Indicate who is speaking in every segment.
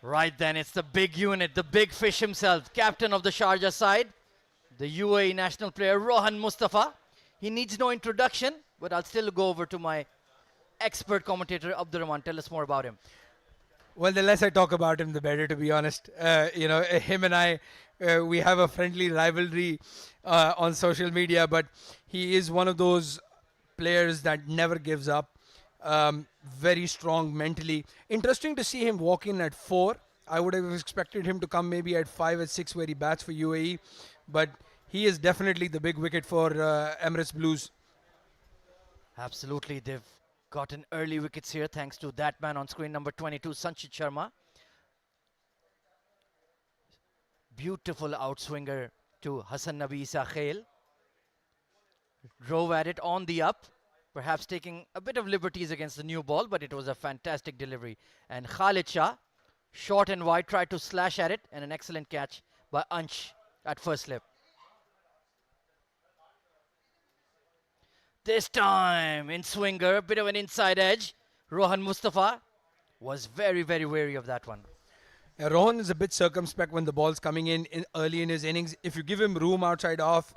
Speaker 1: Right then, it's the big unit, the big fish himself, captain of the Sharjah side, the UAE national player Rohan Mustafa. He needs no introduction, but I'll still go over to my expert commentator Abdurrahman. Tell us more about him.
Speaker 2: Well, the less I talk about him, the better, to be honest. Him and I, we have a friendly rivalry on social media, but he is one of those players that never gives up. Very strong mentally. Interesting to see him walk in at 4. I would have expected him to come maybe at 5 or 6 where he bats for UAE, but he is definitely the big wicket for Emirates Blues.
Speaker 1: Absolutely, they've gotten early wickets here thanks to that man on screen, number 22, Sanchit Sharma. Beautiful outswinger to Hassan Nabi Isa Khail. Drove at it on the up, perhaps taking a bit of liberties against the new ball, but it was a fantastic delivery. And Khalid Shah, short and wide, tried to slash at it, and an excellent catch by Ansh at first slip. This time in swinger, a bit of an inside edge. Rohan Mustafa was very, very wary of that one.
Speaker 2: Rohan is a bit circumspect when the ball's coming in early in his innings. If you give him room outside off,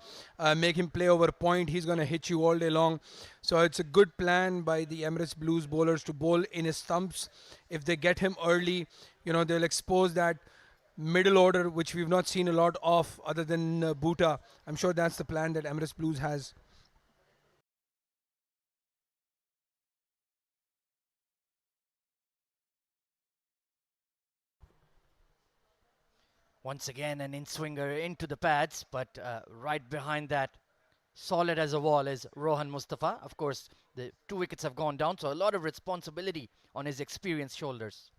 Speaker 2: make him play over point, he's going to hit you all day long. So it's a good plan by the Emirates Blues bowlers to bowl in his stumps. If they get him early, they'll expose that middle order, which we've not seen a lot of other than Bhuta. I'm sure that's the plan that Emirates Blues has.
Speaker 1: Once again, an in-swinger into the pads, but right behind that, solid as a wall, is Rohan Mustafa. Of course, the 2 wickets have gone down, so a lot of responsibility on his experienced shoulders.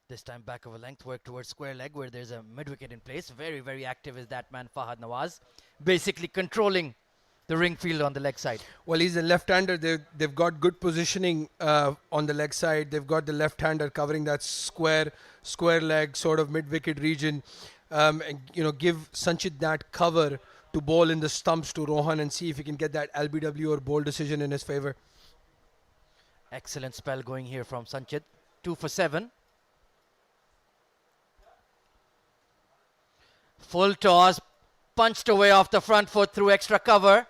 Speaker 1: This time back of a length, work towards square leg where there's a mid-wicket in place. Very, very active is that man, Fahad Nawaz. Basically controlling the ring field on the leg side.
Speaker 2: Well, he's a left-hander. They've got good positioning on the leg side. They've got the left-hander covering that square leg sort of mid-wicket region. And, give Sanchit that cover to bowl in the stumps to Rohan and see if he can get that LBW or bold decision in his favour.
Speaker 1: Excellent spell going here from Sanchit. 2 for 7. Full toss, punched away off the front foot through extra cover.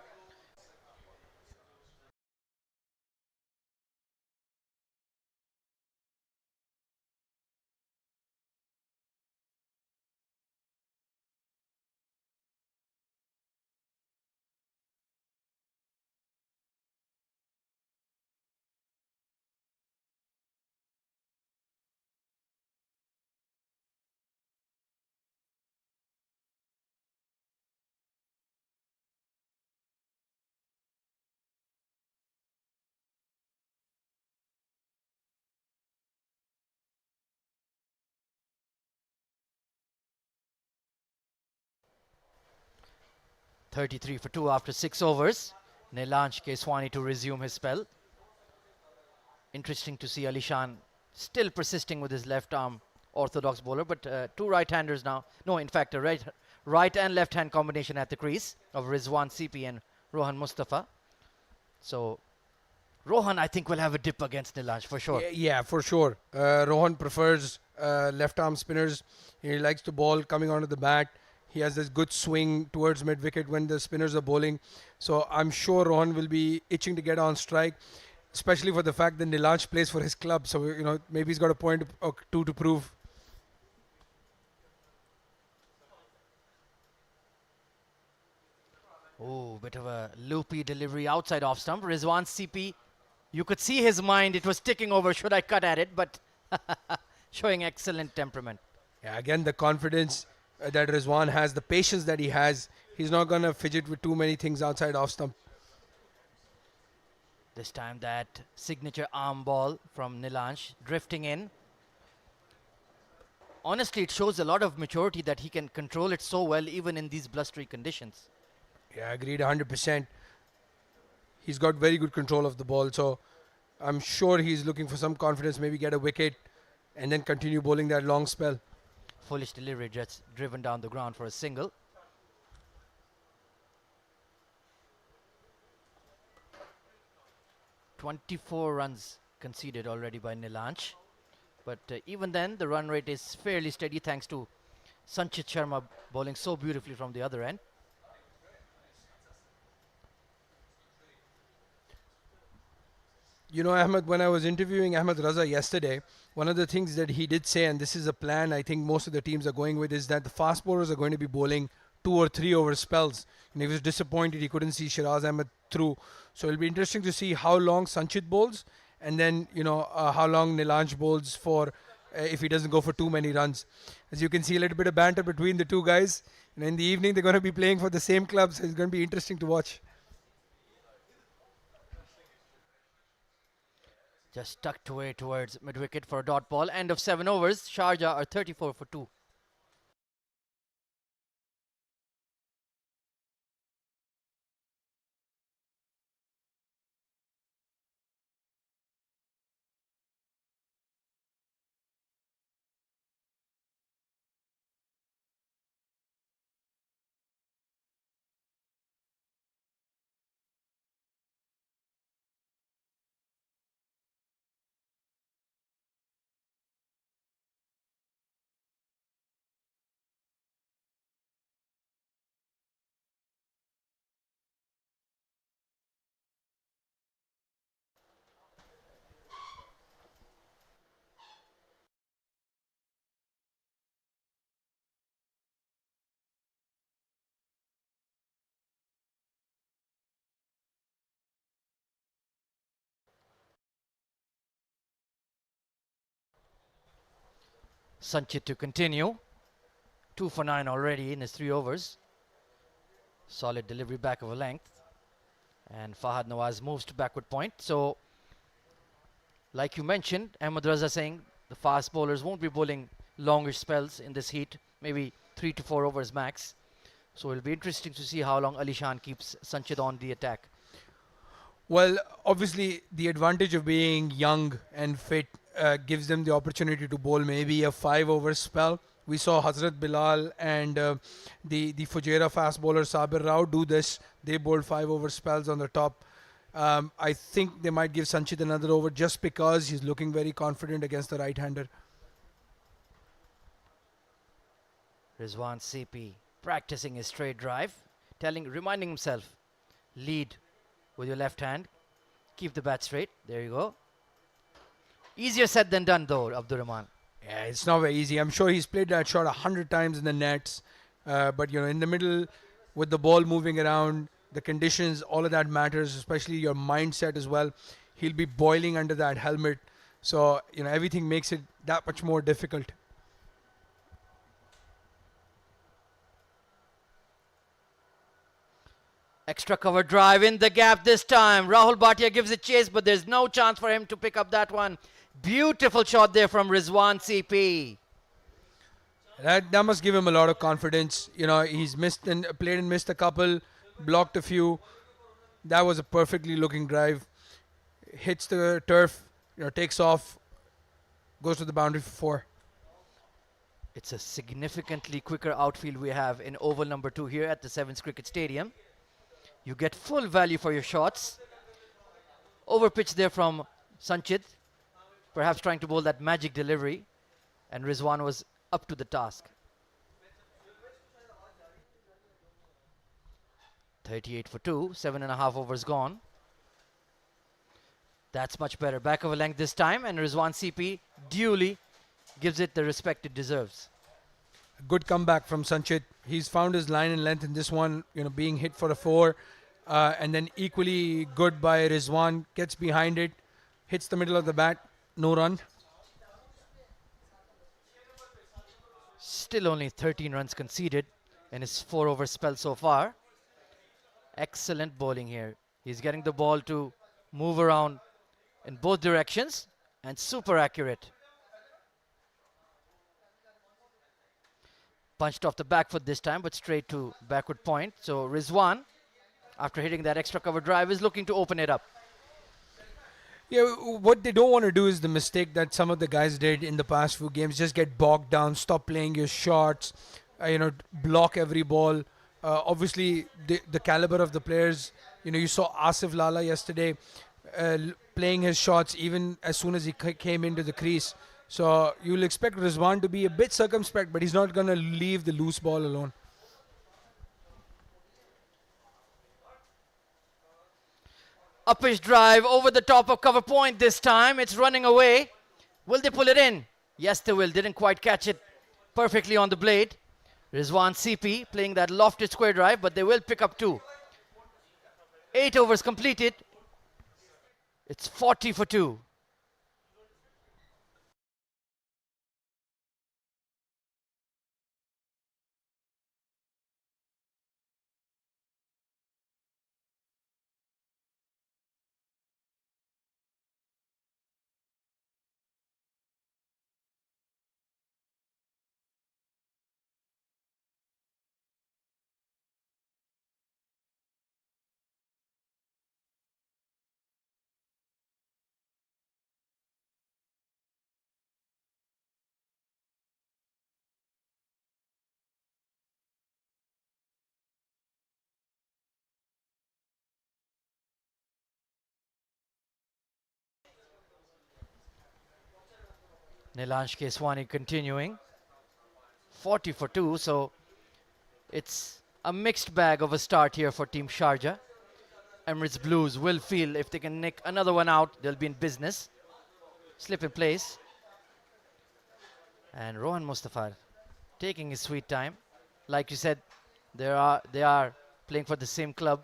Speaker 1: .33 for 2 after 6 overs. Nilansh Keswani to resume his spell. Interesting to see Alishan still persisting with his left arm orthodox bowler, but 2 right-handers now. No, in fact, a right and left-hand combination at the crease of Rizwan CP and Rohan Mustafa. So Rohan, I think, will have a dip against Nilansh for sure.
Speaker 2: Yeah, for sure. Rohan prefers left-arm spinners. He likes to bowl coming onto the bat. He has this good swing towards mid-wicket when the spinners are bowling. So I'm sure Rohan will be itching to get on strike, especially for the fact that Nilansh plays for his club. So, maybe he's got a point or 2 to prove.
Speaker 1: Oh, bit of a loopy delivery outside off stump. Rizwan CP, you could see his mind. It was ticking over. Should I cut at it? But showing excellent temperament.
Speaker 2: Yeah, again, the confidence that Rizwan has, the patience that he has. He's not going to fidget with too many things outside off stump.
Speaker 1: This time that signature arm ball from Nilansh drifting in. Honestly, it shows a lot of maturity that he can control it so well even in these blustery conditions.
Speaker 2: Yeah, agreed 100%. He's got very good control of the ball, so I'm sure he's looking for some confidence, maybe get a wicket and then continue bowling that long spell.
Speaker 1: Foolish delivery, just driven down the ground for a single. 24 runs conceded already by Nilansh. But even then, the run rate is fairly steady thanks to Sanchit Sharma bowling so beautifully from the other end.
Speaker 2: You know, Ahmed, when I was interviewing Ahmed Raza yesterday, one of the things that he did say, and this is a plan I think most of the teams are going with, is that the fast bowlers are going to be bowling 2 or 3 over spells. And he was disappointed he couldn't see Shiraz Ahmed through. So it'll be interesting to see how long Sanchit bowls, and then how long Nilansh bowls for if he doesn't go for too many runs. As you can see, a little bit of banter between the two guys. And in the evening, they're going to be playing for the same club, so it's going to be interesting to watch.
Speaker 1: Just tucked away towards mid-wicket for a dot ball. End of 7 overs. Sharjah are 34 for 2. Sanchit to continue. 2 for 9 already in his 3 overs. Solid delivery back of a length. And Fahad Nawaz moves to backward point. So, like you mentioned, Ahmed Raza saying the fast bowlers won't be bowling longer spells in this heat. Maybe 3 to 4 overs max. So it'll be interesting to see how long Ali Shan keeps Sanchit on the attack.
Speaker 2: Well, obviously, the advantage of being young and fit gives them the opportunity to bowl maybe a 5 over spell. We saw Hazrat Bilal and the Fujairah fast bowler Sabir Rao do this. They bowled 5 over spells on the top. I think they might give Sanchit another over just because he's looking very confident against the right-hander.
Speaker 1: Rizwan CP practicing his straight drive, reminding himself, lead with your left hand, keep the bat straight. There you go. Easier said than done though, Abdur Rahman.
Speaker 2: Yeah, it's not very easy. I'm sure he's played that shot 100 times in the nets. But, in the middle with the ball moving around, the conditions, all of that matters, especially your mindset as well. He'll be boiling under that helmet. So, everything makes it that much more difficult.
Speaker 1: Extra cover drive in the gap this time. Rahul Bhatia gives it chase, but there's no chance for him to pick up that one. Beautiful shot there from Rizwan CP.
Speaker 2: That must give him a lot of confidence. He's played and missed a couple, blocked a few. That was a perfectly looking drive. Hits the turf, takes off, goes to the boundary for 4.
Speaker 1: It's a significantly quicker outfield we have in oval number 2 here at the Sevens Cricket Stadium. You get full value for your shots. Over pitch there from Sanchit, perhaps trying to bowl that magic delivery, and Rizwan was up to the task. 38 for 2, 7.5 overs gone. That's much better. Back of a length this time, and Rizwan CP duly gives it the respect it deserves.
Speaker 2: Good comeback from Sanchit. He's found his line and length in this one, being hit for a 4. And then equally good by Rizwan. Gets behind it, hits the middle of the bat, no run.
Speaker 1: Still only 13 runs conceded in his 4-over spell so far. Excellent bowling here. He's getting the ball to move around in both directions and super accurate. Punched off the back foot this time, but straight to backward point. So Rizwan after hitting that extra cover drive, is looking to open it up.
Speaker 2: Yeah, what they don't want to do is the mistake that some of the guys did in the past few games. Just get bogged down, stop playing your shots, block every ball. Obviously, the caliber of the players. You saw Asif Lala yesterday playing his shots even as soon as he came into the crease. So you'll expect Rizwan to be a bit circumspect, but he's not going to leave the loose ball alone.
Speaker 1: Uppish drive over the top of cover point this time. It's running away. Will they pull it in? Yes, they will. Didn't quite catch it perfectly on the blade. Rizwan CP playing that lofted square drive, but they will pick up 2. 8 overs completed. It's 40 for 2. Nilansh Keswani continuing. 40 for 2, so it's a mixed bag of a start here for Team Sharjah. Emirates Blues will feel if they can nick another one out, they'll be in business. Slip in place. And Rohan Mustafa taking his sweet time. Like you said, they are playing for the same club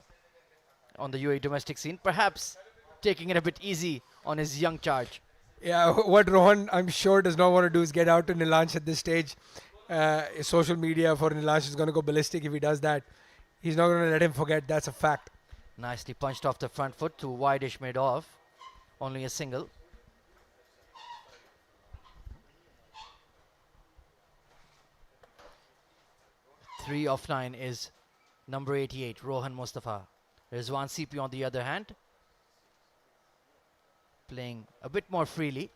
Speaker 1: on the UAE domestic scene. Perhaps taking it a bit easy on his young charge.
Speaker 2: Yeah, what Rohan, I'm sure, does not want to do is get out to Nilansh at this stage. Social media for Nilansh is going to go ballistic if he does that. He's not going to let him forget. That's a fact.
Speaker 1: Nicely punched off the front foot to wide-ish made off. Only a single. Three off 9 is number 88, Rohan Mustafa. Rizwan CP on the other hand, playing a bit more freely.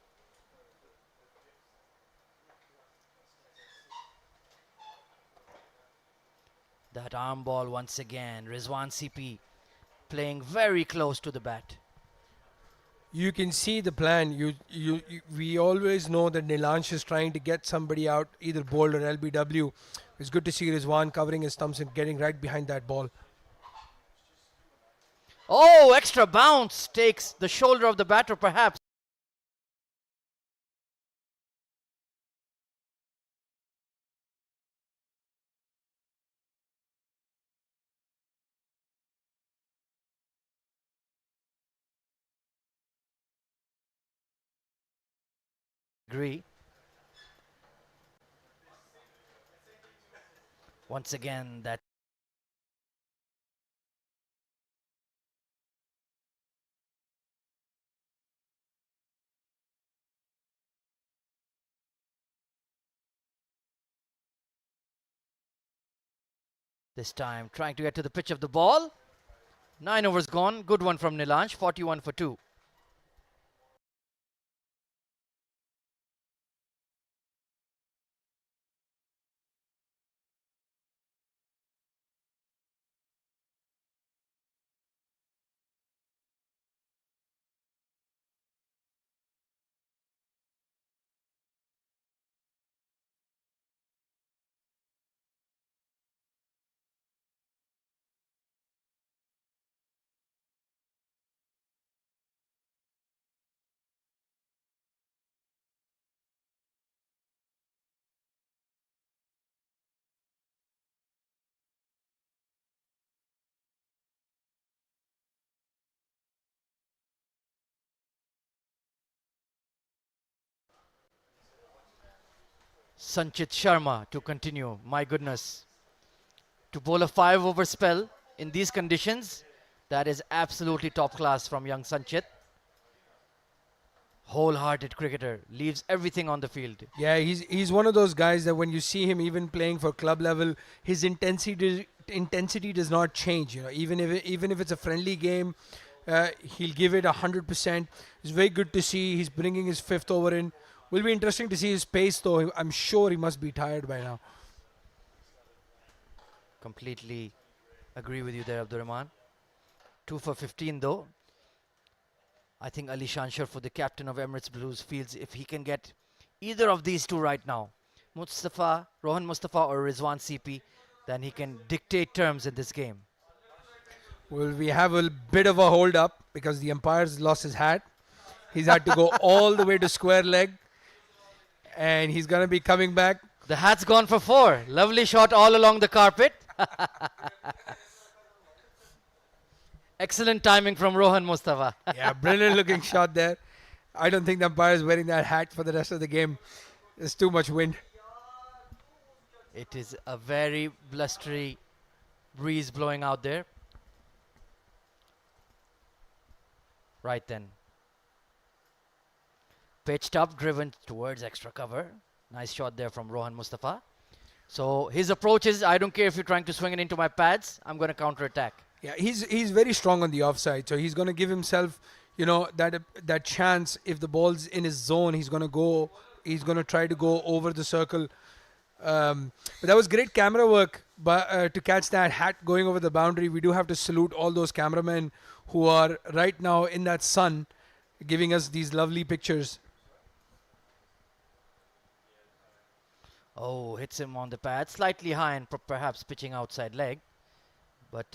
Speaker 1: That arm ball once again. Rizwan CP playing very close to the bat.
Speaker 2: You can see the plan. We always know that Nilansh is trying to get somebody out, either bowled or LBW. It's good to see Rizwan covering his thumbs and getting right behind that ball.
Speaker 1: Oh, extra bounce takes the shoulder of the batter perhaps. Agree. Once again, that this time trying to get to the pitch of the ball. 9 overs gone. Good one from Nilansh. 41 for 2. Sanchit Sharma to continue. My goodness. To bowl a 5 over spell in these conditions, that is absolutely top class from young Sanchit. Wholehearted cricketer, leaves everything on the field.
Speaker 2: Yeah, he's one of those guys that when you see him even playing for club level, his intensity intensity does not change. Even if it's a friendly game, he'll give it 100%. It's very good to see. He's bringing his fifth over in. Will be interesting to see his pace, though. I'm sure he must be tired by now.
Speaker 1: Completely agree with you there, Abdurrahman. 2 for 15 though. I think Ali Shanshar, for the captain of Emirates Blues, feels if he can get either of these two right now, Rohan Mustafa or Rizwan CP, then he can dictate terms in this game.
Speaker 2: Well, we have a bit of a hold up because the umpire's lost his hat. He's had to go all the way to square leg, and he's going to be coming back.
Speaker 1: The hat's gone for 4. Lovely shot all along the carpet. Excellent timing from Rohan Mustafa.
Speaker 2: Yeah, brilliant looking shot there. I don't think the umpire is wearing that hat for the rest of the game. There's too much wind.
Speaker 1: It is a very blustery breeze blowing out there. Right then. Pitched up, driven towards extra cover. Nice shot there from Rohan Mustafa. So his approach is, I don't care if you're trying to swing it into my pads, I'm going to counter-attack.
Speaker 2: Yeah, he's very strong on the offside, so he's going to give himself, that chance. If the ball's in his zone, he's going to try to go over the circle. But that was great camera work, but to catch that hat going over the boundary. We do have to salute all those cameramen who are right now in that sun, giving us these lovely pictures.
Speaker 1: Oh, hits him on the pad, slightly high and perhaps pitching outside leg. But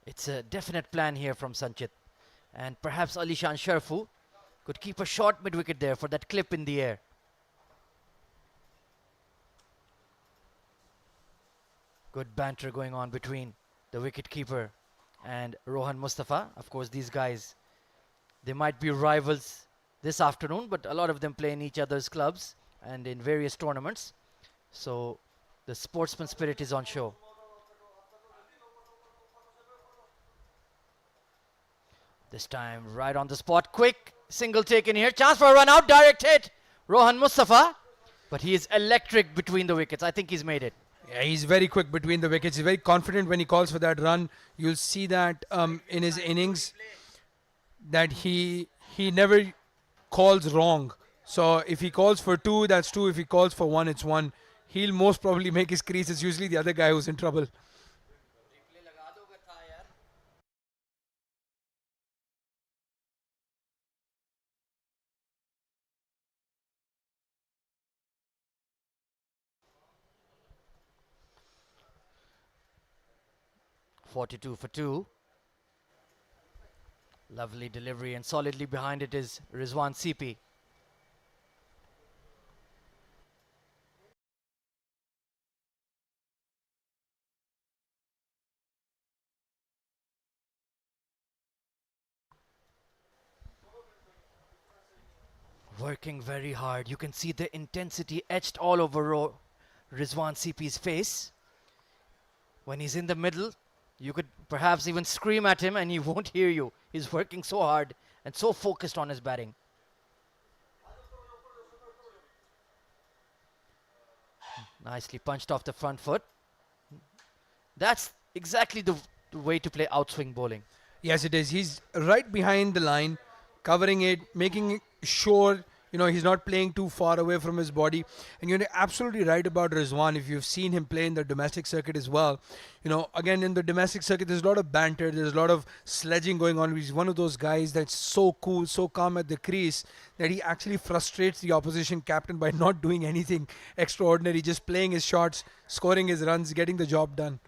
Speaker 1: it's a definite plan here from Sanchit. And perhaps Alishan Sharfu could keep a short mid-wicket there for that clip in the air. Good banter going on between the wicket-keeper and Rohan Mustafa. Of course, these guys, they might be rivals this afternoon, but a lot of them play in each other's clubs and in various tournaments. So the sportsman spirit is on show. This time right on the spot. Quick single taken here. Chance for a run out. Direct hit. Rohan Mustafa. But he is electric between the wickets. I think he's made it.
Speaker 2: Yeah, he's very quick between the wickets. He's very confident when he calls for that run. You'll see that in his innings that he never calls wrong. So if he calls for 2, that's 2. If he calls for 1, it's 1. He'll most probably make his crease. It's usually the other guy who's in trouble.
Speaker 1: 42 for 2. Lovely delivery, and solidly behind it is Rizwan CP. Working very hard. You can see the intensity etched all over Rizwan CP's face. When he's in the middle, you could perhaps even scream at him and he won't hear you. He's working so hard and so focused on his batting. Nicely punched off the front foot. That's exactly the way to play outswing bowling.
Speaker 2: Yes, it is. He's right behind the line, covering it, making sure he's not playing too far away from his body. And you're absolutely right about Rizwan. If you've seen him play in the domestic circuit as well, again in the domestic circuit, there's a lot of banter, there's a lot of sledging going on. He's one of those guys that's so cool, so calm at the crease that he actually frustrates the opposition captain by not doing anything extraordinary, just playing his shots, scoring his runs, getting the job done.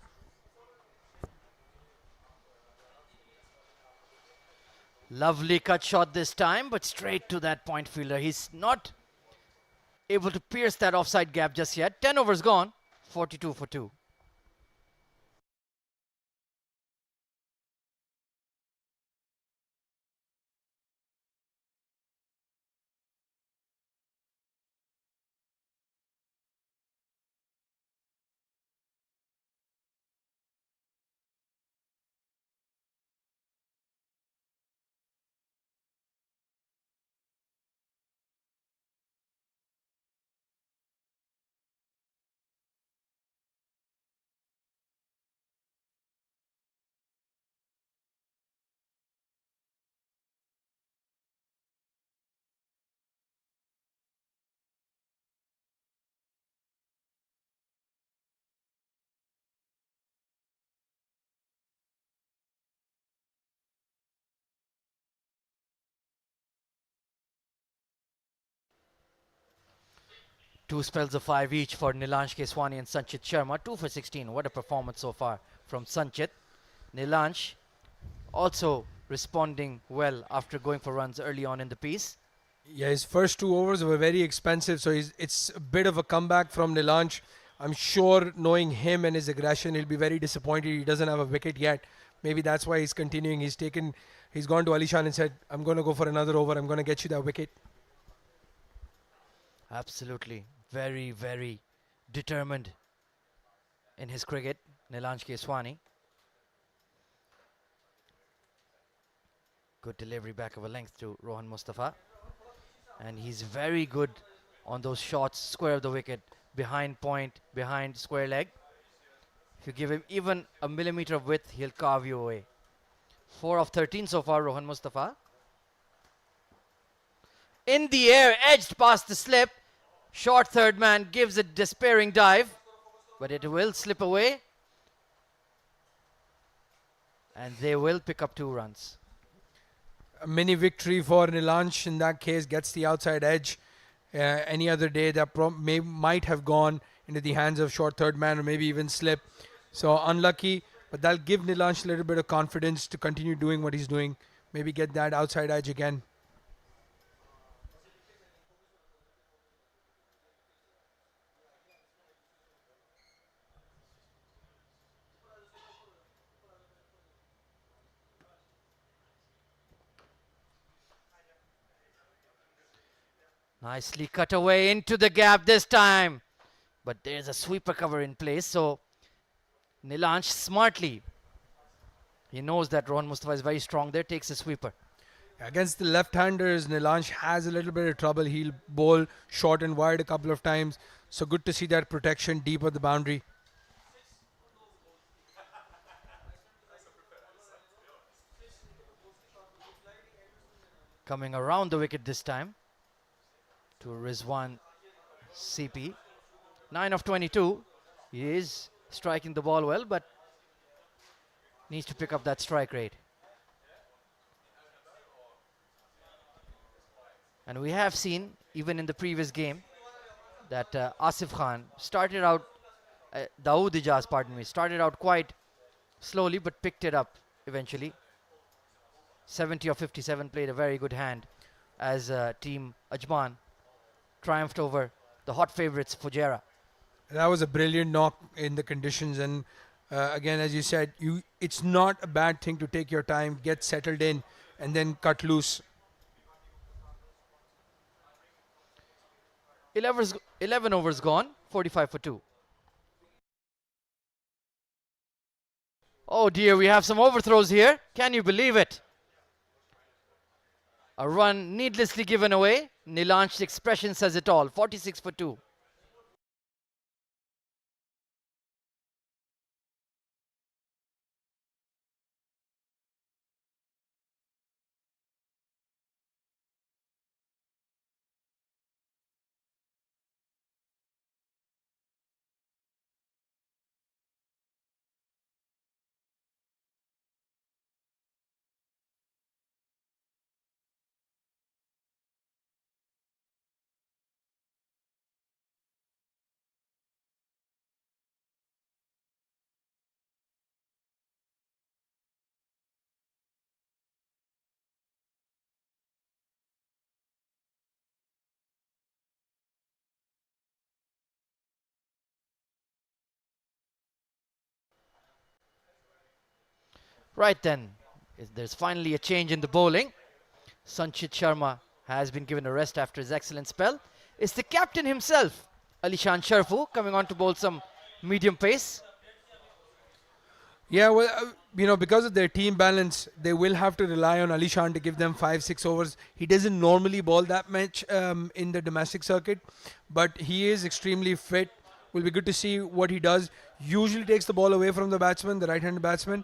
Speaker 1: Lovely cut shot this time, but straight to that point fielder. He's not able to pierce that offside gap just yet. 10 overs gone, 42 for 2. Two spells of 5 each for Nilansh Keswani and Sanchit Sharma. 2 for 16. What a performance so far from Sanchit. Nilansh also responding well after going for runs early on in the piece.
Speaker 2: Yeah, his first 2 overs were very expensive, so it's a bit of a comeback from Nilansh. I'm sure, knowing him and his aggression, he'll be very disappointed he doesn't have a wicket yet. Maybe that's why he's continuing. He's gone to Alishan and said, I'm going to go for another over. I'm going to get you that wicket.
Speaker 1: Absolutely. Very, very determined in his cricket, Nilansh Keswani. Good delivery back of a length to Rohan Mustafa. And he's very good on those shots, square of the wicket, behind point, behind square leg. If you give him even a millimeter of width, he'll carve you away. 4 of 13 so far, Rohan Mustafa. In the air, edged past the slip. Short third man gives a despairing dive, but it will slip away. And they will pick up 2 runs.
Speaker 2: A mini victory for Nilansh in that case, gets the outside edge. Any other day that might have gone into the hands of short third man or maybe even slip. So unlucky, but that'll give Nilansh a little bit of confidence to continue doing what he's doing. Maybe get that outside edge again.
Speaker 1: Nicely cut away into the gap this time. But there's a sweeper cover in place. So Nilansh smartly, he knows that Rohan Mustafa is very strong there, takes a sweeper.
Speaker 2: Against the left-handers, Nilansh has a little bit of trouble. He'll bowl short and wide a couple of times. So good to see that protection deep of the boundary.
Speaker 1: Coming around the wicket this time to Rizwan CP. 9 of 22. He is striking the ball well, but needs to pick up that strike rate. And we have seen, even in the previous game, that Asif Khan started out, Dawood Ijaz, pardon me, started out quite slowly but picked it up eventually. 70 of 57, played a very good hand as Team Ajman triumphed over the hot favourites Fujairah.
Speaker 2: That was a brilliant knock in the conditions, and again, as you said, it's not a bad thing to take your time, get settled in, and then cut loose.
Speaker 1: 11 overs gone, 45 for 2. Oh dear, we have some overthrows here. Can you believe it? A run needlessly given away. Nilansh's expression says it all. 46 for 2. Right then, there's finally a change in the bowling. Sanchit Sharma has been given a rest after his excellent spell. It's the captain himself, Alishan Sharfu, coming on to bowl some medium pace.
Speaker 2: Yeah, well, because of their team balance, they will have to rely on Alishan to give them 5-6 overs. He doesn't normally bowl that much in the domestic circuit, but he is extremely fit. Will be good to see what he does. Usually takes the ball away from the batsman, the right-handed batsman.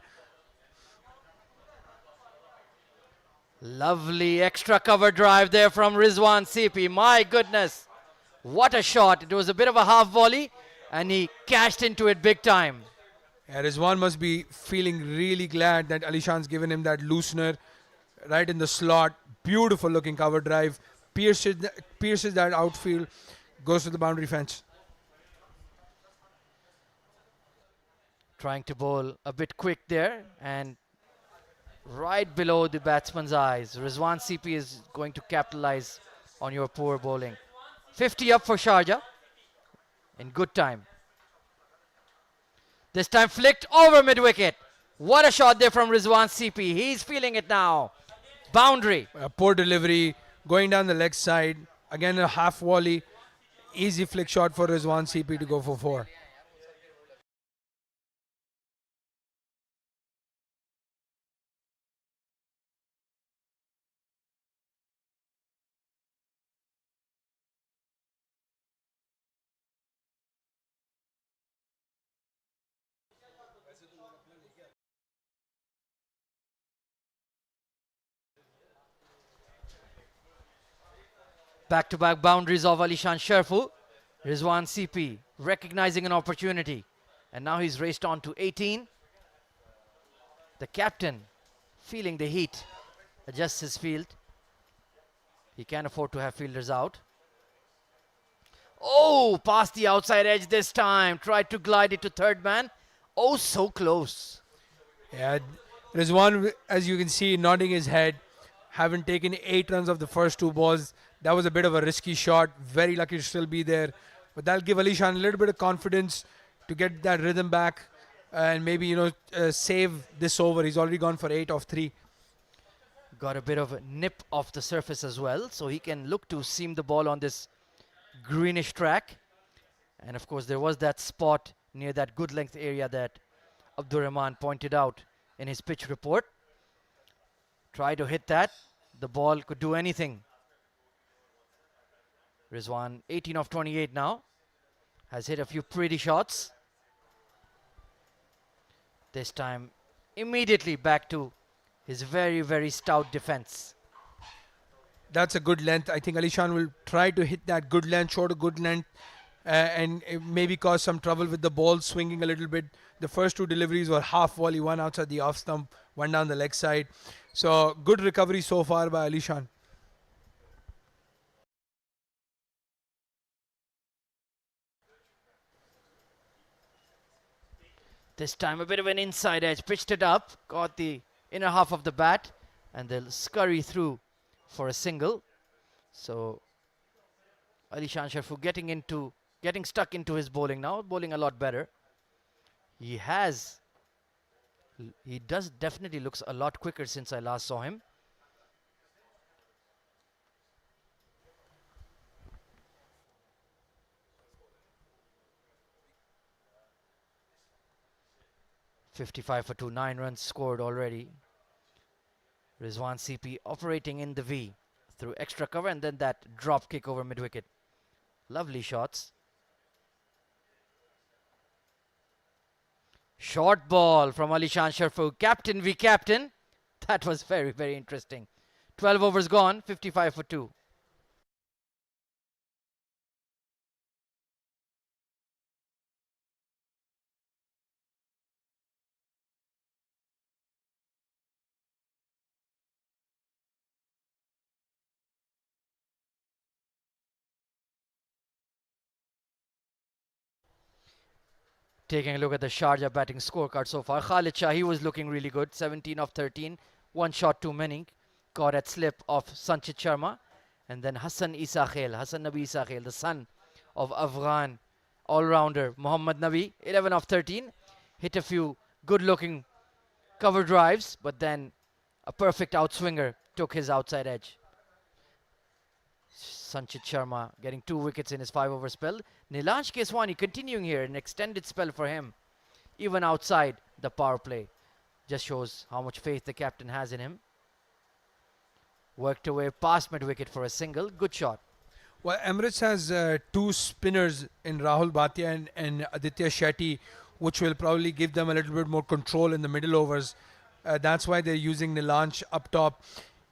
Speaker 1: Lovely extra cover drive there from Rizwan CP. My goodness, what a shot. It was a bit of a half volley and he cashed into it big time.
Speaker 2: Yeah, Rizwan must be feeling really glad that Alishan's given him that loosener right in the slot. Beautiful looking cover drive. Pierces that outfield. Goes to the boundary fence.
Speaker 1: Trying to bowl a bit quick there and right below the batsman's eyes. Rizwan CP is going to capitalize on your poor bowling. 50 up for Sharjah in good time. This time flicked over mid-wicket. What a shot there from Rizwan CP. He's feeling it now. Boundary.
Speaker 2: A poor delivery, going down the leg side. Again, a half volley. Easy flick shot for Rizwan CP to go for 4.
Speaker 1: Back-to-back boundaries of Alishan Sherfu. Rizwan CP recognizing an opportunity. And now he's raced on to 18. The captain feeling the heat. Adjusts his field. He can't afford to have fielders out. Oh, past the outside edge this time. Tried to glide it to third man. Oh, so close.
Speaker 2: Yeah, Rizwan, as you can see, nodding his head. Haven't taken 8 runs of the first 2 balls. That was a bit of a risky shot. Very lucky to still be there. But that'll give Alishan a little bit of confidence to get that rhythm back and maybe, save this over. He's already gone for 8 of 3.
Speaker 1: Got a bit of a nip off the surface as well. So he can look to seam the ball on this greenish track. And of course, there was that spot near that good length area that Abdur Rahman pointed out in his pitch report. Try to hit that. The ball could do anything. Rizwan, 18 of 28 now. Has hit a few pretty shots. This time, immediately back to his very, very stout defense.
Speaker 2: That's a good length. I think Alishan will try to hit that good length, short a good length, and maybe cause some trouble with the ball swinging a little bit. The first 2 deliveries were half volley, one outside the off stump, one down the leg side. So good recovery so far by Alishan.
Speaker 1: This time a bit of an inside edge, pitched it up, got the inner half of the bat, and they'll scurry through for a single. So Alishan Sharfu getting stuck into his bowling now, bowling a lot better. He does definitely looks a lot quicker since I last saw him. .55 for 2, 9 runs scored already. Rizwan CP operating in the V through extra cover and then that drop kick over mid-wicket. Lovely shots. Short ball from Alishan Sharfu. Captain v captain. That was very, very interesting. 12 overs gone, 55 for 2. Taking a look at the Sharjah batting scorecard so far. Khalid Shah, he was looking really good. 17 of 13. 1 shot too many. Caught at slip of Sanchit Sharma. And then Hassan Nabi Isa Khail, the son of Afghan all-rounder Muhammad Nabi. 11 of 13. Hit a few good-looking cover drives. But then a perfect outswinger took his outside edge. Sanchit Sharma getting 2 wickets in his 5-over spell. Nilansh Keswani continuing here, an extended spell for him, even outside the power play. Just shows how much faith the captain has in him. Worked away past mid-wicket for a single. Good shot.
Speaker 2: Well, Emirates has 2 spinners in Rahul Bhatia and Aditya Shetty, which will probably give them a little bit more control in the middle overs. That's why they're using Nilansh up top.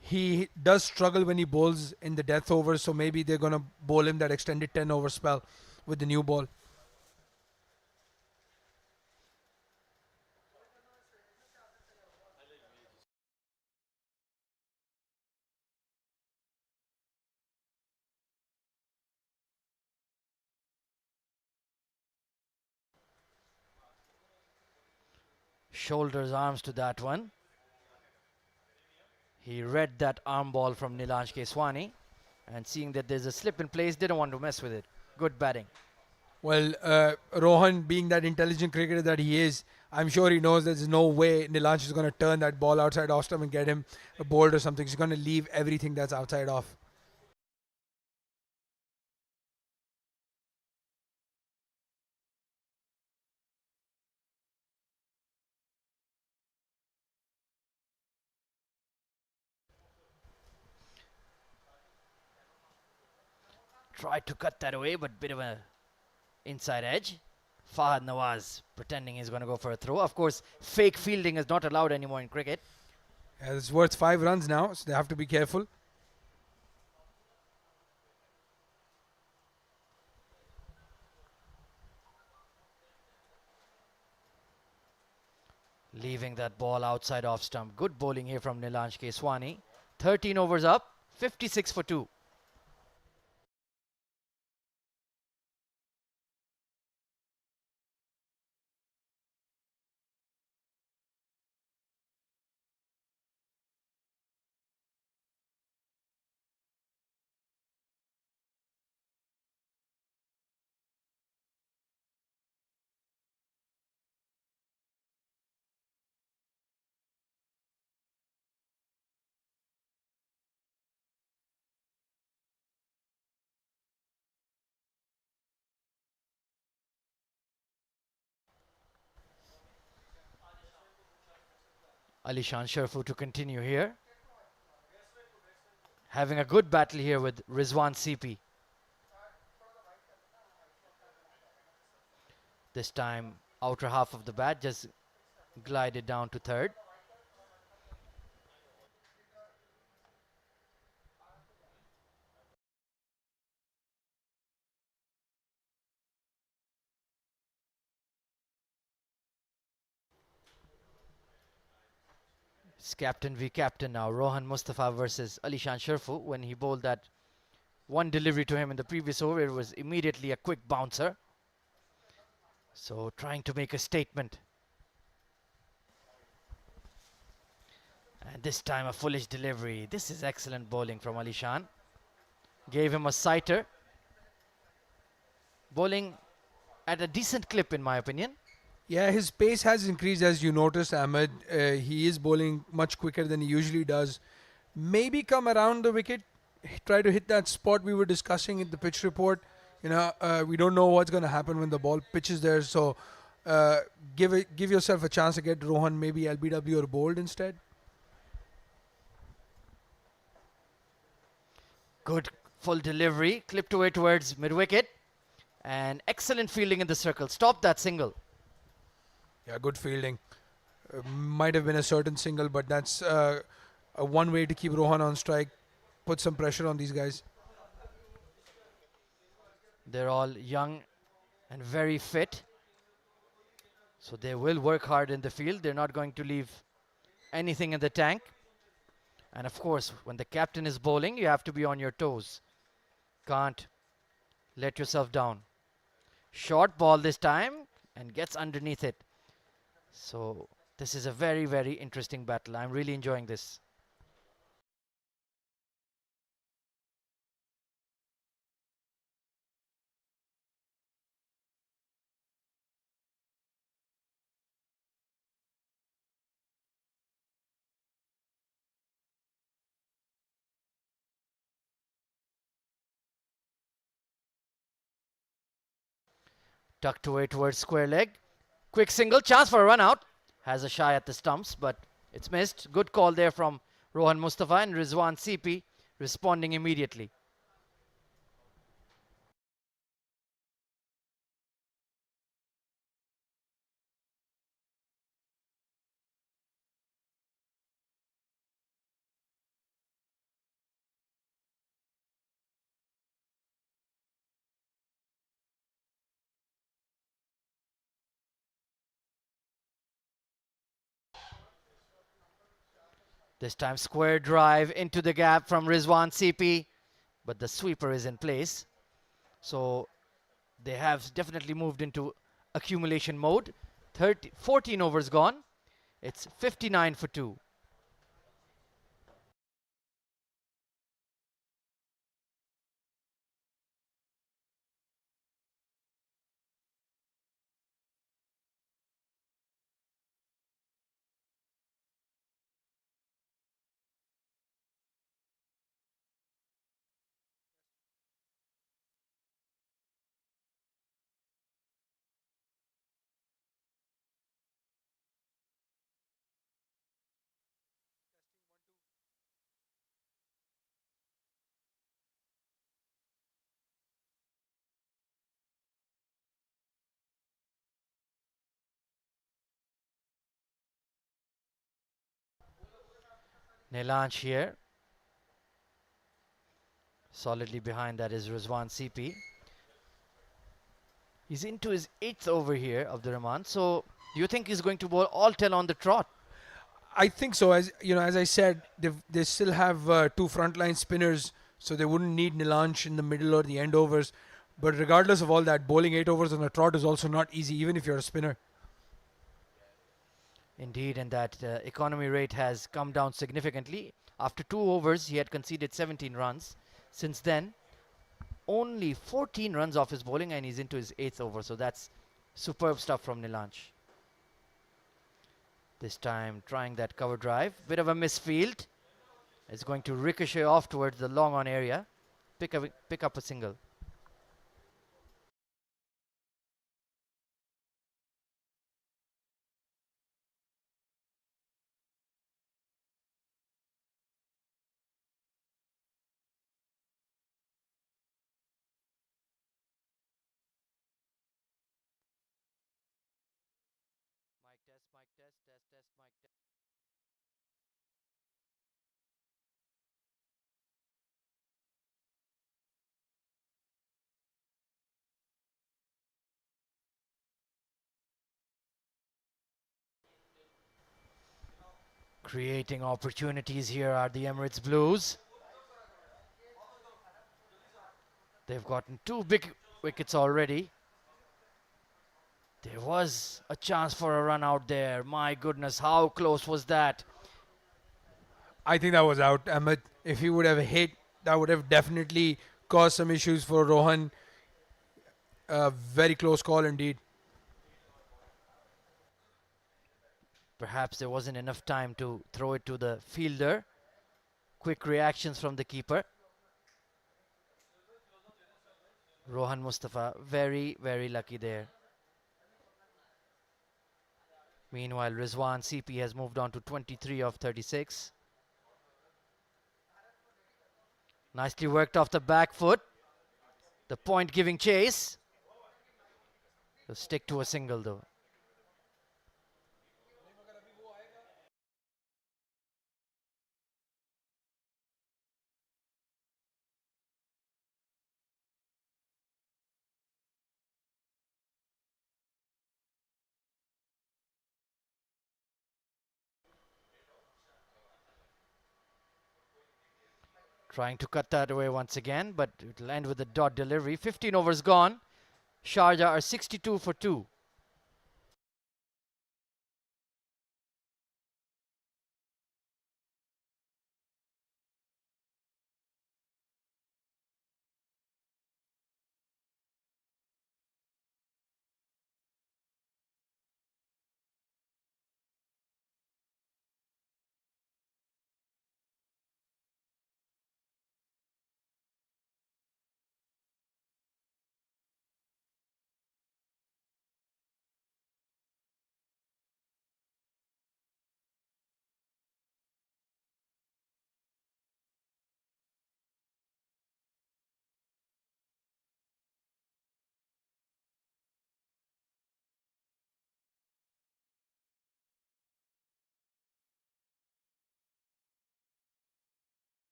Speaker 2: He does struggle when he bowls in the death overs, so maybe they're going to bowl him that extended 10-over spell with the new ball.
Speaker 1: shoulders, arms to that one. He read that arm ball from Nilanj Keswani, and seeing that there's a slip in place, didn't want to mess with it. Good batting.
Speaker 2: Well, Rohan, being that intelligent cricketer that he is, I'm sure he knows there's no way Nilansh is going to turn that ball outside off stump and get him a bowled or something. He's going to leave everything that's outside off.
Speaker 1: Tried to cut that away, but bit of a inside edge. Fahad Nawaz pretending he's going to go for a throw. Of course, fake fielding is not allowed anymore in cricket.
Speaker 2: Yeah, it's worth 5 runs now, so they have to be careful.
Speaker 1: Leaving that ball outside off stump. Good bowling here from Nilanj Keswani. 13 overs up, 56 for 2. Alishan Sharfu to continue here. Having a good battle here with Rizwan CP. This time, outer half of the bat just glided down to third. It's captain v captain now. Rohan Mustafa versus Alishan Sharfu. When he bowled that one delivery to him in the previous over, it was immediately a quick bouncer. So trying to make a statement. And this time a foolish delivery. This is excellent bowling from Alishan. Gave him a sighter. Bowling at a decent clip in my opinion.
Speaker 2: Yeah, his pace has increased as you noticed, Ahmed. He is bowling much quicker than he usually does. Maybe come around the wicket, try to hit that spot we were discussing in the pitch report. We don't know what's going to happen when the ball pitches there. So give yourself a chance to get Rohan maybe LBW or bowled instead.
Speaker 1: Good full delivery, clipped away towards mid-wicket. And excellent fielding in the circle. Stop that single.
Speaker 2: Yeah, good fielding. Might have been a certain single, but that's a one way to keep Rohan on strike. Put some pressure on these guys.
Speaker 1: They're all young and very fit. So they will work hard in the field. They're not going to leave anything in the tank. And of course, when the captain is bowling, you have to be on your toes. Can't let yourself down. Short ball this time and gets underneath it. So this is a very, very interesting battle. I'm really enjoying this. Tucked away towards square leg. Quick single, chance for a run out. Has a shy at the stumps, but it's missed. Good call there from Rohan Mustafa, and Rizwan CP responding immediately. This time square drive into the gap from Rizwan CP, but the sweeper is in place. So they have definitely moved into accumulation mode. 14 overs gone. It's 59 for 2. Nelanch here. Solidly behind that is Rizwan CP. He's into his 8th over here of the Rahman. So do you think he's going to bowl all 10 on the trot?
Speaker 2: I think so. As you know, as I said, they still have two frontline spinners, so they wouldn't need Nilansh in the middle or the end overs. But regardless of all that, bowling 8 overs on a trot is also not easy, even if you're a spinner.
Speaker 1: Indeed, and that economy rate has come down significantly. After 2 overs, he had conceded 17 runs. Since then, only 14 runs off his bowling, and he's into his 8th over. So that's superb stuff from Nilansh. This time, trying that cover drive. Bit of a misfield. It's going to ricochet off towards the long on area. Pick up a single. Mic test, mic test, test, test, mic test. Creating opportunities here are the Emirates Blues. They've gotten 2 big wickets already. There was a chance for a run out there. My goodness, how close was that?
Speaker 2: I think that was out, Ahmed. If he would have hit, that would have definitely caused some issues for Rohan. A very close call indeed.
Speaker 1: Perhaps there wasn't enough time to throw it to the fielder. Quick reactions from the keeper. Rohan Mustafa, very, very lucky there. Meanwhile, Rizwan CP has moved on to 23 of 36. Nicely worked off the back foot. The point giving chase. He'll stick to a single though. Trying to cut that away once again, but it'll end with a dot delivery. 15 overs gone. Sharjah are 62 for 2.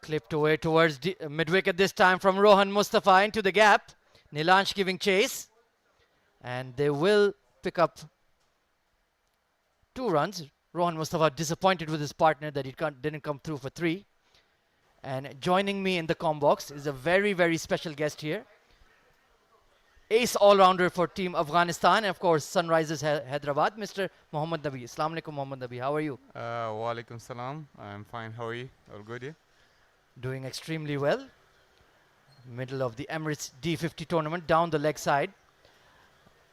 Speaker 1: Clipped away towards mid-wicket this time from Rohan Mustafa into the gap. Nilansh giving chase. And they will pick up 2 runs. Rohan Mustafa disappointed with his partner that he didn't come through for 3. And joining me in the comm box is a very, very special guest here. Ace all-rounder for Team Afghanistan and of course Sunrisers Hyderabad, Mr. Mohammad Nabi. Assalamu alaikum, Mohammad Nabi. How are you?
Speaker 3: Wa alaikum salam. I'm fine. How are you? All good, yeah?
Speaker 1: Doing extremely well. Middle of the Emirates D50 tournament, down the leg side.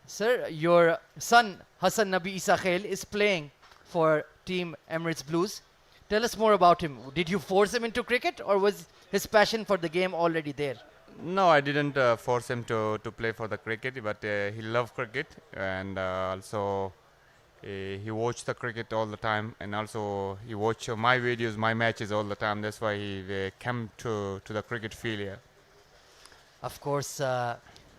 Speaker 1: Sir, your son Hassan Nabi Isa Khail is playing for Team Emirates Blues. Tell us more about him. Did you force him into cricket or was his passion for the game already there?
Speaker 3: No, I didn't force him to play for the cricket, but he loved cricket and also he watched the cricket all the time, and also he watched my videos, my matches all the time. That's why he came to the cricket field here.
Speaker 1: Of course,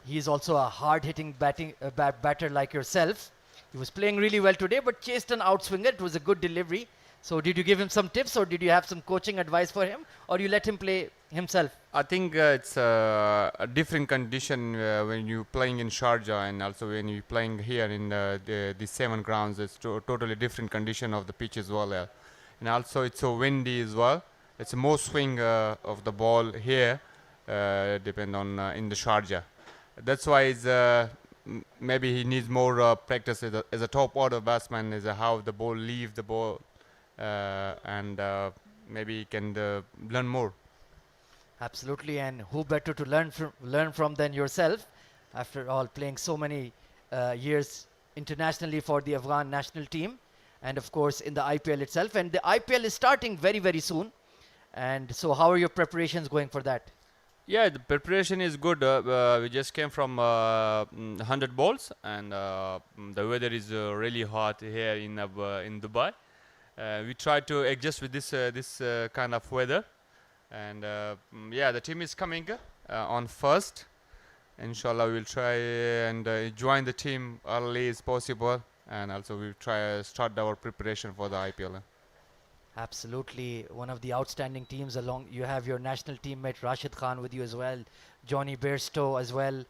Speaker 1: he is also a hard-hitting batter like yourself. He was playing really well today, but chased an outswinger. It was a good delivery. So did you give him some tips or did you have some coaching advice for him or you let him play himself?
Speaker 3: I think it's a different condition when you're playing in Sharjah and also when you're playing here in the 7 grounds. It's totally different condition of the pitch as well. And also it's so windy as well. It's more swing of the ball here, depend on in the Sharjah. That's why it's, maybe he needs more practice as a top order batsman, as how the ball leave the ball. And maybe he can learn more.
Speaker 1: Absolutely, and who better to learn from than yourself? After all, playing so many years internationally for the Afghan national team, and of course in the IPL itself. And the IPL is starting very, very soon. And so, how are your preparations going for that?
Speaker 3: Yeah, the preparation is good. We just came from 100 balls, and the weather is really hot here in Dubai. We try to adjust with this kind of weather, and yeah, the team is coming on first. Inshallah, we'll try and join the team early as possible, and also we'll try start our preparation for the IPL.
Speaker 1: Absolutely, one of the outstanding teams. Along, you have your national teammate Rashid Khan with you as well, Johnny Bairstow as well,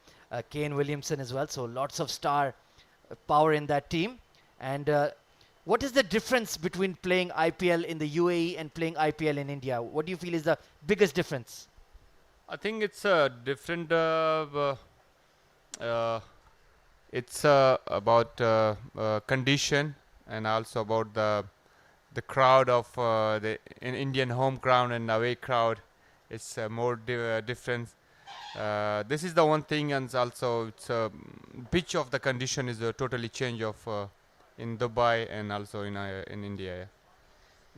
Speaker 1: Kane Williamson as well. So lots of star power in that team. And what is the difference between playing IPL in the UAE and playing IPL in India? What do you feel is the biggest difference?
Speaker 3: I think it's different. It's about condition and also about the crowd of the Indian home crowd and away crowd. It's more different. This is the one thing, and also it's pitch of the condition is a totally change of in Dubai and also in India. Yeah.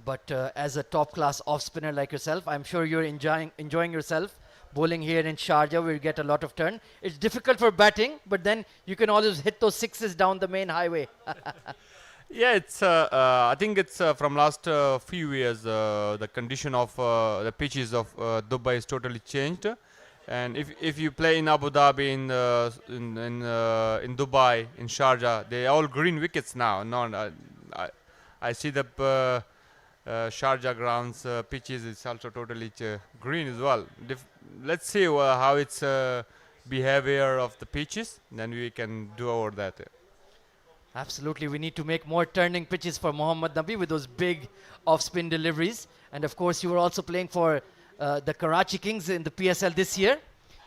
Speaker 1: But as a top-class off-spinner like yourself, I'm sure you're enjoying yourself bowling here in Sharjah where you get a lot of turn. It's difficult for batting, but then you can always hit those sixes down the main highway.
Speaker 3: Yeah, it's. I think it's from last few years. The condition of the pitches of Dubai is totally changed. And if you play in Abu Dhabi, in Dubai, in Sharjah, they all green wickets now. No, I see the Sharjah grounds pitches is also totally green as well. Let's see how it's behavior of the pitches. Then we can do over that.
Speaker 1: Absolutely, we need to make more turning pitches for Mohammad Nabi with those big off-spin deliveries. And of course, you were also playing for the Karachi Kings in the PSL this year.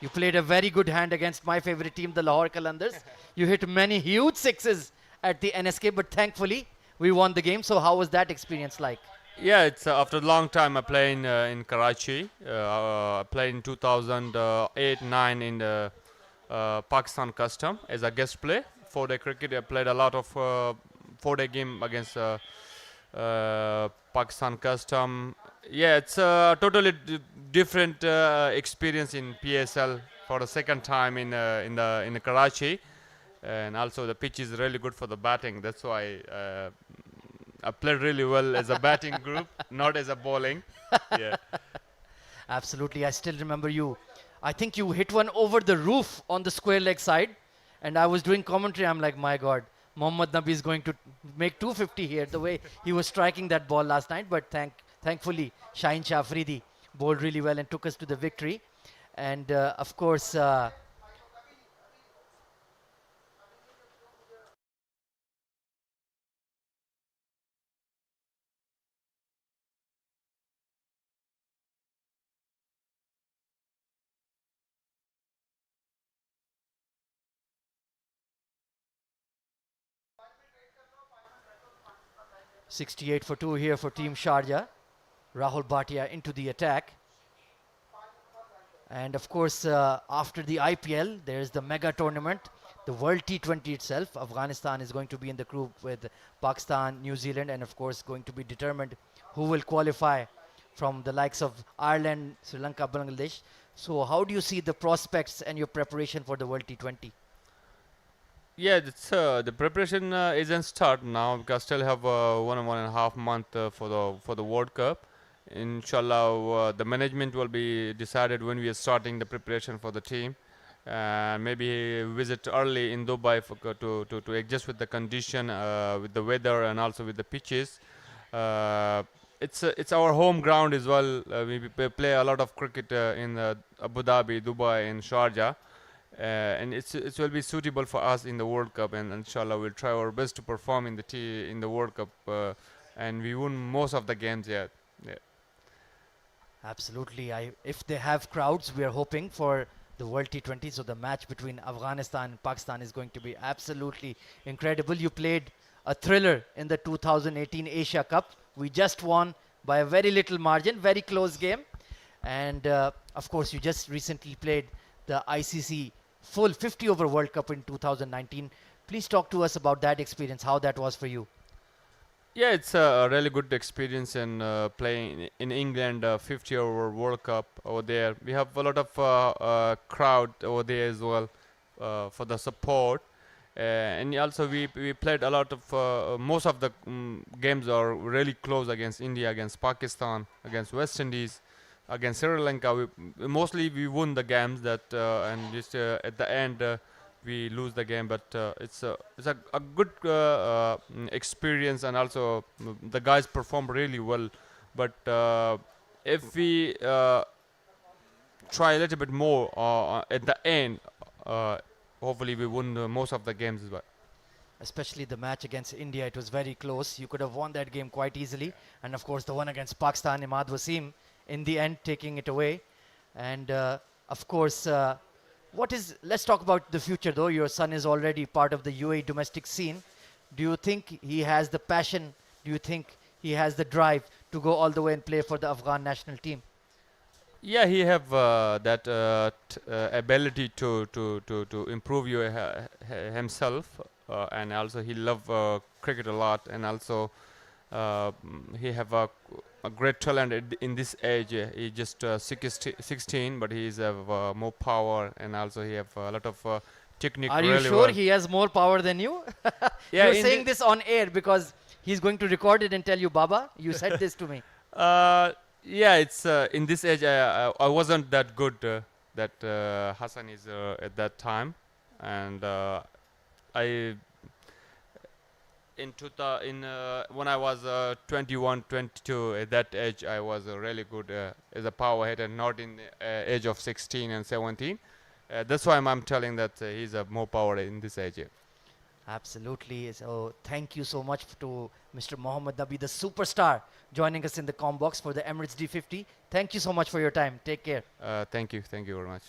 Speaker 1: You played a very good hand against my favorite team, the Lahore Qalandars. You hit many huge sixes at the NSK, but thankfully we won the game. So how was that experience like?
Speaker 3: Yeah, it's after a long time I played in Karachi. I played in 2008-9 in the Pakistan Custom as a guest play. 4-day cricket. I played a lot of 4-day game against Pakistan Custom. Yeah, it's a totally different experience in PSL for the second time in the Karachi, and also the pitch is really good for the batting. That's why I played really well as a batting group, not as a bowling. Yeah.
Speaker 1: Absolutely, I still remember you. I think you hit one over the roof on the square leg side, and I was doing commentary. I'm like, my God, Mohammad Nabi is going to make 250 here. The way he was striking that ball last night, but thankfully, Shaheen Shah Afridi bowled really well and took us to the victory. And of course, 68 for 2 here for Team Sharjah. Rahul Bhatia into the attack. And of course, after the IPL, there's the mega tournament, the World T20 itself. Afghanistan is going to be in the group with Pakistan, New Zealand, and of course, going to be determined who will qualify from the likes of Ireland, Sri Lanka, Bangladesh. So, how do you see the prospects and your preparation for the World T20?
Speaker 3: Yeah, the preparation isn't start now because still have 1.5 month for the World Cup. Inshallah, the management will be decided when we are starting the preparation for the team. Maybe visit early in Dubai to adjust with the condition, with the weather, and also with the pitches. Uh, it's our home ground as well. We play a lot of cricket in Abu Dhabi, Dubai, and Sharjah. And it will be suitable for us in the World Cup, and inshallah we'll try our best to perform in the World Cup, and we won most of the games. Yeah, yeah.
Speaker 1: Absolutely. If they have crowds, we are hoping for the World T20. So the match between Afghanistan and Pakistan is going to be absolutely incredible. You played a thriller in the 2018 Asia Cup. We just won by a very little margin, very close game. And of course, you just recently played the ICC full 50 over World Cup in 2019. Please talk to us about that experience, how that was for you.
Speaker 3: Yeah, it's a really good experience in playing in England, 50 over World Cup over there. We have a lot of crowd over there as well for the support. And also we played a lot of most of the games are really close against India, against Pakistan, against West Indies, against Sri Lanka. Mostly we won the games that and just at the end we lose the game, but it's a good experience, and also the guys perform really well. But if we try a little bit more at the end, uh, hopefully we win most of the games as well.
Speaker 1: Especially the match against India, it was very close. You could have won that game quite easily. And of course, the one against Pakistan, Imad Wasim, in the end, taking it away. And of course, let's talk about the future though. Your son is already part of the UAE domestic scene. Do you think he has the passion? Do you think he has the drive to go all the way and play for the Afghan national team?
Speaker 3: Yeah, he have that ability to improve himself, and also he love cricket a lot, and also he have a great talent in this age. He just 16, but he's have more power, and also he have a lot of technique
Speaker 1: Are you
Speaker 3: really
Speaker 1: sure
Speaker 3: well.
Speaker 1: he has more power than you?
Speaker 3: Yeah,
Speaker 1: You're
Speaker 3: in
Speaker 1: saying
Speaker 3: the,
Speaker 1: this on air because he's going to record it and tell you, Baba, you said this to me.
Speaker 3: uh, yeah, it's in this age I wasn't that good that Hassan is at that time, and I in 2000 in when I was 21, 22 at that age I was really good as a power hitter, not in the age of 16 and 17. That's why I'm telling that he's more power in this age. Yeah.
Speaker 1: Absolutely. So thank you so much to Mr. Mohammad Nabi, the superstar, joining us in the com box for the Emirates D50. Thank you so much for your time. Take care.
Speaker 3: Thank you very much.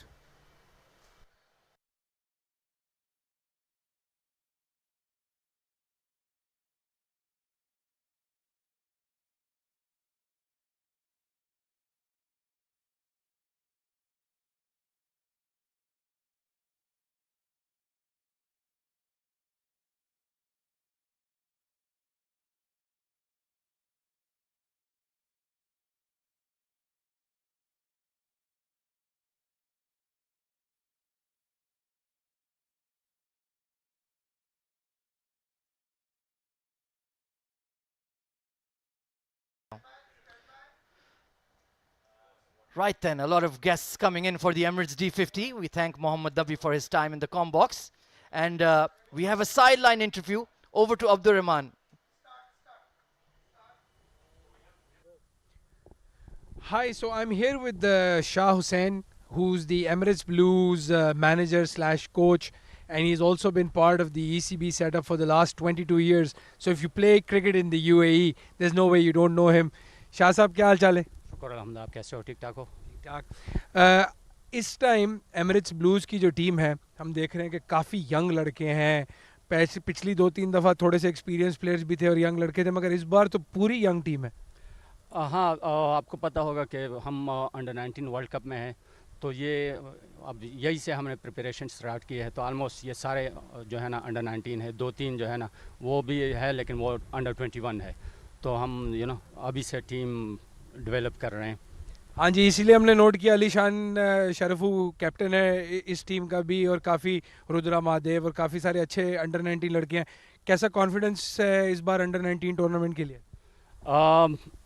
Speaker 1: Right then, a lot of guests coming in for the Emirates D50. We thank Mohammad Nabi for his time in the com box. And we have a sideline interview. Over to Abdur Rahman.
Speaker 2: Hi, so I'm here with Shah Hussain, who's the Emirates Blues manager slash coach, and he's also been part of the ECB setup for the last 22 years. So if you play cricket in the UAE, there's no way you don't know him. Shah साहब क्या हाल चाल है?
Speaker 4: शुक्र अलहमद, आप कैसे हो? ठीक ठाक हो?
Speaker 2: ठीक ठाक। इस टाइम एमिरेट्स ब्लूज़ की जो टीम है, हम देख रहे हैं कि काफ़ी यंग लड़के हैं। पिछली 2-3 दफ़ा थोड़े से एक्सपीरियंस प्लेयर्स भी थे और यंग लड़के थे, मगर इस बार तो पूरी यंग टीम है।
Speaker 4: हाँ, आपको पता होगा कि हम अंडर 19 वर्ल्ड कप में हैं, तो ये अब यही से हमने प्रिपरेशन स्टार्ट की है। तो ऑलमोस्ट ये सारे जो है ना अंडर 19 है, 2-3 जो है ना वो भी है, लेकिन वो अंडर 21 है। तो हम अभी से टीम डेवलप कर रहे हैं।
Speaker 2: हाँ जी, इसीलिए हमने नोट किया अलीशान शरफू कैप्टन है इस टीम का भी, और काफ़ी रुद्रा महादेव और काफ़ी सारे अच्छे अंडर 19 लड़के हैं। कैसा कॉन्फिडेंस है इस बार अंडर 19 टूर्नामेंट के लिए?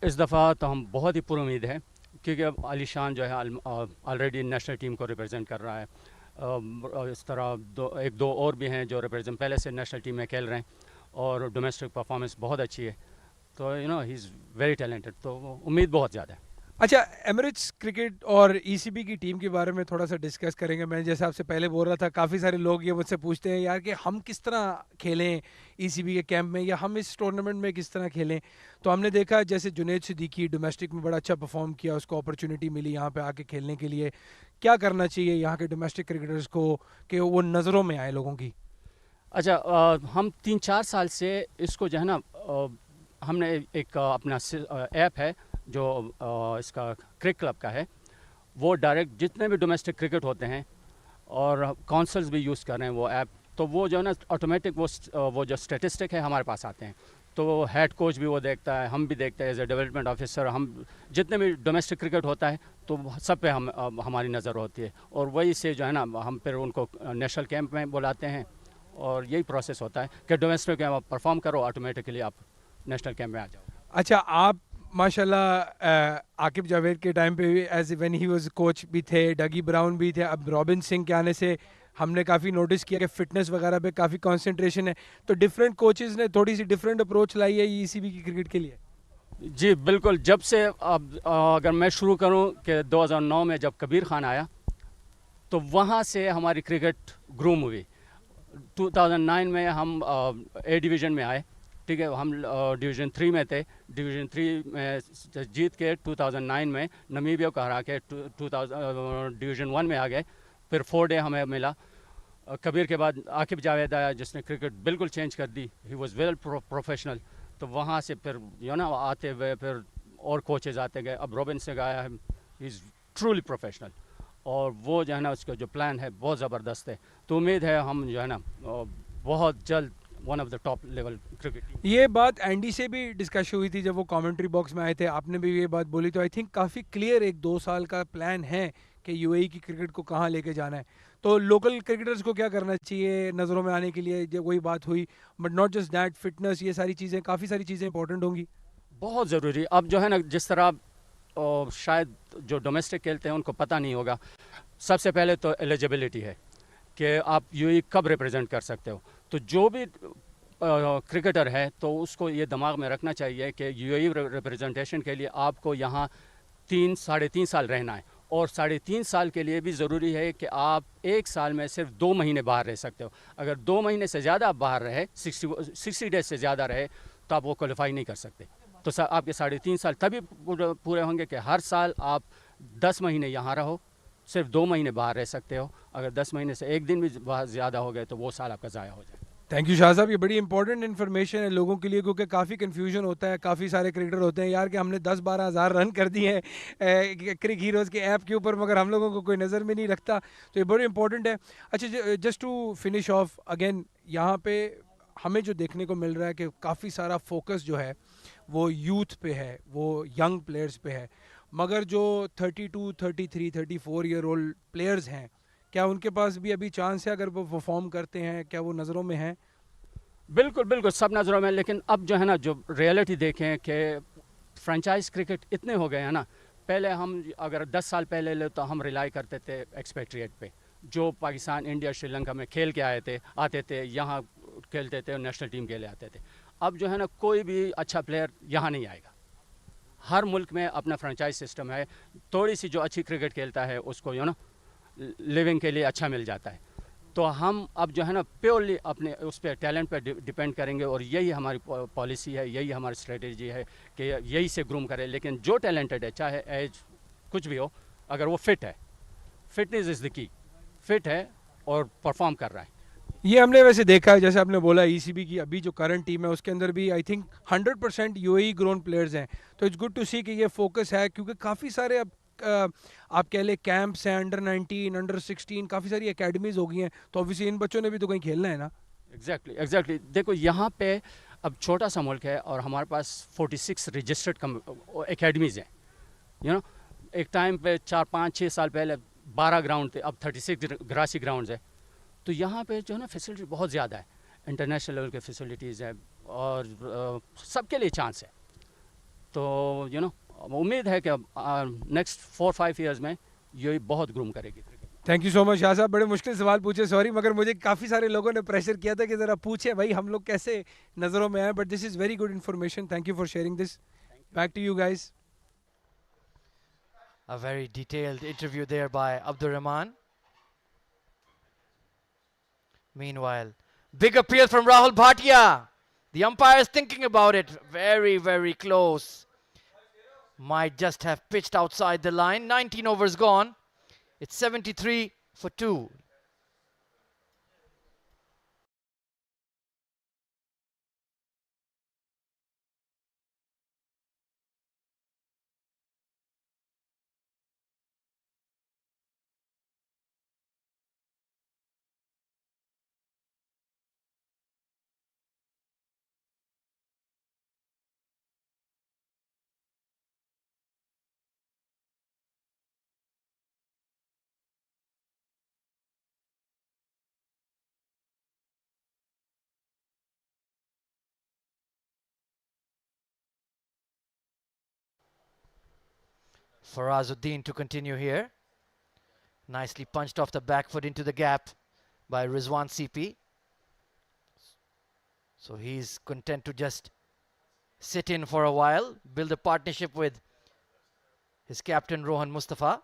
Speaker 4: इस दफ़ा तो हम बहुत ही पुर उम्मीद है, क्योंकि अब अलीशान जो है ऑलरेडी नेशनल टीम को रिप्रेजेंट कर रहा है। इस तरह एक दो और भी हैं जो रिप्रेजेंट पहले से नेशनल टीम में खेल रहे हैं, और डोमेस्टिक परफॉर्मेंस बहुत अच्छी है। तो ही इज़ वेरी टैलेंटेड, तो उम्मीद बहुत ज़्यादा है।
Speaker 2: अच्छा, एमिरेट्स क्रिकेट और ईसीबी की टीम के बारे में थोड़ा सा डिस्कस करेंगे। मैं जैसे आपसे पहले बोल रहा था, काफ़ी सारे लोग ये मुझसे पूछते हैं यार कि हम किस तरह खेलें ईसीबी के कैंप में, या हम इस टूर्नामेंट में किस तरह खेलें। तो हमने देखा जैसे जुनैद सिद्दीकी डोमेस्टिक में बड़ा अच्छा परफॉर्म किया, उसको अपॉर्चुनिटी मिली यहाँ पे आके खेलने के लिए। क्या करना चाहिए यहाँ के डोमेस्टिक क्रिकेटर्स को कि वो नज़रों में आए लोगों की?
Speaker 4: अच्छा, हम 3-4 साल से इसको जो है ना हमने एक अपना ऐप है जो इसका क्रिक क्लब का है, वो डायरेक्ट जितने भी डोमेस्टिक क्रिकेट होते हैं और काउंसल्स भी यूज़ कर रहे हैं वो ऐप। तो वो जो है ना ऑटोमेटिक वो जो स्टेटिस्टिक है हमारे पास आते हैं। तो हेड कोच भी वो देखता है, हम भी देखते हैं एज ए डेवलपमेंट ऑफिसर। हम जितने भी डोमेस्टिक क्रिकेट होता है तो सब पे हमारी नज़र होती है, और वही से जो है ना हम फिर उनको नेशनल कैंप में बुलाते हैं, और यही प्रोसेस होता है कि डोमेस्टिक में आप परफॉर्म करो, ऑटोमेटिकली आप नेशनल कैंप में आ जाओ।
Speaker 2: अच्छा, आप माशाल्लाह आकिब जावेद के टाइम पे भी as when he was coach भी थे, डगी ब्राउन भी थे, अब रॉबिन सिंह के आने से हमने काफ़ी नोटिस किया कि फ़िटनेस वगैरह पे काफ़ी कंसंट्रेशन है। तो डिफरेंट कोचेस ने थोड़ी सी डिफरेंट अप्रोच लाई है ईसीबी की क्रिकेट के लिए।
Speaker 4: जी बिल्कुल। जब से अब अगर मैं शुरू करूं कि 2009 में जब कबीर खान आया, तो वहां से हमारी क्रिकेट ग्रूम हुई। 2009 में हम ए डिवीज़न में आए, ठीक है। हम डिवीज़न 3 में थे। डिवीज़न 3 में जीत के 2009 में नमीबिया को हरा के डिवीज़न 1 में आ गए। फिर 4 डे हमें मिला। कबीर के बाद आकिब जावेद आया, जिसने क्रिकेट बिल्कुल चेंज कर दी। He was well professional. तो वहाँ से फिर आते हुए फिर और कोचेज़ आते गए। अब रॉबिन से आया है, ही इज़ ट्रूली प्रोफेशनल, और वो जो है ना उसका जो प्लान है बहुत ज़बरदस्त है। तो उम्मीद है हम जो है ना बहुत जल्द one of the top level cricket.
Speaker 2: ये बात एंडी से भी डिस्कस हुई थी जब वो कमेंट्री बॉक्स में आए थे, आपने भी ये बात बोली। तो आई थिंक काफ़ी क्लियर 1-2 साल का प्लान है कि यूएई की क्रिकेट को कहाँ लेके जाना है। तो लोकल क्रिकेटर्स को क्या करना चाहिए नज़रों में आने के लिए? जब वही बात हुई, but not just that, fitness, ये सारी चीज़ें, काफ़ी सारी चीज़ें इंपॉर्टेंट होंगी।
Speaker 4: बहुत ज़रूरी। अब जो है ना जिस तरह शायद जो डोमेस्टिक खेलते हैं उनको पता नहीं होगा। सबसे पहले तो एलिजिबिलिटी है कि आप यूएई कब रिप्रेजेंट कर सकते हो। तो जो भी क्रिकेटर है तो उसको ये दिमाग में रखना चाहिए कि यूएई रिप्रेजेंटेशन के लिए आपको यहाँ 3-3.5 साल रहना है, और 3.5 साल के लिए भी ज़रूरी है कि आप एक साल में सिर्फ 2 महीने बाहर रह सकते हो। अगर 2 महीने से ज़्यादा आप बाहर रहे, 60 डेज से ज़्यादा रहे, तो आप वो क्वालिफाई नहीं कर सकते। तो आपके 3.5 साल तभी पूरे होंगे कि हर साल आप 10 महीने यहाँ रहो, सिर्फ 2 महीने बाहर रह सकते हो। अगर 10 महीने से एक दिन भी ज़्यादा हो गए तो वो साल आपका ज़ाया हो जाए।
Speaker 2: थैंक यू शाह साहब, ये बड़ी इंपॉर्टेंट इन्फॉर्मेशन है लोगों के लिए, क्योंकि काफ़ी कन्फ्यूजन होता है। काफ़ी सारे क्रिकेटर होते हैं यार कि हमने 10-12 हज़ार रन कर दिए हैं क्रिक हीरोज़ के ऐप के ऊपर, मगर हम लोगों को कोई नज़र में नहीं रखता। तो ये बड़ी इंपॉर्टेंट है। अच्छा, just to finish off again, यहाँ पे हमें जो देखने को मिल रहा है कि काफ़ी सारा फोकस जो है वो यूथ पे है, वो यंग प्लेयर्स पे है, मगर जो 32, 33, 34 ईयर ओल्ड प्लेयर्स हैं, क्या उनके पास भी अभी चांस है? अगर वो परफॉर्म करते हैं, क्या वो नज़रों में हैं?
Speaker 4: बिल्कुल बिल्कुल, सब नज़रों में। लेकिन अब जो है ना जो रियलिटी देखें कि फ्रेंचाइज क्रिकेट इतने हो गए हैं ना। पहले हम अगर 10 साल पहले ले तो हम रिलाई करते थे एक्सपेट्रिएट पे, जो पाकिस्तान, इंडिया, श्रीलंका में खेल के आते थे, यहाँ खेलते थे और नेशनल टीम के लिए आते थे। अब जो है ना कोई भी अच्छा प्लेयर यहाँ नहीं आएगा। हर मुल्क में अपना फ्रेंचाइज सिस्टम है, थोड़ी सी जो अच्छी क्रिकेट खेलता है उसको लिविंग के लिए अच्छा मिल जाता है। तो हम अब जो है ना प्योरली अपने उस पर टैलेंट पर डिपेंड करेंगे, और यही हमारी पॉलिसी है, यही हमारी स्ट्रेटजी है कि यही से ग्रूम करें। लेकिन जो टैलेंटेड है, चाहे एज कुछ भी हो, अगर वो फिट है, fitness is the key, fit है और परफॉर्म कर रहा है।
Speaker 2: ये हमने वैसे देखा है, जैसे आपने बोला ईसीबी की अभी जो करंट टीम है उसके अंदर भी I think 100% UAE grown players हैं। तो इट्स गुड टू सी कि ये फोकस है, क्योंकि काफ़ी सारे अब आप कह ले कैंप्स हैं, अंडर 19, अंडर 16, काफ़ी सारी एकेडमीज हो गई हैं, तो ऑब्वियसली इन बच्चों ने भी तो कहीं खेलना है ना।
Speaker 4: एग्जैक्टली देखो यहाँ पे अब छोटा सा मुल्क है और हमारे पास 46 रजिस्टर्ड एकेडमीज़ हैं। एक टाइम पे 4 5 6 साल पहले 12 ग्राउंड थे, अब 36 ग्रासी ग्राउंड्स है। तो यहाँ पे जो है ना फैसिलिटी बहुत ज़्यादा है, इंटरनेशनल लेवल के फैसिलिटीज़ है और सबके लिए चांस है। तो उम्मीद है कि नेक्स्ट 4 5 ईयर्स में ये बहुत ग्रूम करेगी।
Speaker 2: Thank you so much Shah साहब, बड़े मुश्किल सवाल पूछे, सॉरी, मगर मुझे काफ़ी सारे लोगों ने प्रेशर किया था कि ज़रा पूछे भाई हम लोग कैसे नज़रों में आए, but this is very good information, thank you for sharing this. Back to you guys.
Speaker 1: A very detailed interview there by Abdur Rahman. Meanwhile, big appeal from Rahul Bhatia. The umpire is thinking about it. Very, very close. Might just have pitched outside the line. 19 overs gone. It's 73 for 2. Farazuddin to continue here. Nicely punched off the back foot into the gap by Rizwan CP. So he's content to just sit in for a while, build a partnership with his captain Rohan Mustafa.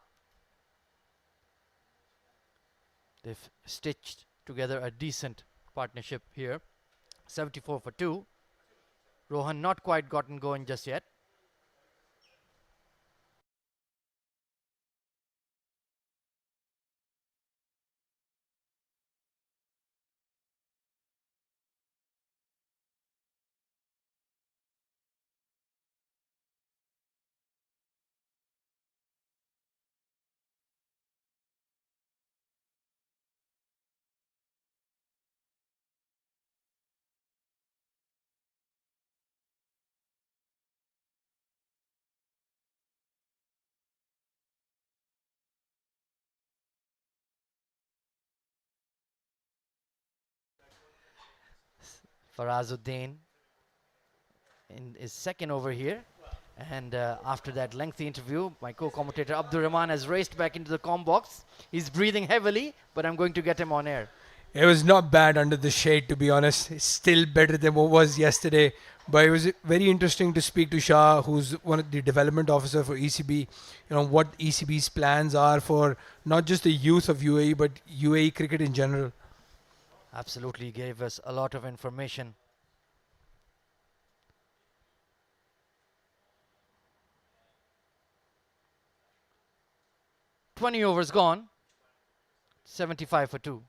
Speaker 1: They've stitched together a decent partnership here. 74 for 2. Rohan not quite gotten going just yet. Farazuddin in his second over here. And after that lengthy interview, my co-commentator Abdur Rahman has raced back into the comm box. He's breathing heavily, but I'm going to get him on air.
Speaker 2: It was not bad under the shade, to be honest. It's still better than what was yesterday. But it was very interesting to speak to Shah, who's one of the development officer for ECB. What ECB's plans are for not just the youth of UAE, but UAE cricket in general.
Speaker 1: Absolutely gave us a lot of information. "20 overs gone, 75 for 2.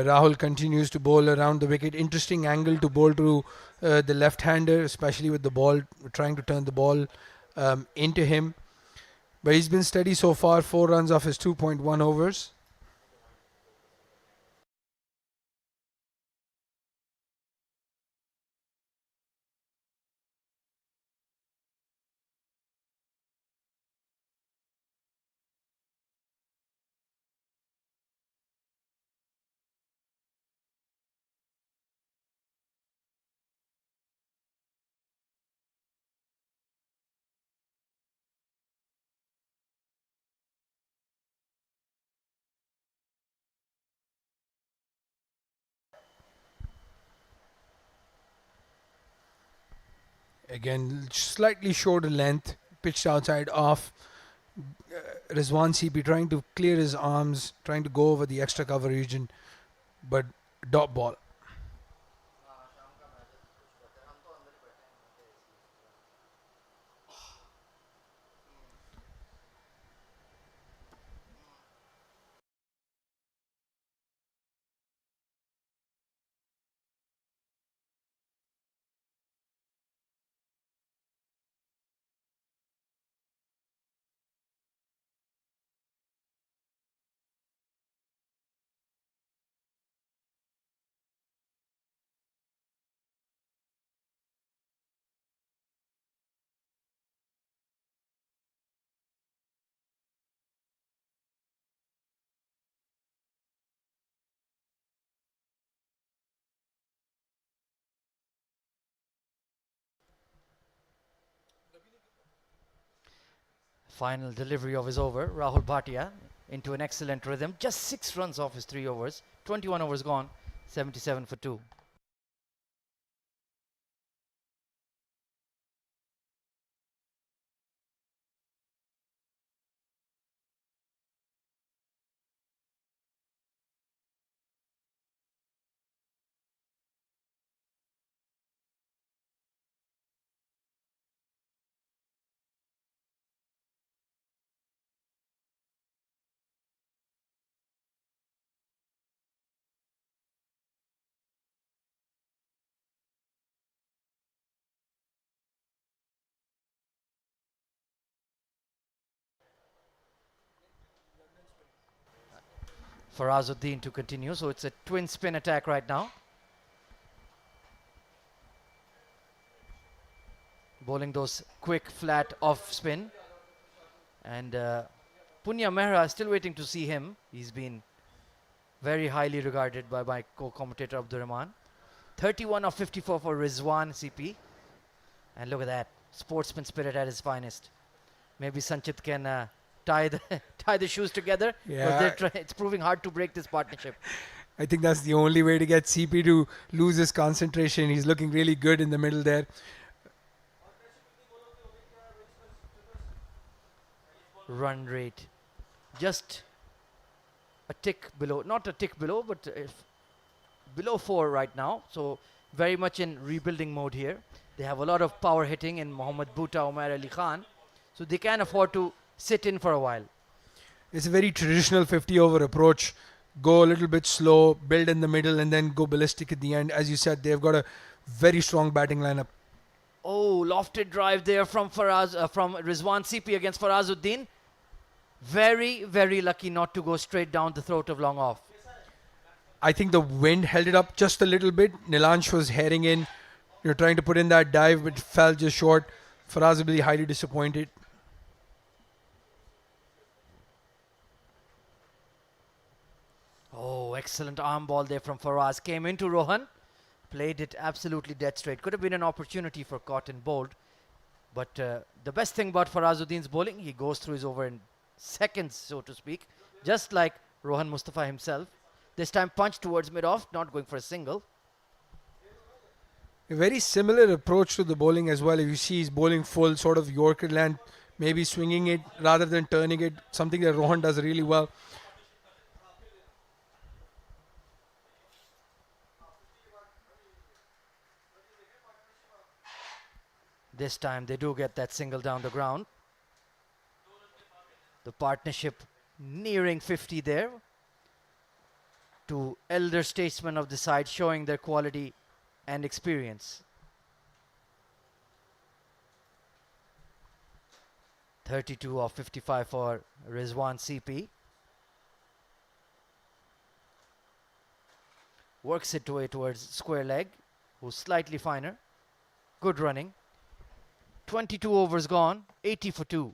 Speaker 2: Rahul continues to bowl around the wicket. Interesting angle to bowl to the left-hander, especially with the ball, trying to turn the ball into him. But he's been steady so far, 4 runs off his 2.1 overs. Again, slightly shorter length, pitched outside off. Rizwan CP trying to clear his arms, trying to go over the extra cover region, but dot ball.
Speaker 1: Final delivery of his over, Rahul Bhatia, into an excellent rhythm. Just 6 runs off his 3 overs. 21 overs gone, 77 for 2. Farazuddin to continue, so it's a twin spin attack right now. Bowling those quick flat off spin. And Punya Mehra, still waiting to see him. He's been very highly regarded by my co-commentator Abdur Rahman. 31 of 54 for Rizwan CP. And look at that, sportsman spirit at his finest. Maybe Sanchit can tie the shoes together.
Speaker 2: Yeah.
Speaker 1: It's proving hard to break this partnership.
Speaker 2: I think that's the only way to get CP to lose his concentration. He's looking really good in the middle there.
Speaker 1: Run rate just a tick below, not a tick below, but below 4 right now. So very much in rebuilding mode here. They have a lot of power hitting in Mohammad Bhuta, Umar Ali Khan, so they can afford to sit in for a while.
Speaker 2: It's a very traditional 50 over approach. Go a little bit slow, build in the middle, and then go ballistic at the end. As you said, they've got a very strong batting lineup.
Speaker 1: Oh, lofted drive there from Rizwan CP against Farazuddin. Very, very lucky not to go straight down the throat of long off.
Speaker 2: I think the wind held it up just a little bit. Nilansh was heading in, trying to put in that dive, but fell just short. Faraz will be highly disappointed.
Speaker 1: Oh, excellent arm ball there from Faraz. Came into Rohan, played it absolutely dead straight. Could have been an opportunity for Cotton bowled. But the best thing about Farazuddin's bowling, he goes through his over in seconds, so to speak. Just like Rohan Mustafa himself. This time punch towards mid-off, not going for a single.
Speaker 2: A very similar approach to the bowling as well. If you see, he's bowling full, sort of Yorker land, maybe swinging it rather than turning it, something that Rohan does really well.
Speaker 1: This time they do get that single down the ground. The partnership nearing 50 there. Two elder statesmen of the side showing their quality and experience. 32 of 55 for Rizwan CP. Works it way towards square leg, who's slightly finer. Good running. 22 overs gone, 80 for 2.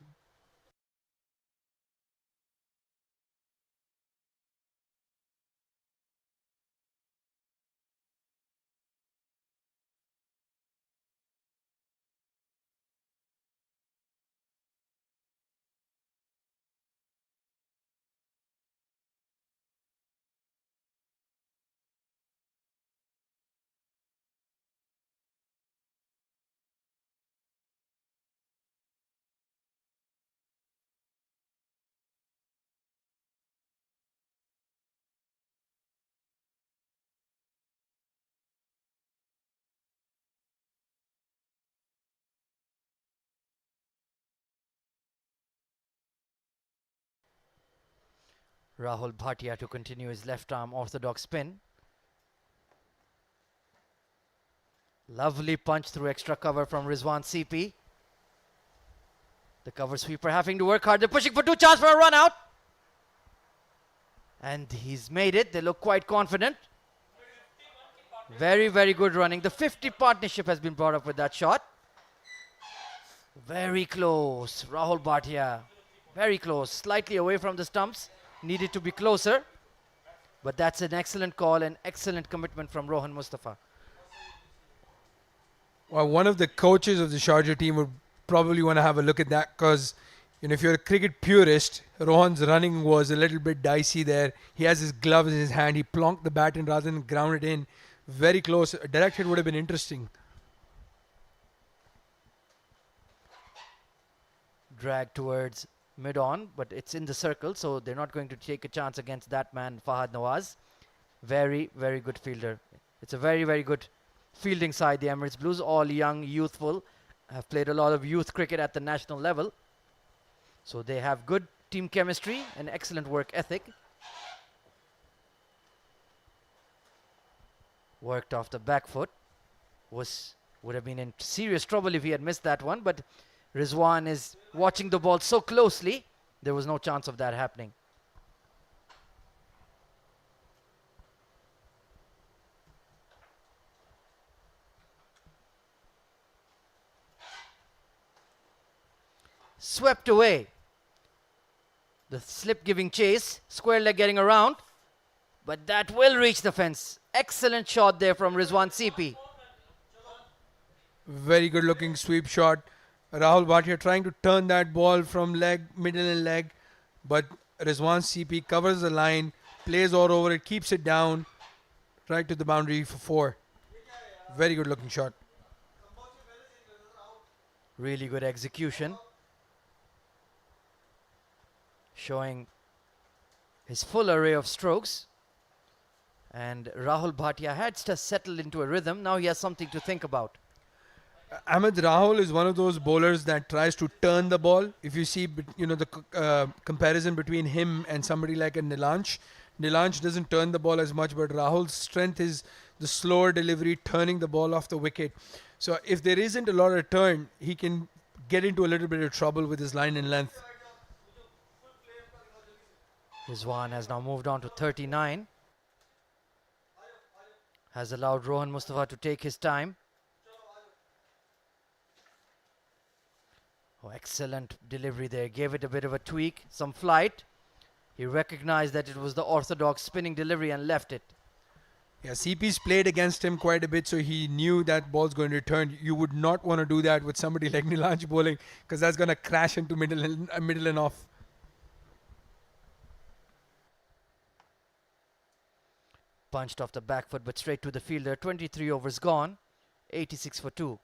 Speaker 1: Rahul Bhatia to continue his left arm orthodox spin. Lovely punch through extra cover from Rizwan CP. The cover sweeper having to work hard. They're pushing for 2, chance for a run out. And he's made it. They look quite confident. Very, very good running. The 50 partnership has been brought up with that shot. Very close. Rahul Bhatia. Very close. Slightly away from the stumps. Needed to be closer. But that's an excellent call and excellent commitment from Rohan Mustafa.
Speaker 2: Well, one of the coaches of the Sharjah team would probably want to have a look at that, because if you're a cricket purist, Rohan's running was a little bit dicey there. He has his gloves in his hand. He plonked the bat in rather than ground it in. Very close. A direct hit would have been interesting.
Speaker 1: Drag towards mid-on, but it's in the circle, so they're not going to take a chance against that man, Fahad Nawaz. Very, very good fielder. It's a very, very good fielding side, the Emirates Blues. All young, youthful, have played a lot of youth cricket at the national level. So they have good team chemistry and excellent work ethic. Worked off the back foot. Would have been in serious trouble if he had missed that one, but Rizwan is watching the ball so closely, there was no chance of that happening. Swept away. The slip giving chase, square leg getting around, but that will reach the fence. Excellent shot there from Rizwan CP.
Speaker 2: Very good looking sweep shot. Rahul Bhatia trying to turn that ball from leg, middle and leg, but Rizwan CP covers the line, plays all over it, keeps it down, right to the boundary for 4. Very good looking shot.
Speaker 1: Really good execution. Showing his full array of strokes. And Rahul Bhatia had settled into a rhythm. Now he has something to think about.
Speaker 2: Ahmed Rahul is one of those bowlers that tries to turn the ball. If you see, the comparison between him and somebody like a Nilansh doesn't turn the ball as much, but Rahul's strength is the slower delivery, turning the ball off the wicket. So if there isn't a lot of turn, he can get into a little bit of trouble with his line and length.
Speaker 1: Rizwan has now moved on to 39. Has allowed Rohan Mustafa to take his time. Oh, excellent delivery there. Gave it a bit of a tweak, some flight. He recognized that it was the orthodox spinning delivery and left it.
Speaker 2: Yeah, CP's played against him quite a bit, so he knew that ball's going to return. You would not want to do that with somebody like Nilansh bowling, because that's going to crash into middle and off.
Speaker 1: Punched off the back foot, but straight to the fielder. 23 overs gone. 86 for 2.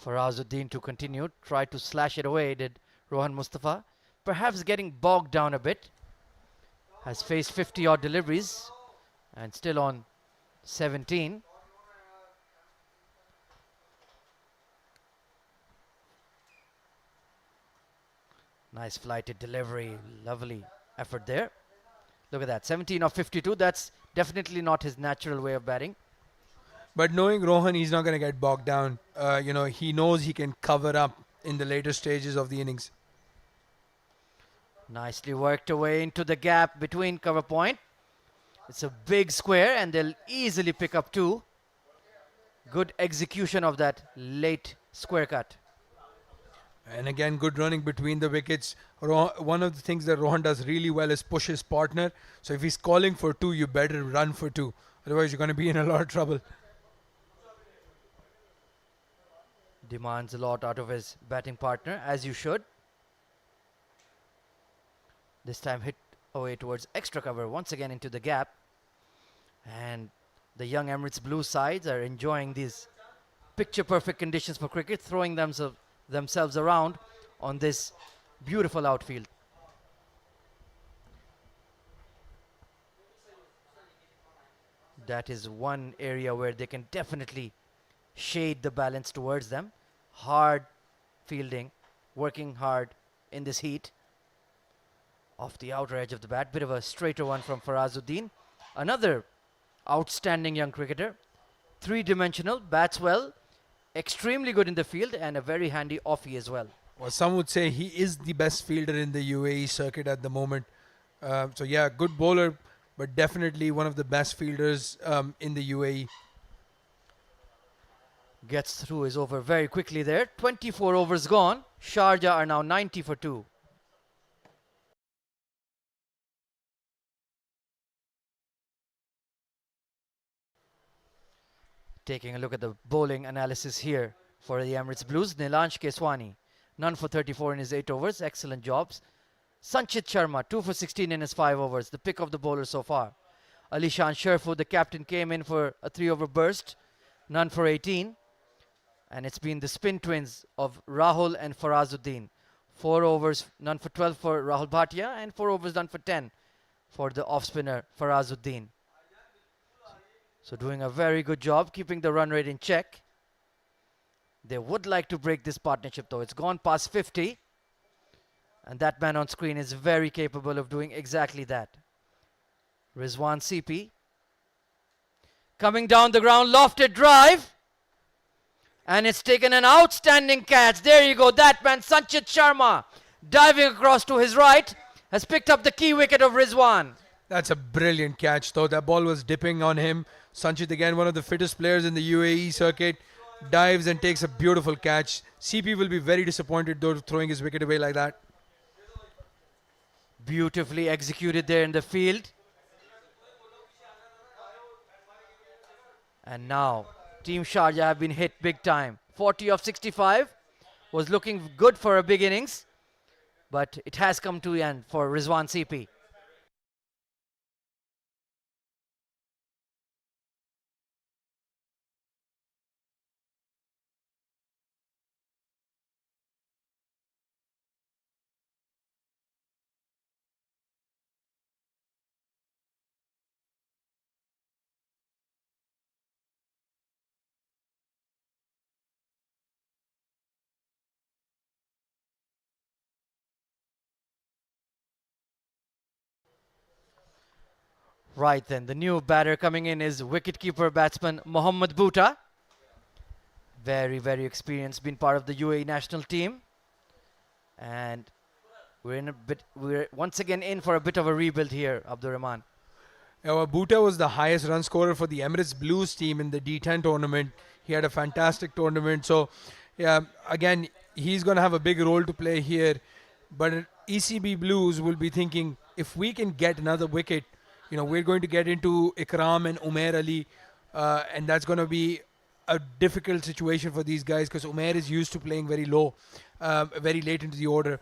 Speaker 1: Farazuddin to continue, tried to slash it away, did Rohan Mustafa. Perhaps getting bogged down a bit. Has faced 50 odd deliveries and still on 17. Nice flighted delivery, lovely effort there. Look at that, 17 of 52. That's definitely not his natural way of batting.
Speaker 2: But knowing Rohan, he's not going to get bogged down. He knows he can cover up in the later stages of the innings.
Speaker 1: Nicely worked away into the gap between cover point. It's a big square and they'll easily pick up 2. Good execution of that late square cut.
Speaker 2: And again, good running between the wickets. One of the things that Rohan does really well is push his partner. So if he's calling for 2, you better run for 2. Otherwise, you're going to be in a lot of trouble.
Speaker 1: Demands a lot out of his batting partner, as you should. This time hit away towards extra cover, once again into the gap. And the young Emirates Blue sides are enjoying these picture-perfect conditions for cricket, throwing themselves around on this beautiful outfield. That is one area where they can definitely shade the balance towards them. Hard fielding, working hard in this heat. Off the outer edge of the bat, bit of a straighter one from Farazuddin. Another outstanding young cricketer. 3-dimensional, bats well, extremely good in the field, and a very handy offie as well.
Speaker 2: Well, some would say he is the best fielder in the UAE circuit at the moment. So yeah, good bowler, but definitely one of the best fielders in the UAE.
Speaker 1: Gets through his over very quickly there. 24 overs gone. Sharjah are now 90 for 2. Taking a look at the bowling analysis here for the Emirates Blues. Nilansh Keswani, none for 34 in his 8 overs. Excellent jobs. Sanchit Sharma, 2 for 16 in his 5 overs. The pick of the bowler so far. Alishan Sherfu, the captain, came in for a 3-over burst. None for 18. And it's been the spin twins of Rahul and Farazuddin. 4 overs, none for 12 for Rahul Bhatia, and 4 overs, none for 10 for the off-spinner Farazuddin. So doing a very good job keeping the run rate in check. They would like to break this partnership though. It's gone past 50. And that man on screen is very capable of doing exactly that. Rizwan CP. Coming down the ground, lofted drive. And it's taken an outstanding catch. There you go. That man, Sanchit Sharma, diving across to his right, has picked up the key wicket of Rizwan.
Speaker 2: That's a brilliant catch though. That ball was dipping on him. Sanchit, again, one of the fittest players in the UAE circuit, dives and takes a beautiful catch. CP will be very disappointed though, throwing his wicket away like that.
Speaker 1: Beautifully executed there in the field. And now Team Sharjah have been hit big time. 40 of 65 was looking good for a big innings, but it has come to the end for Rizwan CP. Right then, the new batter coming in is wicketkeeper batsman Mohammad Bhuta. Very, very experienced, been part of the UAE national team. And we're once again in for a bit of a rebuild here, Abdur Rahman.
Speaker 2: Yeah, Bhuta was the highest run scorer for the Emirates Blues team in the D10 tournament. He had a fantastic tournament. So, yeah, again, he's going to have a big role to play here. But ECB Blues will be thinking, if we can get another wicket, we're going to get into Ikram and Umair Ali. And that's going to be a difficult situation for these guys because Umair is used to playing very low, very late into the order.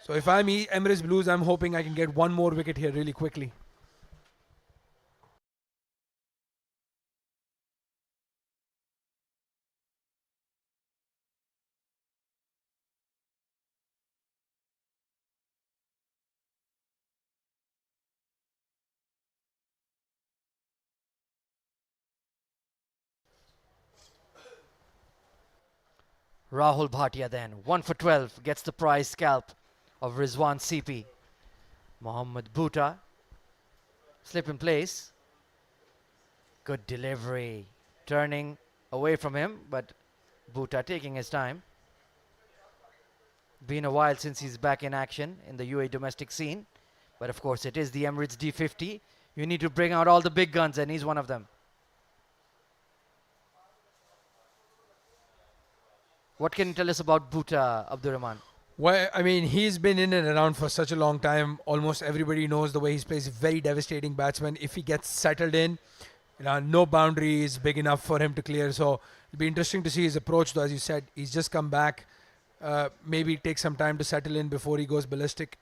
Speaker 2: So if I'm Emirates Blues, I'm hoping I can get one more wicket here really quickly.
Speaker 1: Rahul Bhatia then, 1 for 12, gets the prize scalp of Rizwan CP. Mohammad Bhuta, slip in place. Good delivery. Turning away from him, but Bhuta taking his time. Been a while since he's back in action in the UAE domestic scene. But of course, it is the Emirates D50. You need to bring out all the big guns, and he's one of them. What can you tell us about Bhuta, Abdurrahman?
Speaker 2: Well, I mean, he's been in and around for such a long time. Almost everybody knows the way he plays. Very devastating batsman. If he gets settled in, no boundary is big enough for him to clear. So it'll be interesting to see his approach. Though, as you said, he's just come back. Maybe take some time to settle in before he goes ballistic.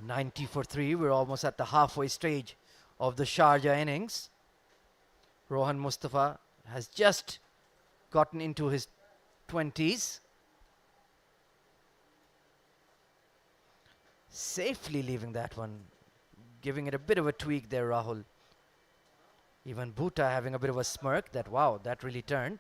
Speaker 1: 90 for 3. We're almost at the halfway stage of the Sharjah innings. Rohan Mustafa has just gotten into his 20s. Safely leaving that one. Giving it a bit of a tweak there, Rahul. Even Bhuta having a bit of a smirk that, wow, that really turned.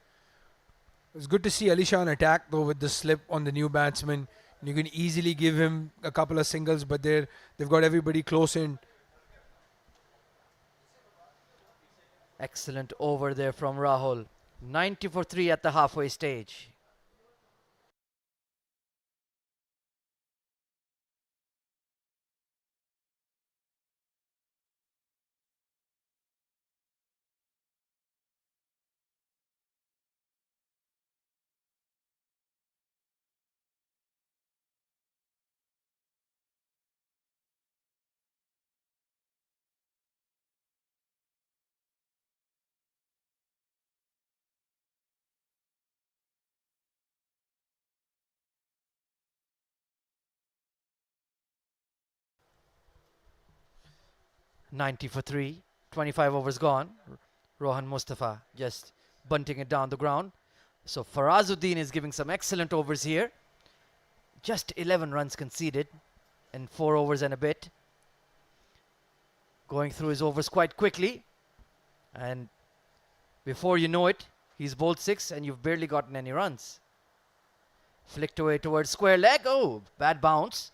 Speaker 2: It's good to see Alisha on attack, though, with the slip on the new batsman. You can easily give him a couple of singles, but they've got everybody close in.
Speaker 1: Excellent over there from Rahul. 90 for 3 at the halfway stage. $90 for 3. 25 overs gone. Rohan Mustafa just bunting it down the ground. So Farazuddin is giving some excellent overs here. Just 11 runs conceded in 4 overs and a bit. Going through his overs quite quickly. And before you know it, he's bowled 6 and you've barely gotten any runs. Flicked away towards square leg. Oh, bad bounce.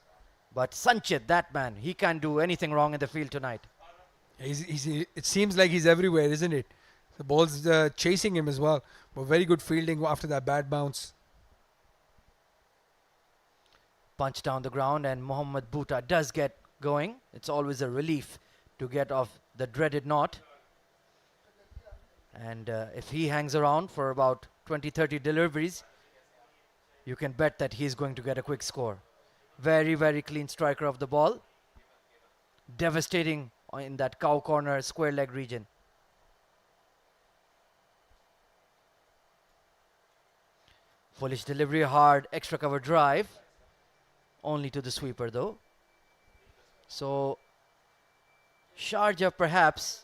Speaker 1: But Sanchit, that man, he can't do anything wrong in the field tonight.
Speaker 2: It seems like he's everywhere, isn't it? The ball's chasing him as well. But very good fielding after that bad bounce.
Speaker 1: Punch down the ground, and Mohammad Bhuta does get going. It's always a relief to get off the dreaded knot. And if he hangs around for about 20-30 deliveries, you can bet that he's going to get a quick score. Very, very clean striker of the ball. Devastating in that cow corner square leg region. Foolish delivery, hard extra cover drive. Only to the sweeper though. So Sharjah, perhaps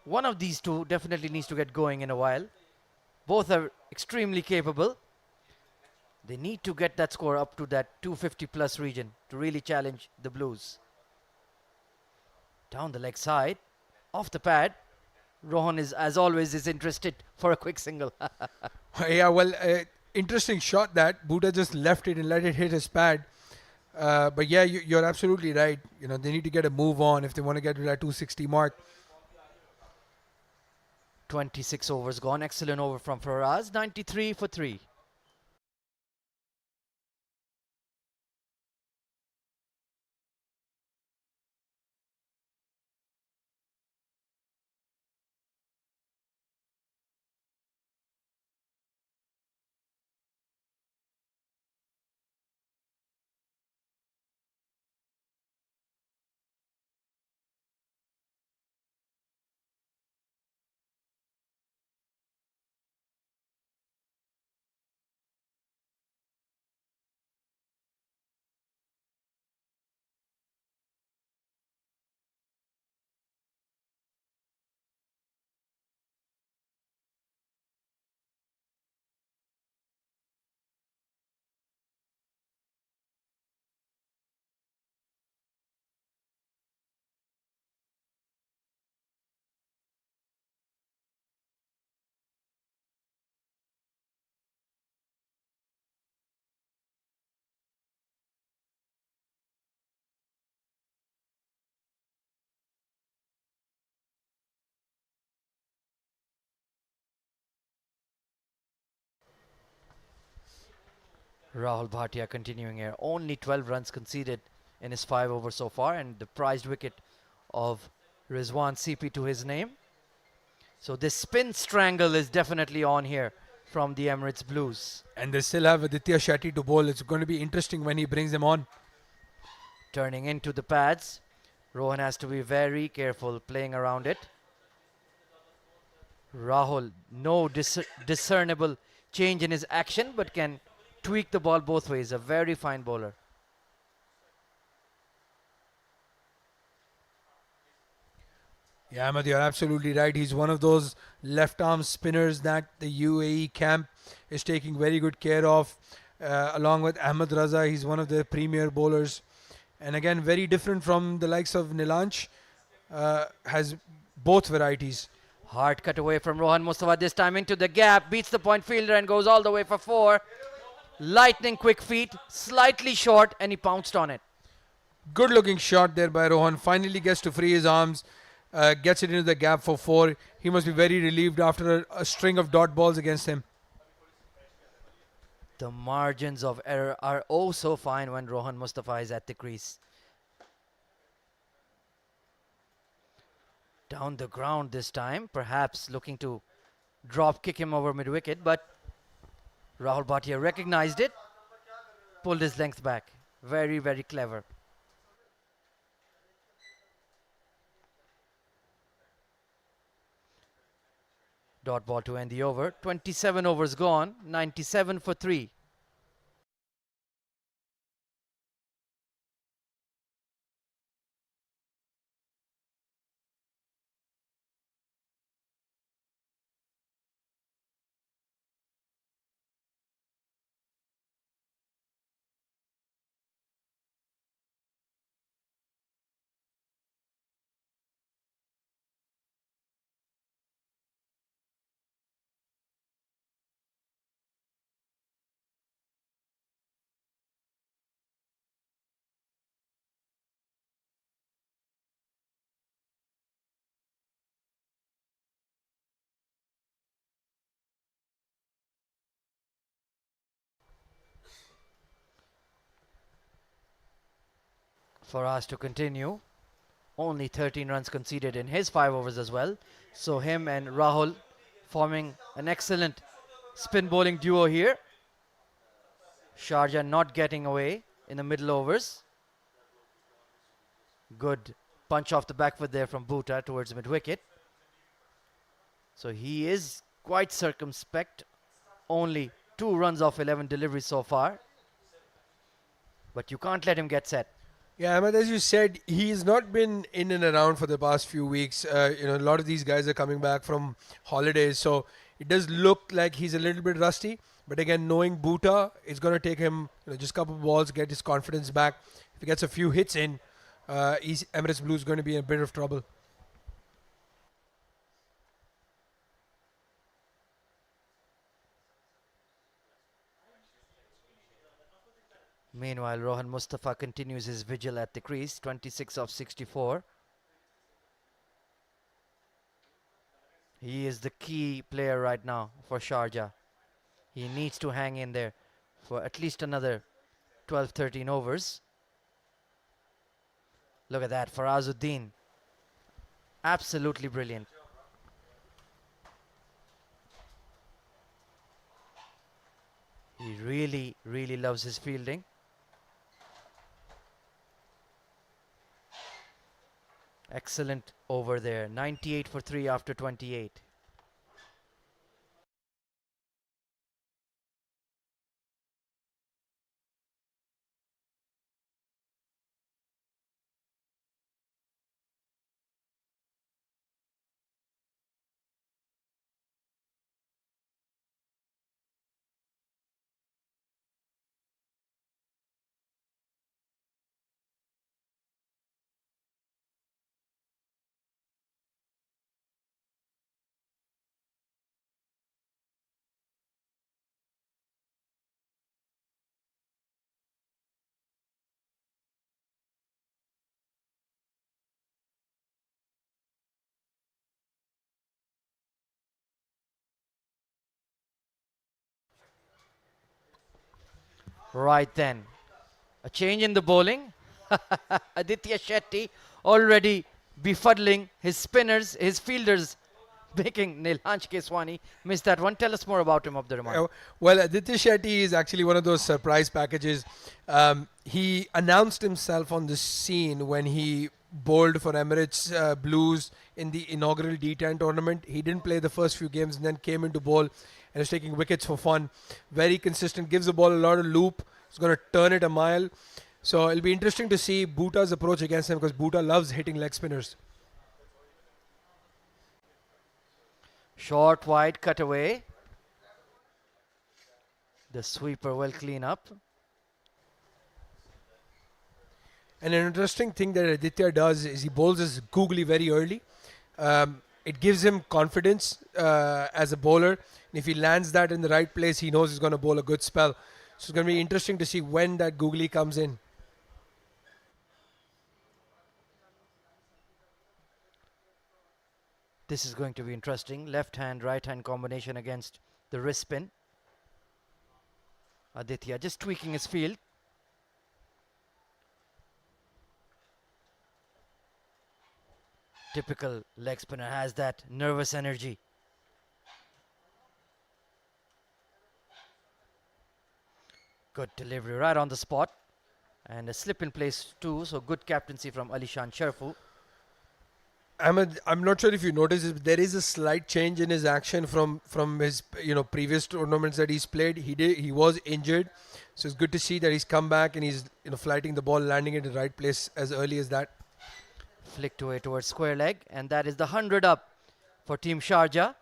Speaker 1: one of these two definitely needs to get going in a while. Both are extremely capable. They need to get that score up to that 250 plus region to really challenge the Blues. Down the leg side, off the pad. Rohan is, as always, is interested for a quick single.
Speaker 2: Yeah, well, interesting shot that. Bhuta just left it and let it hit his pad. But yeah, you're absolutely right. They need to get a move on if they want to get to that 260 mark.
Speaker 1: 26 overs gone. Excellent over from Faraz. 93 for 3. Rahul Bhatia continuing here. Only 12 runs conceded in his 5 overs so far, and the prized wicket of Rizwan CP to his name. So this spin strangle is definitely on here from the Emirates Blues.
Speaker 2: And they still have Aditya Shetty to bowl. It's going to be interesting when he brings them on.
Speaker 1: Turning into the pads. Rohan has to be very careful playing around it. Rahul, no discernible change in his action, but can tweak the ball both ways. A very fine bowler.
Speaker 2: Yeah, Ahmed, you're absolutely right. He's one of those left arm spinners that the UAE camp is taking very good care of. Along with Ahmed Raza, he's one of the premier bowlers. And again, very different from the likes of Nilansh. Has both varieties.
Speaker 1: Hard cut away from Rohan Mustafa, this time into the gap, beats the point fielder and goes all the way for 4. Lightning quick feet, slightly short, and he pounced on it.
Speaker 2: Good looking shot there by Rohan. Finally gets to free his arms, gets it into the gap for 4. He must be very relieved after a string of dot balls against him.
Speaker 1: The margins of error are oh so fine when Rohan Mustafa is at the crease. Down the ground this time, perhaps looking to drop kick him over mid wicket, but Rahul Bhatia recognized it, pulled his length back. Very, very clever. Dot ball to end the over. 27 overs gone, 97 for 3. For us to continue. Only 13 runs conceded in his 5 overs as well. So him and Rahul forming an excellent spin bowling duo here. Sharjah not getting away in the middle overs. Good punch off the back foot there from Bhuta towards mid wicket. So he is quite circumspect. Only 2 runs off 11 deliveries so far. But you can't let him get set.
Speaker 2: Yeah, Ahmed, as you said, he's not been in and around for the past few weeks. A lot of these guys are coming back from holidays, so it does look like he's a little bit rusty. But again, knowing Bhuta, it's going to take him just a couple of balls, get his confidence back. If he gets a few hits in, Emirates Blue is going to be in a bit of trouble.
Speaker 1: Meanwhile, Rohan Mustafa continues his vigil at the crease, 26 of 64. He is the key player right now for Sharjah. He needs to hang in there for at least another 12-13 overs. Look at that, Farazuddin. Absolutely brilliant. He really, really loves his fielding. Excellent over there. 98 for 3 after 28. Right then. A change in the bowling. Aditya Shetty already befuddling his spinners, his fielders, making Nilhansh Keswani miss that one. Tell us more about him, Abdurrahman.
Speaker 2: Well, Aditya Shetty is actually one of those surprise packages. He announced himself on the scene when he bowled for Emirates Blues in the inaugural D10 tournament. He didn't play the first few games and then came into bowl and is taking wickets for fun. Very consistent, gives the ball a lot of loop. He's going to turn it a mile. So it'll be interesting to see Bhuta's approach against him because Bhuta loves hitting leg spinners.
Speaker 1: Short, wide, cut away. The sweeper will clean up.
Speaker 2: And an interesting thing that Aditya does is he bowls his googly very early. It gives him confidence as a bowler. And if he lands that in the right place, he knows he's going to bowl a good spell. So it's going to be interesting to see when that googly comes in.
Speaker 1: This is going to be interesting. Left hand, right hand combination against the wrist spin. Aditya just tweaking his field. Typical leg spinner, has that nervous energy. Good delivery right on the spot. And a slip in place too, so good captaincy from Alishan Sharfu.
Speaker 2: Ahmed, I'm not sure if you noticed it, but there is a slight change in his action from his previous tournaments that he's played. He was injured, so it's good to see that he's come back and he's flighting the ball, landing it in the right place as early as that.
Speaker 1: Flicked away towards square leg, and that is the 100 up for Team Sharjah.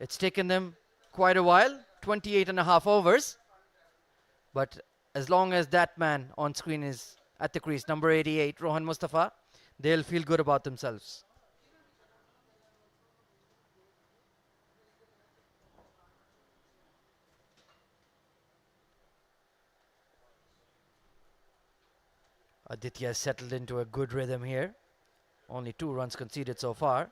Speaker 1: It's taken them quite a while, 28.5 overs, but as long as that man on screen is at the crease, number 88, Rohan Mustafa, they'll feel good about themselves. Aditya has settled into a good rhythm here. Only 2 runs conceded so far.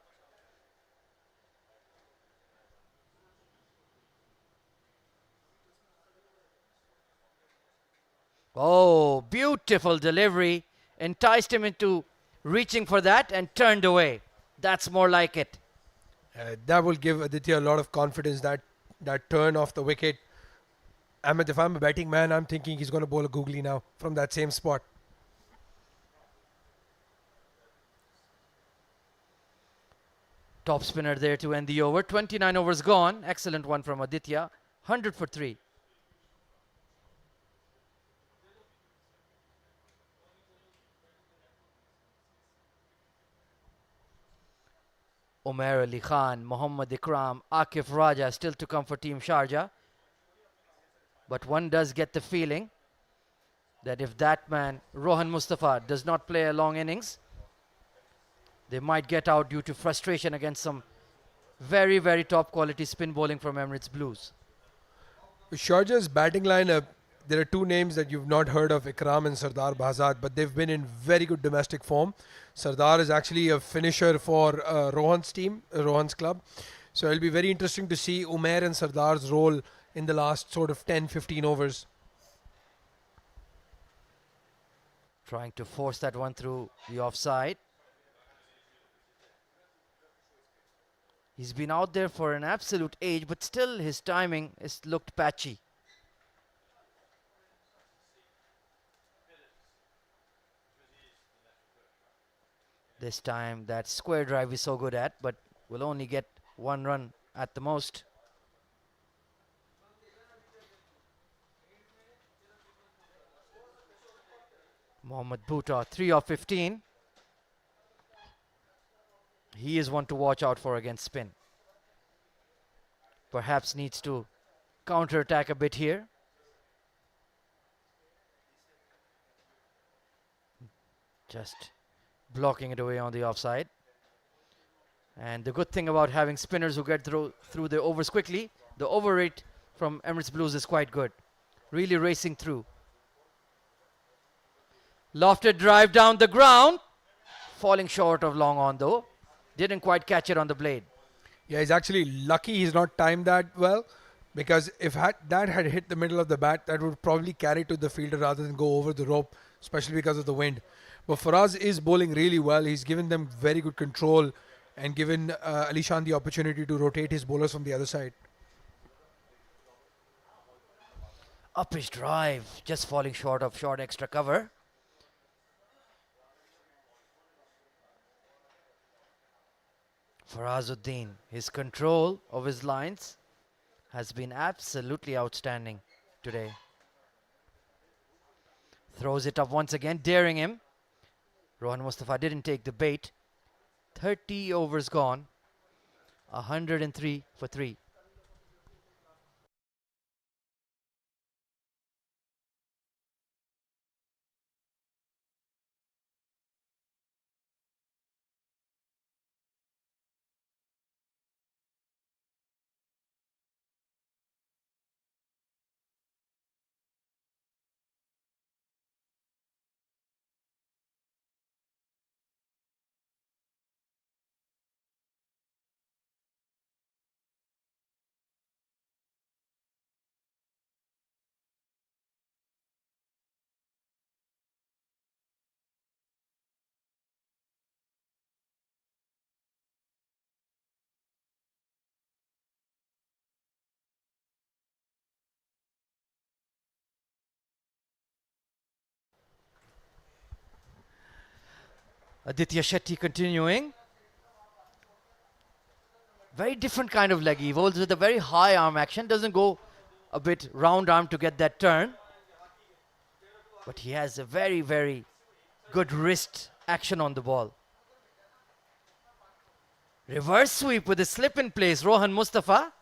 Speaker 1: Oh, beautiful delivery. Enticed him into reaching for that and turned away. That's more like it.
Speaker 2: That will give Aditya a lot of confidence, that turn off the wicket. Ahmed, if I'm a betting man, I'm thinking he's going to bowl a googly now from that same spot.
Speaker 1: Top spinner there to end the over. 29 overs gone. Excellent one from Aditya. 100 for 3. Umair Ali Khan, Mohammad Ikram, Akif Raja still to come for Team Sharjah. But one does get the feeling that if that man, Rohan Mustafa, does not play a long innings, they might get out due to frustration against some very, very top quality spin bowling from Emirates Blues.
Speaker 2: Sharjah's batting lineup, there are 2 names that you've not heard of, Ikram and Sardar Bahzad, but they've been in very good domestic form. Sardar is actually a finisher for Rohan's team, Rohan's club. So it'll be very interesting to see Umair and Sardar's role in the last sort of 10-15 overs.
Speaker 1: Trying to force that one through the offside. He's been out there for an absolute age, but still his timing has looked patchy. This time that square drive is so good at, but will only get 1 run at the most. Mohammad Bhuta, 3 of 15. He is one to watch out for against spin. Perhaps needs to counter-attack a bit here. Just blocking it away on the offside. And the good thing about having spinners who get through the overs quickly, the over rate from Emirates Blues is quite good. Really racing through. Lofted drive down the ground. Falling short of long on though. Didn't quite catch it on the blade.
Speaker 2: Yeah, he's actually lucky he's not timed that well. because if that had hit the middle of the bat, that would probably carry to the fielder rather than go over the rope, especially because of the wind. But Faraz is bowling really well. He's given them very good control and given Ali Shan the opportunity to rotate his bowlers from the other side.
Speaker 1: Up his drive, just falling short of short extra cover. Farazuddin, his control of his lines has been absolutely outstanding today. Throws it up once again, daring him. Rohan Mustafa didn't take the bait. 30 overs gone. 103 for 3. Aditya Shetty continuing. Very different kind of leg. He bowls with a very high arm action. Doesn't go a bit round arm to get that turn. But he has a very, very good wrist action on the ball. Reverse sweep with a slip in place. Rohan Mustafa.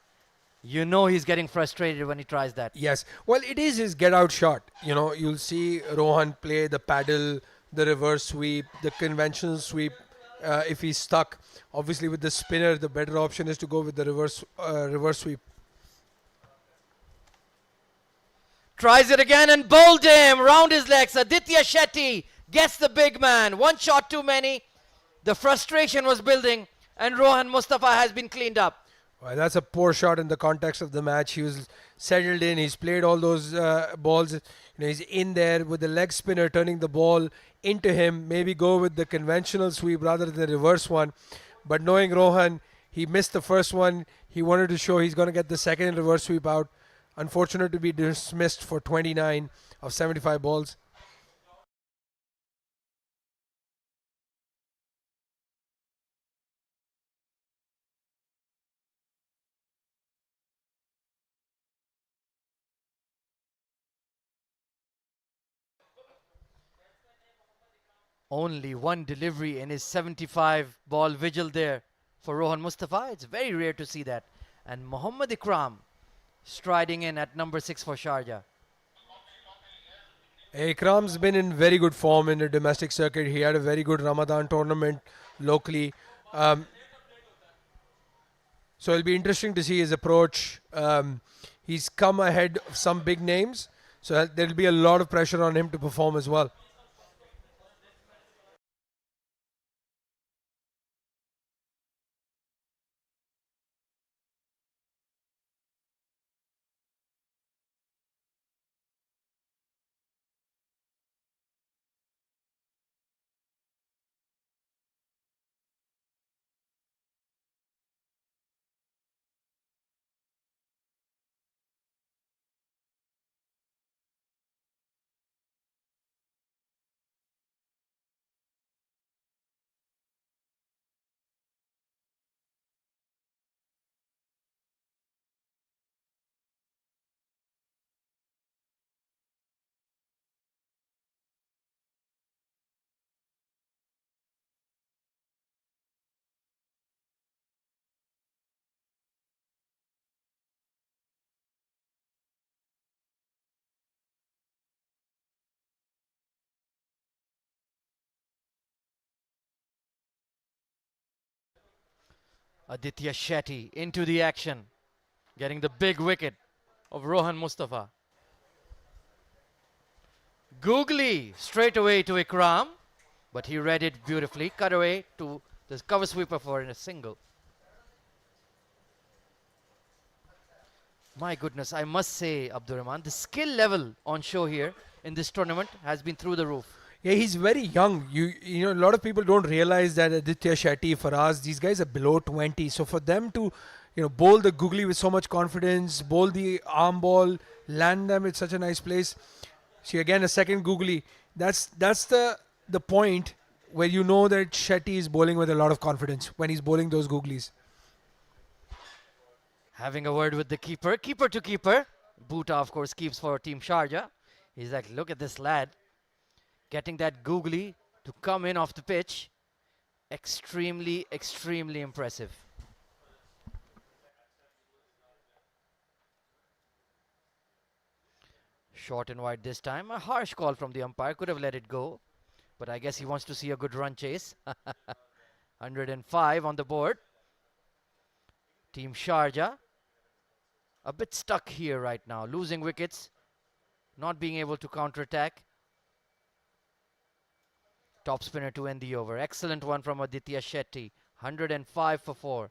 Speaker 1: You know he's getting frustrated when he tries that.
Speaker 2: Yes. Well, it is his get out shot. You know, you'll see Rohan play the paddle, the reverse sweep, the conventional sweep. If he's stuck, obviously with the spinner, the better option is to go with the reverse sweep.
Speaker 1: Tries it again and bowled him round his legs. Aditya Shetty gets the big man. One shot too many. The frustration was building and Rohan Mustafa has been cleaned up.
Speaker 2: Well, that's a poor shot in the context of the match. He was settled in. He's played all those balls. You know, he's in there with the leg spinner turning the ball into him. Maybe go with the conventional sweep rather than the reverse one. But knowing Rohan, he missed the first one. He wanted to show he's going to get the second reverse sweep out. Unfortunate to be dismissed for 29 of 75 balls.
Speaker 1: Only one delivery in his 75 ball vigil there for Rohan Mustafa. It's very rare to see that. And Mohammad Ikram striding in at number 6 for Sharjah.
Speaker 2: Ikram's been in very good form in the domestic circuit. He had a very good Ramadan tournament locally. So it'll be interesting to see his approach. He's come ahead of some big names. So there'll be a lot of pressure on him to perform as well.
Speaker 1: Aditya Shetty into the action, getting the big wicket of Rohan Mustafa. Googly straight away to Ikram, but he read it beautifully, cut away to the cover sweeper for a single. My goodness, I must say, Abdurrahman, the skill level on show here in this tournament has been through the roof.
Speaker 2: Yeah, he's very young. You know, a lot of people don't realize that Aditya Shetty, Faraz, these guys are below 20. So for them to, bowl the googly with so much confidence, bowl the arm ball, land them at such a nice place. See again a second googly. That's the point where you know that Shetty is bowling with a lot of confidence when he's bowling those googlies.
Speaker 1: Having a word with the keeper, keeper to keeper. Bhuta, of course, keeps for Team Sharjah. He's like, look at this lad getting that googly to come in off the pitch. Extremely, extremely impressive. Short and wide this time. A harsh call from the umpire. Could have let it go. But I guess he wants to see a good run chase. 105 on the board. Team Sharjah a bit stuck here right now. Losing wickets. Not being able to counter-attack. Top spinner to end the over. Excellent one from Aditya Shetty. 105 for 4.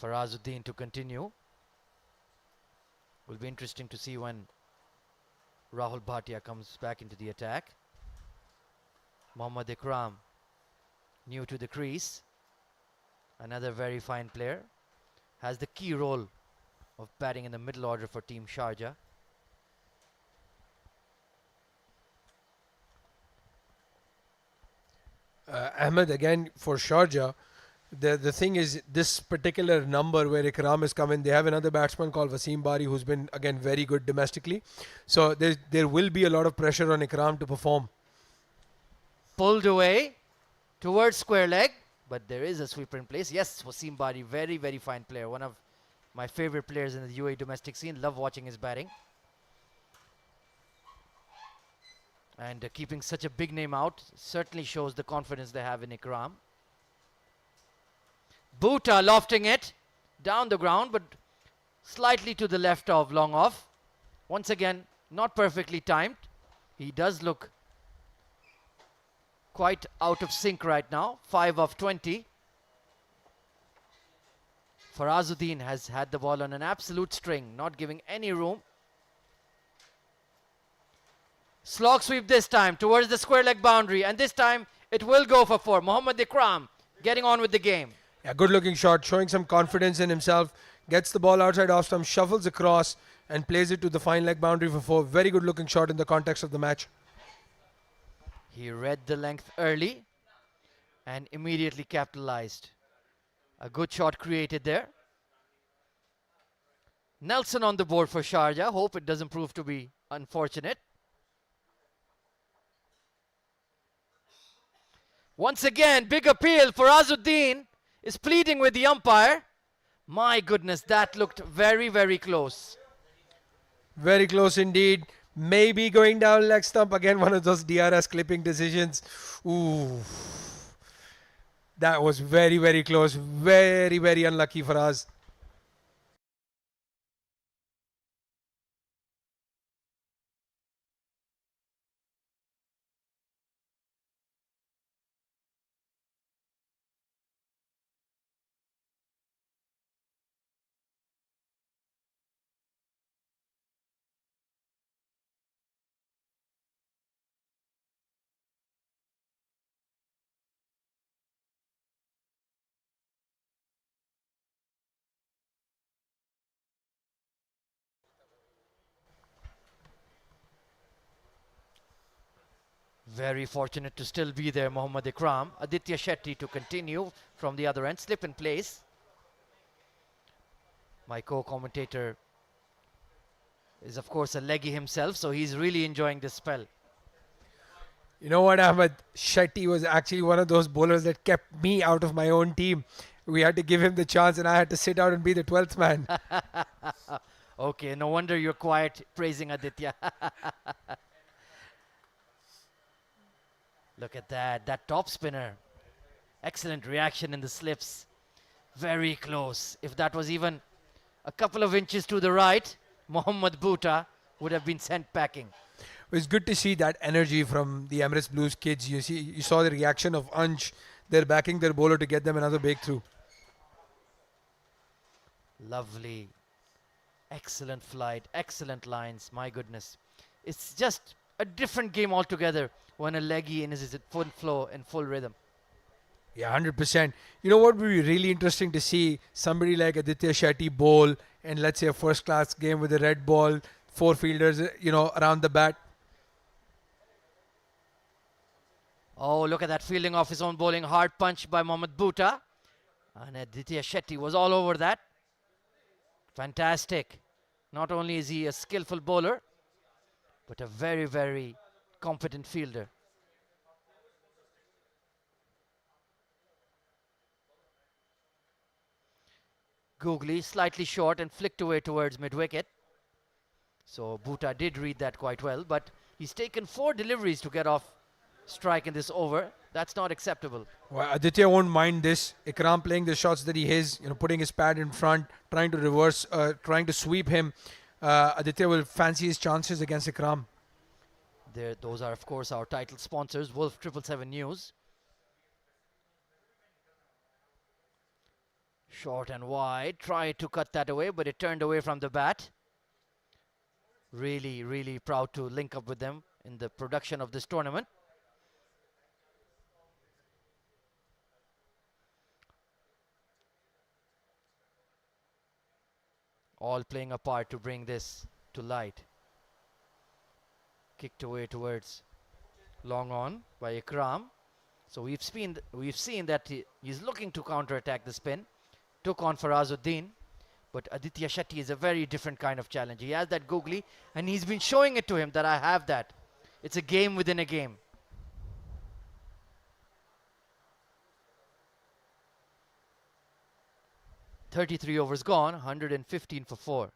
Speaker 1: Farazuddin to continue. Will be interesting to see when Rahul Bhatia comes back into the attack. Mohammad Ikram, new to the crease. Another very fine player. Has the key role of batting in the middle order for Team Sharjah.
Speaker 2: Ahmed again for Sharjah. The thing is, this particular number where Ikram is coming, they have another batsman called Wasim Bari who's been again very good domestically. So there will be a lot of pressure on Ikram to perform.
Speaker 1: Pulled away towards square leg, but there is a sweeper in place. Yes, Wasim Bari, very, very fine player. One of my favorite players in the UAE domestic scene. Love watching his batting. And keeping such a big name out certainly shows the confidence they have in Ikram. Bhuta lofting it down the ground, but slightly to the left of long off. Once again, not perfectly timed. He does look quite out of sync right now. 5 of 20. Farazuddin has had the ball on an absolute string, not giving any room. Slog sweep this time towards the square leg boundary, and this time it will go for 4. Mohammad Ikram getting on with the game.
Speaker 2: Yeah, good looking shot, showing some confidence in himself. Gets the ball outside off stump, shuffles across and plays it to the fine leg boundary for 4. Very good looking shot in the context of the match.
Speaker 1: He read the length early and immediately capitalized. A good shot created there. Nelson on the board for Sharjah. Hope it doesn't prove to be unfortunate. Once again, big appeal. Farazuddin is pleading with the umpire. My goodness, that looked very, very close.
Speaker 2: Very close indeed. Maybe going down leg stump. Again, one of those DRS clipping decisions. Ooh. That was very, very close. Very, very unlucky for us.
Speaker 1: Very fortunate to still be there, Mohammad Ikram. Aditya Shetty to continue from the other end. Slip in place. My co-commentator is of course a leggy himself, so he's really enjoying this spell.
Speaker 2: You know what, Ahmed? Shetty was actually one of those bowlers that kept me out of my own team. We had to give him the chance, and I had to sit out and be the 12th man.
Speaker 1: Okay, no wonder you're quiet praising Aditya. Look at that top spinner. Excellent reaction in the slips. Very close. If that was even a couple of inches to the right, Mohammad Bhutta would have been sent packing.
Speaker 2: It was good to see that energy from the Emirates Blues kids. You saw the reaction of Ansh. They're backing their bowler to get them another breakthrough.
Speaker 1: Lovely. Excellent flight, excellent lines. My goodness. It's just a different game altogether when a leggy is in full flow and full rhythm.
Speaker 2: Yeah, 100%. You know what would be really interesting to see? Somebody like Aditya Shetty bowl and let's say a first class game with a red ball, four fielders, around the bat.
Speaker 1: Oh, look at that fielding off his own bowling. Hard punch by Mohammad Bhutta. And Aditya Shetty was all over that. Fantastic. Not only is he a skillful bowler, but a very, very competent fielder. Googly slightly short and flicked away towards mid-wicket. So Bhutta did read that quite well, but he's taken 4 deliveries to get off strike in this over. That's not acceptable.
Speaker 2: Well, Aditya won't mind this. Ikram playing the shots that he is, putting his pad in front, trying to reverse, trying to sweep him. Aditya will fancy his chances against Ikram.
Speaker 1: Those are, of course, our title sponsors, Wolf 777 News. Short and wide. Tried to cut that away, but it turned away from the bat. Really, really proud to link up with them in the production of this tournament. All playing a part to bring this to light. Kicked away towards long on by Ikram. So we've seen that he's looking to counter-attack the spin. Took on Farazuddin. But Aditya Shetty is a very different kind of challenge. He has that googly, and he's been showing it to him that I have that. It's a game within a game. "33 overs gone, 115 for 4.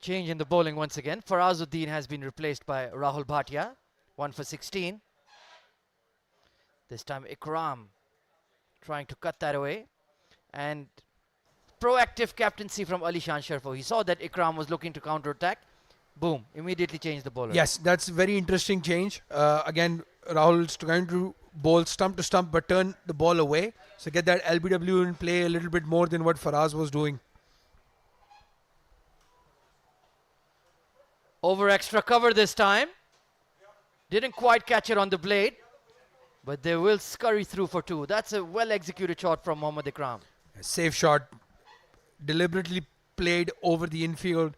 Speaker 1: Change in the bowling once again. Farazuddin has been replaced by Rahul Bhatia. 1 for 16. This time Ikram trying to cut that away. And proactive captaincy from Ali Shan Sharfo. He saw that Ikram was looking to counter-attack. Boom, immediately changed the bowler.
Speaker 2: Yes, that's a very interesting change. Again, Rahul's trying to bowl stump to stump but turn the ball away. So get that LBW in play a little bit more than what Faraz was doing.
Speaker 1: Over extra cover this time. Didn't quite catch it on the blade. But they will scurry through for 2. That's a well-executed shot from Mohammad Ikram.
Speaker 2: A safe shot. Deliberately played over the infield.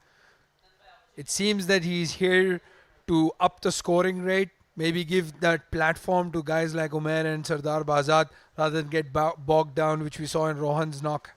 Speaker 2: It seems that he's here to up the scoring rate. Maybe give that platform to guys like Umair and Sardar Bazad rather than get bogged down, which we saw in Rohan's knock.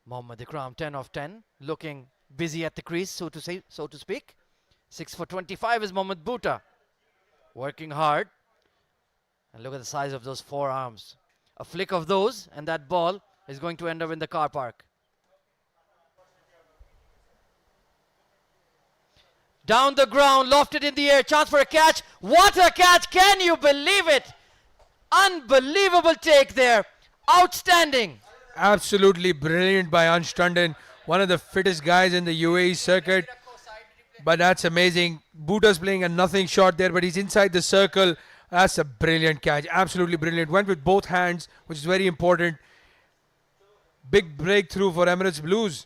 Speaker 1: Mohammad Ikram, 10 of 10, looking busy at the crease, so to speak. 6 for 25 is Mohammad Bhuta, working hard. And look at the size of those forearms. A flick of those, and that ball is going to end up in the car park. Down the ground, lofted in the air, chance for a catch. What a catch! Can you believe it? Unbelievable take there. Outstanding.
Speaker 2: Absolutely brilliant by Ansh Tandon, one of the fittest guys in the UAE circuit. But that's amazing. Bhuta's playing a nothing shot there, but he's inside the circle. That's a brilliant catch. Absolutely brilliant. Went with both hands, which is very important. Big breakthrough for Emirates Blues.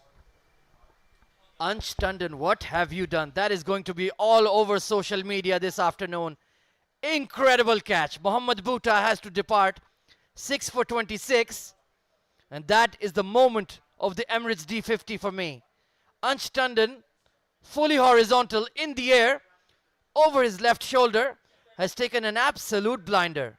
Speaker 1: Ansh Tandon, what have you done? That is going to be all over social media this afternoon. Incredible catch. Mohammad Bhuta has to depart. 6 for 26. And that is the moment of the Emirates D50 for me. Ansh Tandon, fully horizontal in the air, over his left shoulder, has taken an absolute blinder.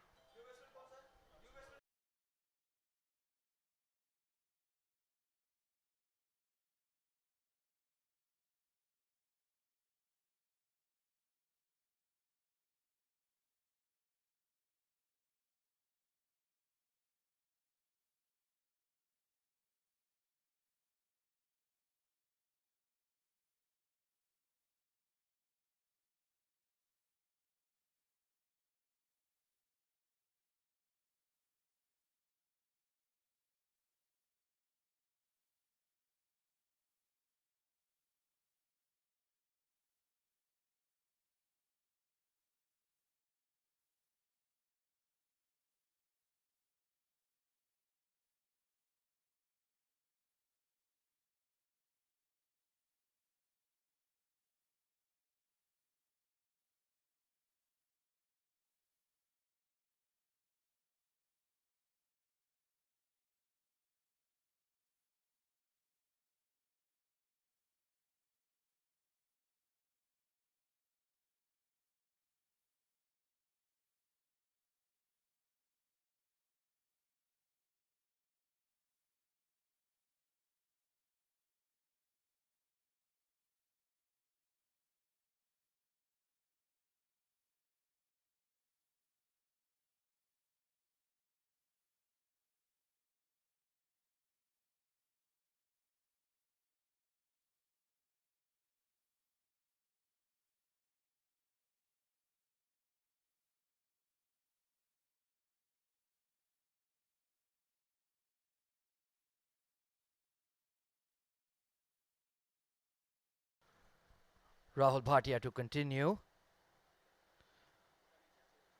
Speaker 1: Rahul Bhatia to continue.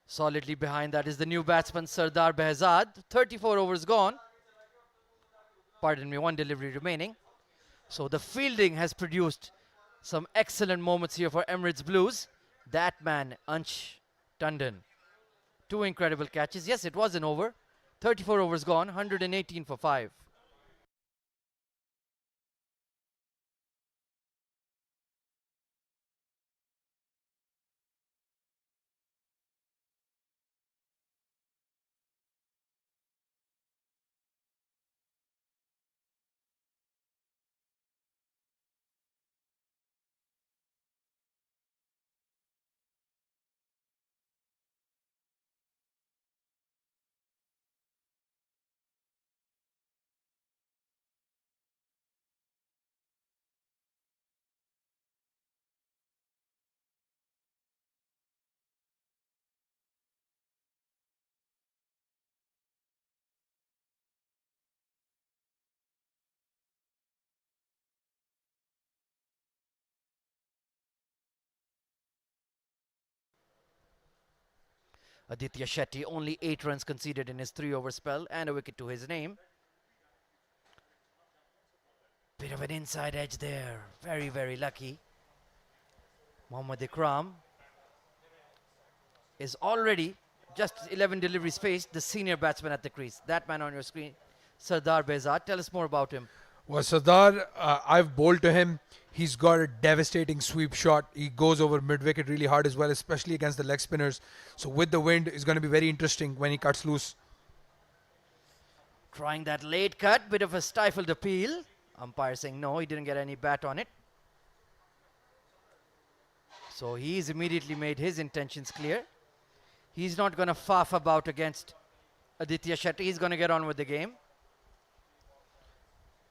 Speaker 1: Solidly behind that is the new batsman Sardar Behzad. 34 overs gone. Pardon me, one delivery remaining. So the fielding has produced some excellent moments here for Emirates Blues. That man, Ansh Tandon. Two incredible catches. Yes, it was an over. 34 overs gone, 118 for 5. Aditya Shetty, only 8 runs conceded in his 3-over spell and a wicket to his name. Bit of an inside edge there. Very, very lucky. Mohammad Ikram is already just 11 deliveries faced, the senior batsman at the crease. That man on your screen, Sardar Behzad. Tell us more about him.
Speaker 2: Well, Sardar, I've bowled to him. He's got a devastating sweep shot. He goes over mid-wicket really hard as well, especially against the leg spinners. So with the wind, it's going to be very interesting when he cuts loose.
Speaker 1: Trying that late cut, bit of a stifled appeal. Umpire saying no, he didn't get any bat on it. So he's immediately made his intentions clear. He's not going to faff about against Aditya Shetty. He's going to get on with the game.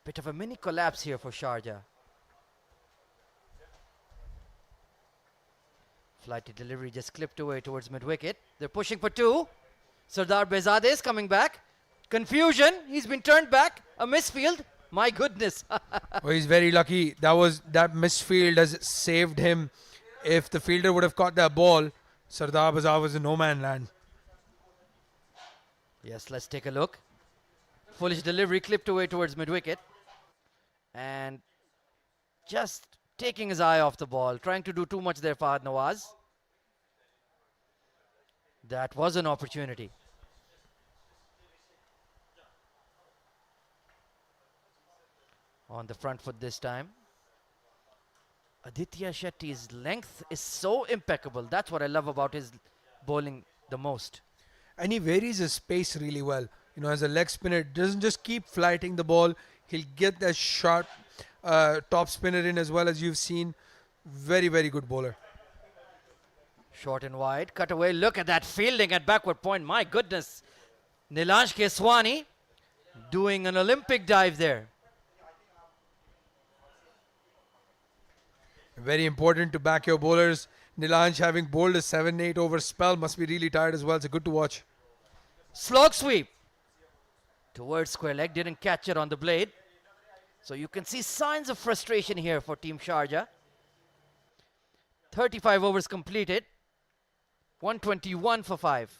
Speaker 1: Bit of a mini collapse here for Sharjah. Flighty delivery just clipped away towards mid-wicket. They're pushing for two. Sardar Behzad is coming back. Confusion. He's been turned back. A misfield. My goodness.
Speaker 2: Well, he's very lucky. That misfield has saved him. If the fielder would have caught that ball, Sardar Behzad was in no man land.
Speaker 1: Yes, let's take a look. Foolish delivery clipped away towards mid-wicket. And just taking his eye off the ball, trying to do too much there, Fahad Nawaz. That was an opportunity. On the front foot this time. Aditya Shetty's length is so impeccable. That's what I love about his bowling the most.
Speaker 2: And he varies his pace really well. You know, as a leg spinner, doesn't just keep flighting the ball. He'll get that sharp top spinner in as well, as you've seen. Very, very good bowler.
Speaker 1: Short and wide, cut away. Look at that fielding at backward point. My goodness. Nilansh Keswani doing an Olympic dive there.
Speaker 2: Very important to back your bowlers. Nilansh, having bowled a 7-8 over spell, must be really tired as well. It's good to watch.
Speaker 1: Slog sweep towards square leg. Didn't catch it on the blade. So you can see signs of frustration here for Team Sharjah. 35 overs completed. 121 for 5.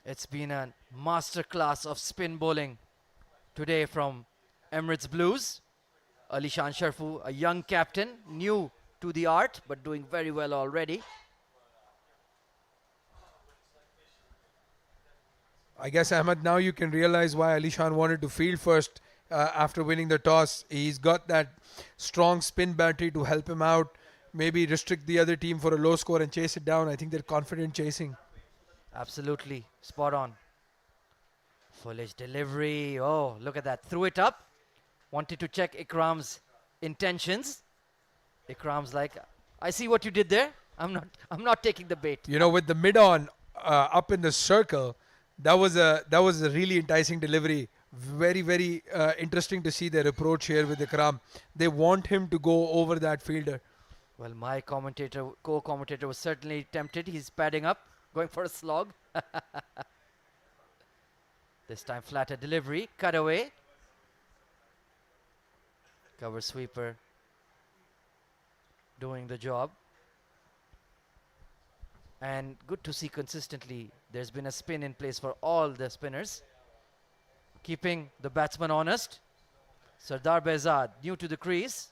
Speaker 1: It's been a masterclass of spin bowling today from Emirates Blues. Alishan Sharfu, a young captain, new to the art, but doing very well already.
Speaker 2: I guess, Ahmed, now you can realize why Alishan wanted to field first after winning the toss. He's got that strong spin battery to help him out. Maybe restrict the other team for a low score and chase it down. I think they're confident chasing.
Speaker 1: Absolutely. Spot on. Foolish delivery. Oh, look at that. Threw it up. Wanted to check Ikram's intentions. Ikram's like, I see what you did there. I'm not taking the bait.
Speaker 2: You know, with the mid-on up in the circle, that was a really enticing delivery. Very, very interesting to see their approach here with Ikram. They want him to go over that fielder.
Speaker 1: Well, my co-commentator was certainly tempted. He's padding up, going for a slog. This time flatter delivery, cut away. Cover sweeper doing the job. And good to see consistently there's been a spin in place for all the spinners, keeping the batsman honest. Sardar Behzad, new to the crease.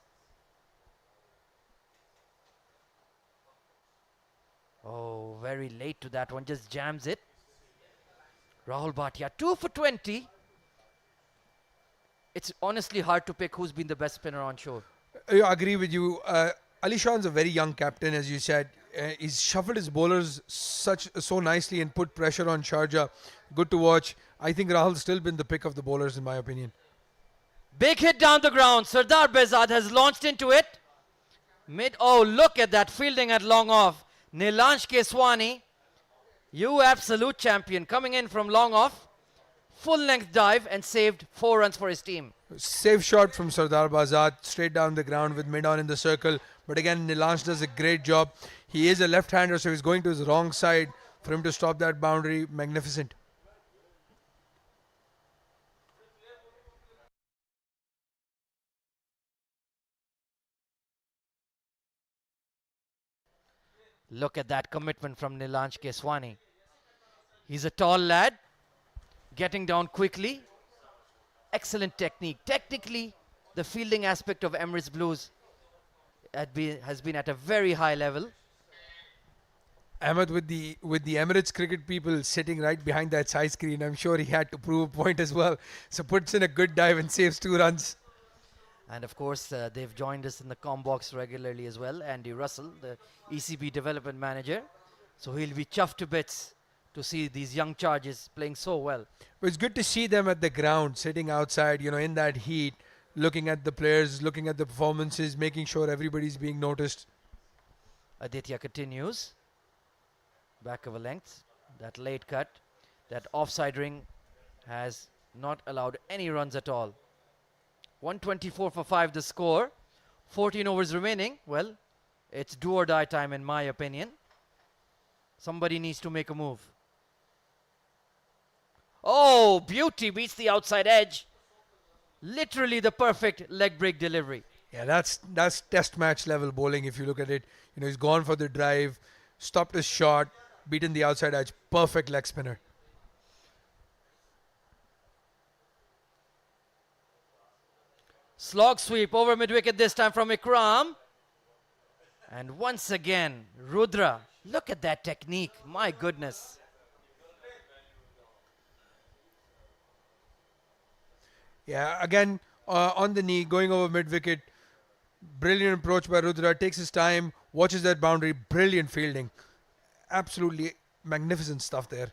Speaker 1: Oh, very late to that one, just jams it. Rahul Bhatia, 2 for 20. It's honestly hard to pick who's been the best spinner on shore.
Speaker 2: I agree with you. Alishan's a very young captain, as you said. He's shuffled his bowlers so nicely and put pressure on Sharjah. Good to watch. I think Rahul's still been the pick of the bowlers, in my opinion.
Speaker 1: Big hit down the ground. Sardar Behzad has launched into it. Oh, look at that fielding at long off. Nilansh Keswani, you absolute champion, coming in from long off. Full length dive and saved 4 runs for his team.
Speaker 2: Safe shot from Sardar Behzad, straight down the ground with mid-on in the circle. But again, Nilansh does a great job. He is a left-hander, so he's going to his wrong side. For him to stop that boundary, magnificent.
Speaker 1: Look at that commitment from Nilansh Keswani. He's a tall lad, getting down quickly, excellent technique. Technically, the fielding aspect of Emirates Blues has been at a very high level.
Speaker 2: Ahmed, with the Emirates cricket people sitting right behind that side screen, I'm sure he had to prove a point as well. So puts in a good dive and saves 2 runs.
Speaker 1: And of course, they've joined us in the comm box regularly as well. Andy Russell, the ECB development manager. So he'll be chuffed to bits to see these young charges playing so well.
Speaker 2: But it's good to see them at the ground, sitting outside, in that heat, looking at the players, looking at the performances, making sure everybody's being noticed.
Speaker 1: Aditya continues. Back of a length. That late cut. That offside ring has not allowed any runs at all. 124 for 5 the score. 14 overs remaining. Well, it's do or die time in my opinion. Somebody needs to make a move. Oh, beauty beats the outside edge. Literally the perfect leg break delivery.
Speaker 2: Yeah, that's test match level bowling if you look at it. He's gone for the drive, stopped his shot, beaten the outside edge. Perfect leg spinner.
Speaker 1: Slog sweep over mid-wicket this time from Ikram. And once again, Rudra. Look at that technique. My goodness.
Speaker 2: Yeah, again, on the knee, going over mid-wicket. Brilliant approach by Rudra. Takes his time, watches that boundary. Brilliant fielding. Absolutely magnificent stuff there.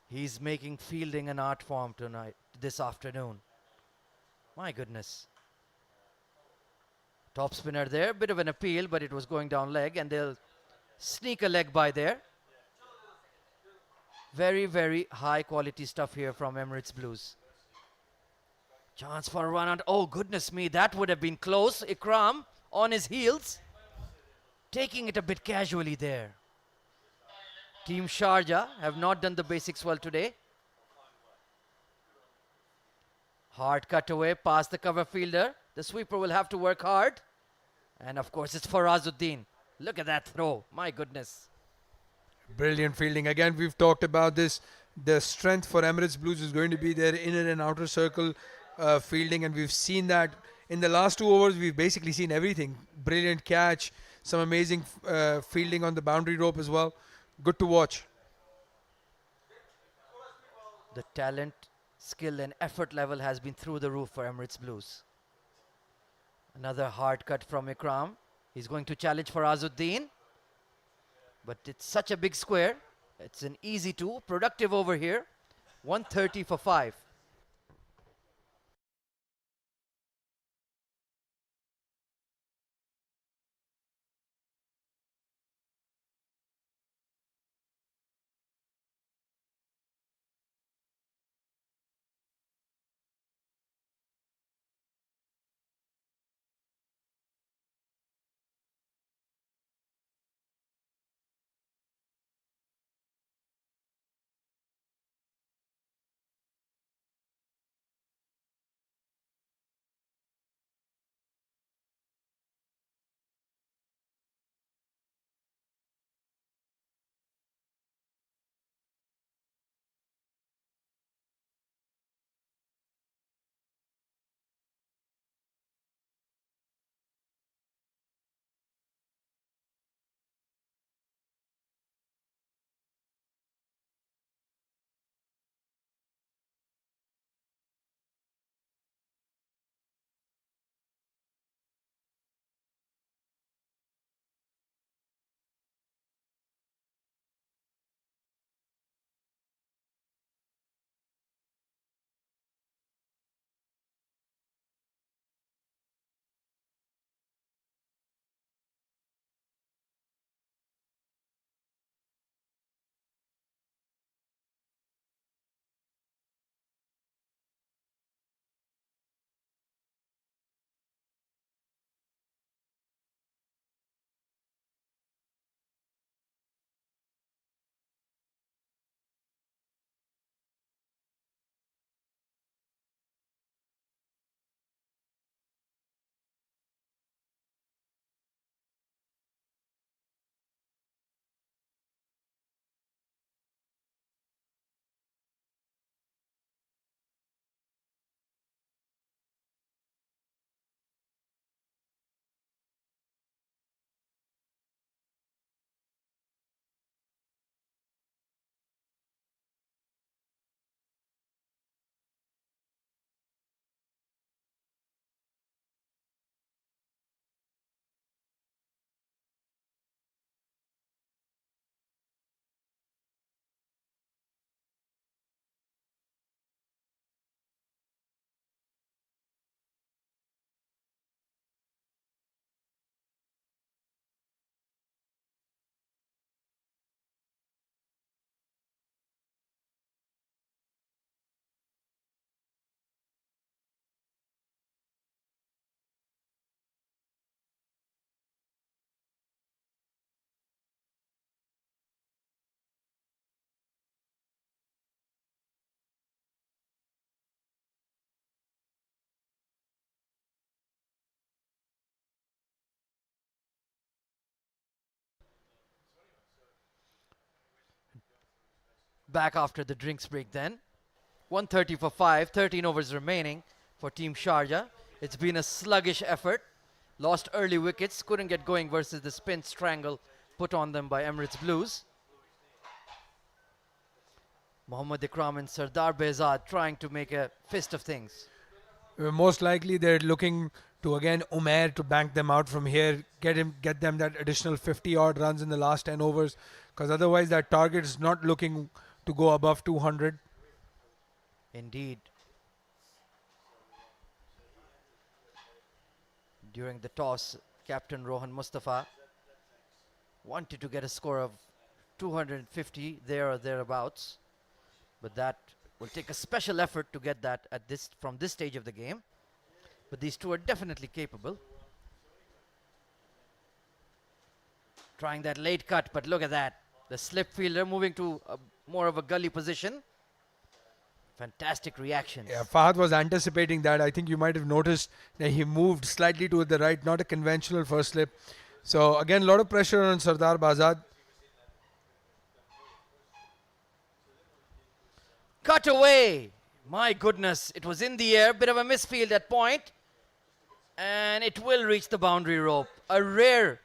Speaker 1: He's making fielding an art form this afternoon. My goodness. Top spinner there. Bit of an appeal, but it was going down leg, and they'll sneak a leg by there. Very, very high quality stuff here from Emirates Blues. Chance for a run out. Oh, goodness me. That would have been close. Ikram on his heels. Taking it a bit casually there. Team Sharjah have not done the basics well today. Hard cut away past the cover fielder. The sweeper will have to work hard. And of course, it's Farazuddin. Look at that throw. My goodness.
Speaker 2: Brilliant fielding. Again, we've talked about this. The strength for Emirates Blues is going to be their inner and outer circle fielding. And we've seen that in the last 2 overs. We've basically seen everything. Brilliant catch. Some amazing fielding on the boundary rope as well. Good to watch.
Speaker 1: The talent, skill and effort level has been through the roof for Emirates Blues. Another hard cut from Ikram. He's going to challenge for Azuddin. But it's such a big square. It's an easy 2. Productive over here. 130 for 5. back after the drinks break then. 130 for 5, 13 overs remaining for Team Sharjah. It's been a sluggish effort. Lost early wickets, couldn't get going versus the spin strangle put on them by Emirates Blues. Mohammad Ikram and Sardar Behzad trying to make a fist of things.
Speaker 2: Most likely they're looking to again Umair to bank them out from here, get them that additional 50 odd runs in the last 10 overs, because otherwise that target is not looking to go above 200.
Speaker 1: Indeed. During the toss, Captain Rohan Mustafa wanted to get a score of 250 there or thereabouts, but that will take a special effort to get that at from this stage of the game. But these two are definitely capable. Trying that late cut, but look at that. The slip fielder moving to more of a gully position. Fantastic reactions.
Speaker 2: Yeah, Fahad was anticipating that. I think you might have noticed that he moved slightly to the right, not a conventional first slip. So again, a lot of pressure on Sardar Behzad.
Speaker 1: Cut away. My goodness, it was in the air. Bit of a misfield at point. And it will reach the boundary rope. A rare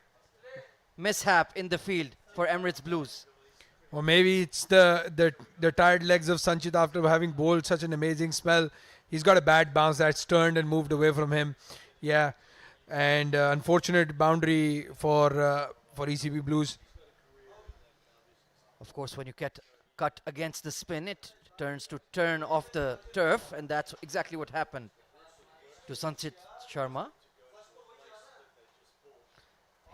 Speaker 1: mishap in the field for Emirates Blues.
Speaker 2: Or maybe it's the tired legs of Sanchit after having bowled such an amazing spell. He's got a bad bounce that's turned and moved away from him. Yeah, and unfortunate boundary for ECB Blues.
Speaker 1: Of course, when you get cut against the spin, it turns to turn off the turf, and that's exactly what happened to Sanchit Sharma.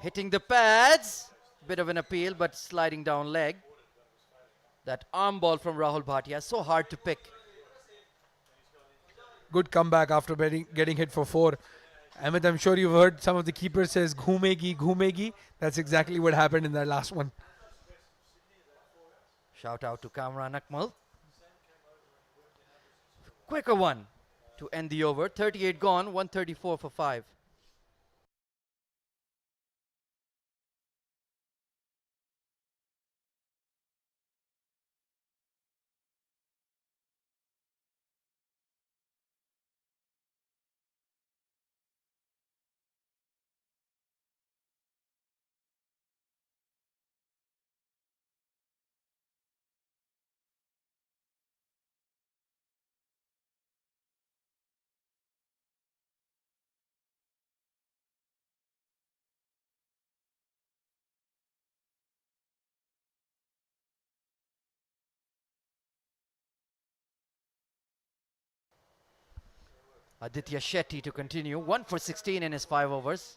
Speaker 1: Hitting the pads, bit of an appeal, but sliding down leg. That arm ball from Rahul Bhatia, so hard to pick.
Speaker 2: Good comeback after getting hit for 4. Amit, I'm sure you've heard some of the keepers says ghumegi, ghumegi. That's exactly what happened in that last one.
Speaker 1: Shout out to Kamran Akmal. Quicker one to end the over. 38 gone, 134 for 5. Aditya Shetty to continue. 1 for 16 in his 5 overs.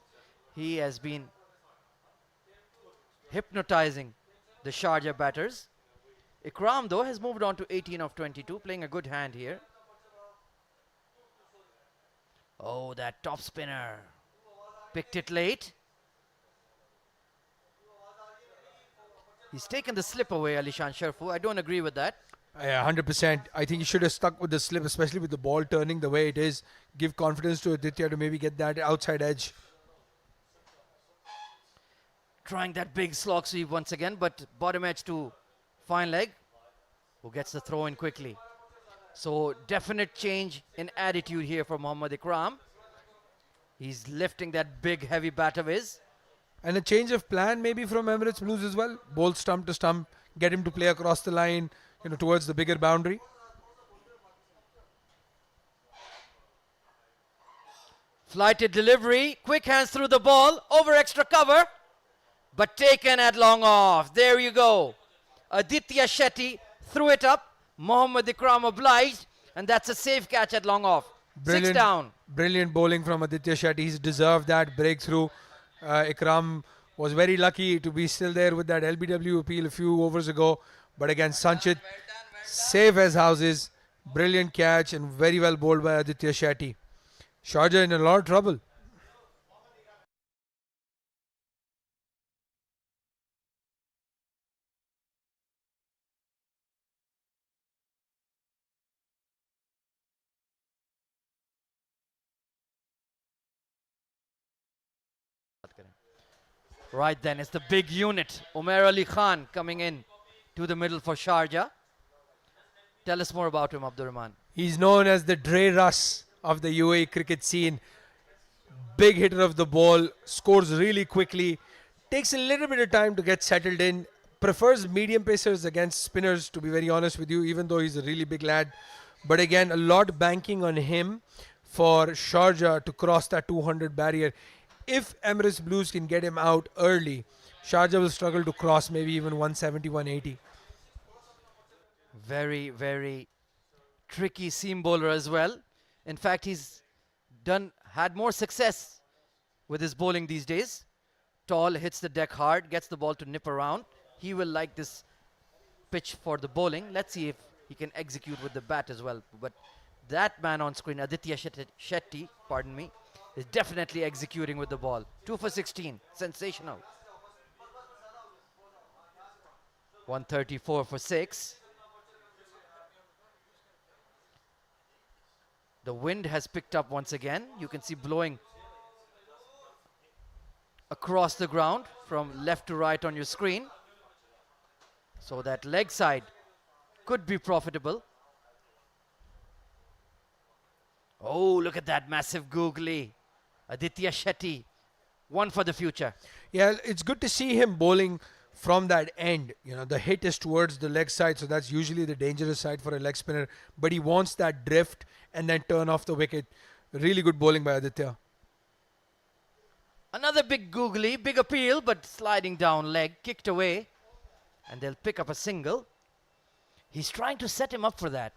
Speaker 1: He has been hypnotizing the Sharjah batters. Ikram, though, has moved on to 18 of 22, playing a good hand here. Oh, that top spinner. Picked it late. He's taken the slip away, Alishan Sharfu. I don't agree with that.
Speaker 2: Yeah, 100%. I think he should have stuck with the slip, especially with the ball turning the way it is. Give confidence to Aditya to maybe get that outside edge.
Speaker 1: Trying that big slog sweep once again, but bottom edge to fine leg, who gets the throw in quickly. So definite change in attitude here for Mohammad Ikram. He's lifting that big heavy bat of his.
Speaker 2: And a change of plan maybe from Emirates Blues as well. Bowl stump to stump, get him to play across the line, towards the bigger boundary.
Speaker 1: Flighted delivery, quick hands through the ball, over extra cover, but taken at long off. There you go. Aditya Shetty threw it up. Mohammad Ikram obliged, and that's a safe catch at long off.
Speaker 2: Brilliant,
Speaker 1: 6 down.
Speaker 2: Brilliant bowling from Aditya Shetty. He's deserved that breakthrough. Ikram was very lucky to be still there with that LBW appeal a few overs ago. But again, Sanchit, safe as houses. Brilliant catch and very well bowled by Aditya Shetty. Sharjah in a lot of trouble.
Speaker 1: Right then, it's the big unit. Umair Ali Khan coming in to the middle for Sharjah. Tell us more about him, Abdurrahman.
Speaker 2: He's known as the Dre Russ of the UAE cricket scene. Big hitter of the ball, scores really quickly, takes a little bit of time to get settled in, prefers medium pacers against spinners, to be very honest with you, even though he's a really big lad. But again, a lot banking on him for Sharjah to cross that 200 barrier. If Emirates Blues can get him out early, Sharjah will struggle to cross maybe even 170, 180.
Speaker 1: Very, very tricky seam bowler as well. In fact, he's had more success with his bowling these days. Tall, hits the deck hard, gets the ball to nip around. He will like this pitch for the bowling. Let's see if he can execute with the bat as well. But that man on screen, Aditya Shetty, pardon me, is definitely executing with the ball. 2 for 16. Sensational. 134 for 6. The wind has picked up once again. You can see blowing across the ground from left to right on your screen. So that leg side could be profitable. Oh, look at that massive googly. Aditya Shetty, one for the future.
Speaker 2: Yeah, it's good to see him bowling from that end. You know, the hit is towards the leg side, so that's usually the dangerous side for a leg spinner. But he wants that drift and then turn off the wicket. Really good bowling by Aditya.
Speaker 1: Another big googly, big appeal, but sliding down leg, kicked away. And they'll pick up a single. He's trying to set him up for that.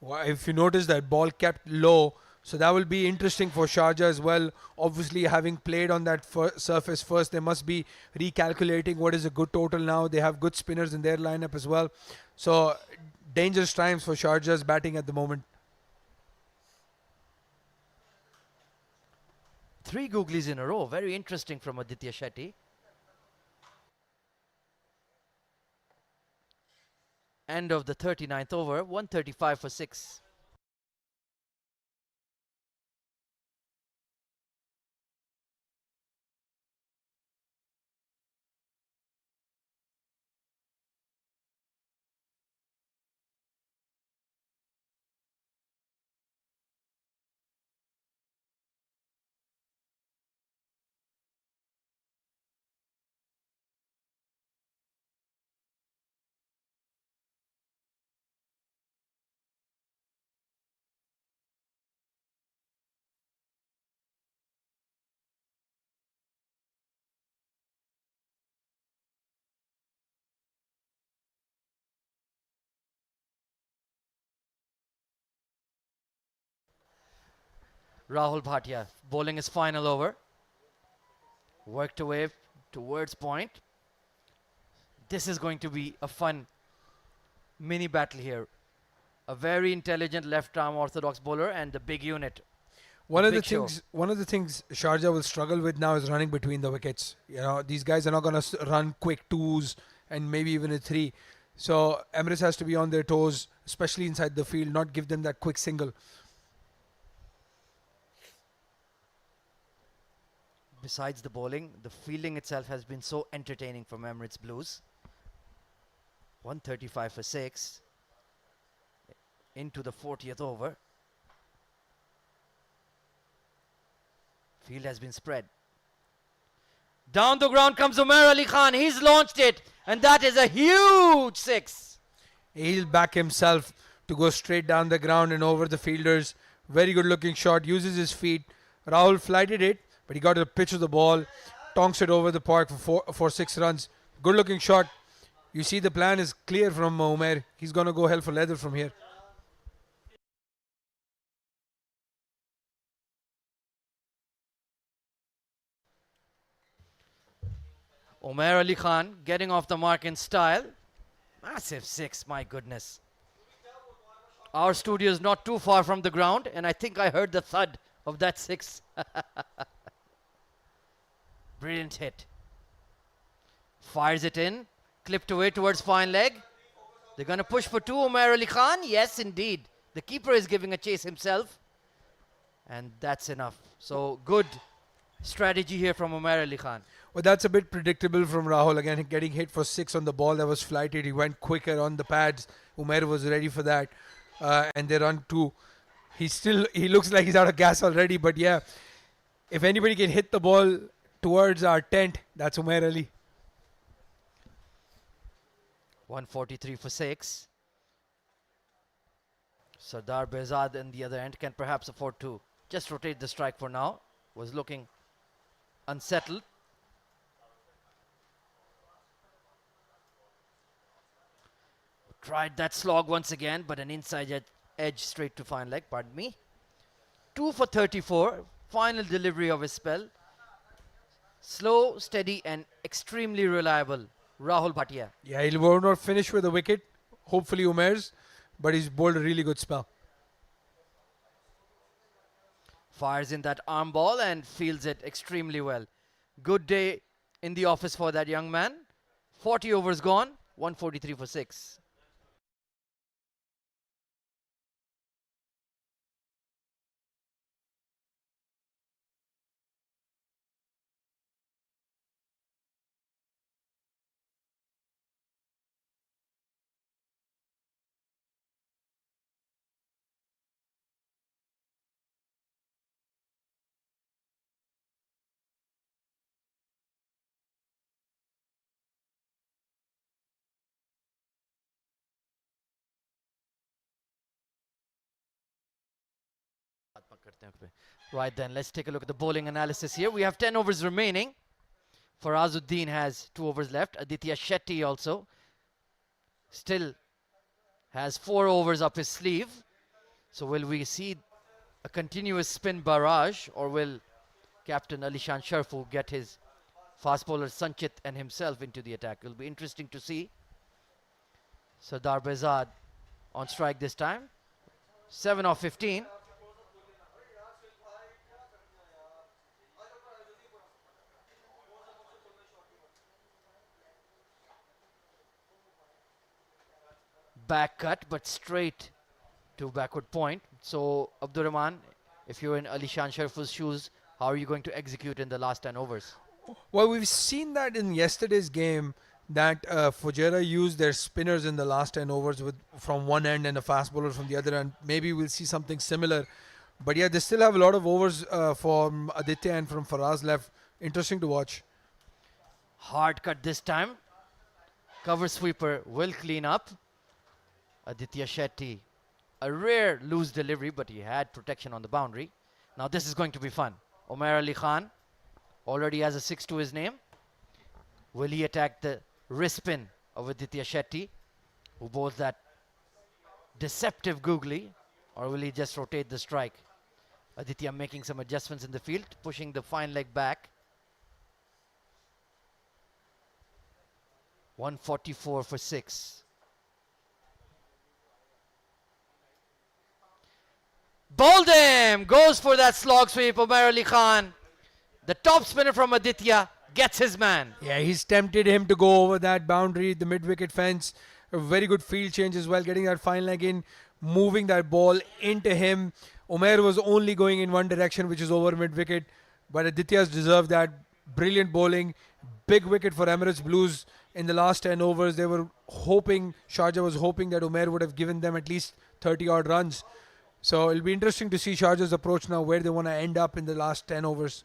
Speaker 2: Well, if you notice, that ball kept low, so that will be interesting for Sharjah as well. Obviously, having played on that surface first, they must be recalculating what is a good total now. They have good spinners in their lineup as well. So, dangerous times for Sharjah's batting at the moment.
Speaker 1: 3 googlies in a row. Very interesting from Aditya Shetty. End of the 39th over, 135 for 6. Rahul Bhatia bowling his final over. Worked away towards point. This is going to be a fun mini battle here. A very intelligent left arm orthodox bowler and the big unit.
Speaker 2: One of the
Speaker 1: Big
Speaker 2: things Sharjah will struggle with now is running between the wickets. You know, these guys are not going to run quick twos and maybe even a 3. So Emirates has to be on their toes, especially inside the field, not give them that quick single.
Speaker 1: Besides the bowling, the fielding itself has been so entertaining from Emirates Blues. 135 for 6. Into the 40th over. Field has been spread. Down the ground comes Umair Ali Khan. He's launched it. And that is a huge 6.
Speaker 2: He'll back himself to go straight down the ground and over the fielders. Very good looking shot. Uses his feet. Rahul flighted it, but he got to the pitch of the ball. Tonks it over the park for 6 runs. Good looking shot. You see the plan is clear from Umair. He's going to go hell for leather from here.
Speaker 1: Umair Ali Khan getting off the mark in style. Massive 6, my goodness. Our studio is not too far from the ground, and I think I heard the thud of that 6. Brilliant hit. Fires it in. Clipped away towards fine leg. They're going to push for 2, Umair Ali Khan. Yes, indeed. The keeper is giving a chase himself. And that's enough. So good strategy here from Umair Ali Khan.
Speaker 2: Well, that's a bit predictable from Rahul. Again, getting hit for 6 on the ball that was flighted. He went quicker on the pads. Umair was ready for that. And they run 2. He looks like he's out of gas already. But yeah, if anybody can hit the ball towards our tent, that's Umair Ali.
Speaker 1: 143 for 6. Sardar Behzad in the other end can perhaps afford to just rotate the strike for now. Was looking unsettled. Tried that slog once again, but an inside edge straight to fine leg, pardon me. 2 for 34. Final delivery of his spell. Slow, steady, and extremely reliable. Rahul Bhatia.
Speaker 2: Yeah, he'll not finish with a wicket. Hopefully Umair's. But he's bowled a really good spell.
Speaker 1: Fires in that arm ball and fields it extremely well. Good day in the office for that young man. 40 overs gone. 143 for 6. Right then, let's take a look at the bowling analysis here. We have 10 overs remaining. Farazuddin has 2 overs left. Aditya Shetty also still has 4 overs up his sleeve. So will we see a continuous spin barrage, or will Captain Alishan Sharfu get his fast bowler Sanchit and himself into the attack? It will be interesting to see. Sardar Behzad on strike this time. 7 of 15. Back cut, but straight to backward point. So, Abdur Rahman, if you're in Alishan Sharfu's shoes, how are you going to execute in the last 10 overs?
Speaker 2: Well, we've seen that in yesterday's game that Fujairah used their spinners in the last 10 overs from one end and a fast bowler from the other end. Maybe we'll see something similar. But yeah, they still have a lot of overs from Aditya and from Faraz left. Interesting to watch.
Speaker 1: Hard cut this time. Cover sweeper will clean up. Aditya Shetty, a rare loose delivery, but he had protection on the boundary. Now this is going to be fun. Umair Ali Khan already has a 6 to his name. Will he attack the wrist spin of Aditya Shetty, who bowls that deceptive googly, or will he just rotate the strike? Aditya making some adjustments in the field, pushing the fine leg back. 144 for 6. Bowled him! Goes for that slog sweep, Umair Ali Khan. The top spinner from Aditya gets his man.
Speaker 2: Yeah, he's tempted him to go over that boundary, the mid-wicket fence. A very good field change as well, getting that fine leg in, moving that ball into him. Umair was only going in one direction, which is over mid-wicket. But Aditya's deserved that. Brilliant bowling. Big wicket for Emirates Blues in the last 10 overs. They were hoping, Sharjah was hoping that Umair would have given them at least 30 odd runs. So it'll be interesting to see Sharjah's approach now, where they want to end up in the last 10 overs.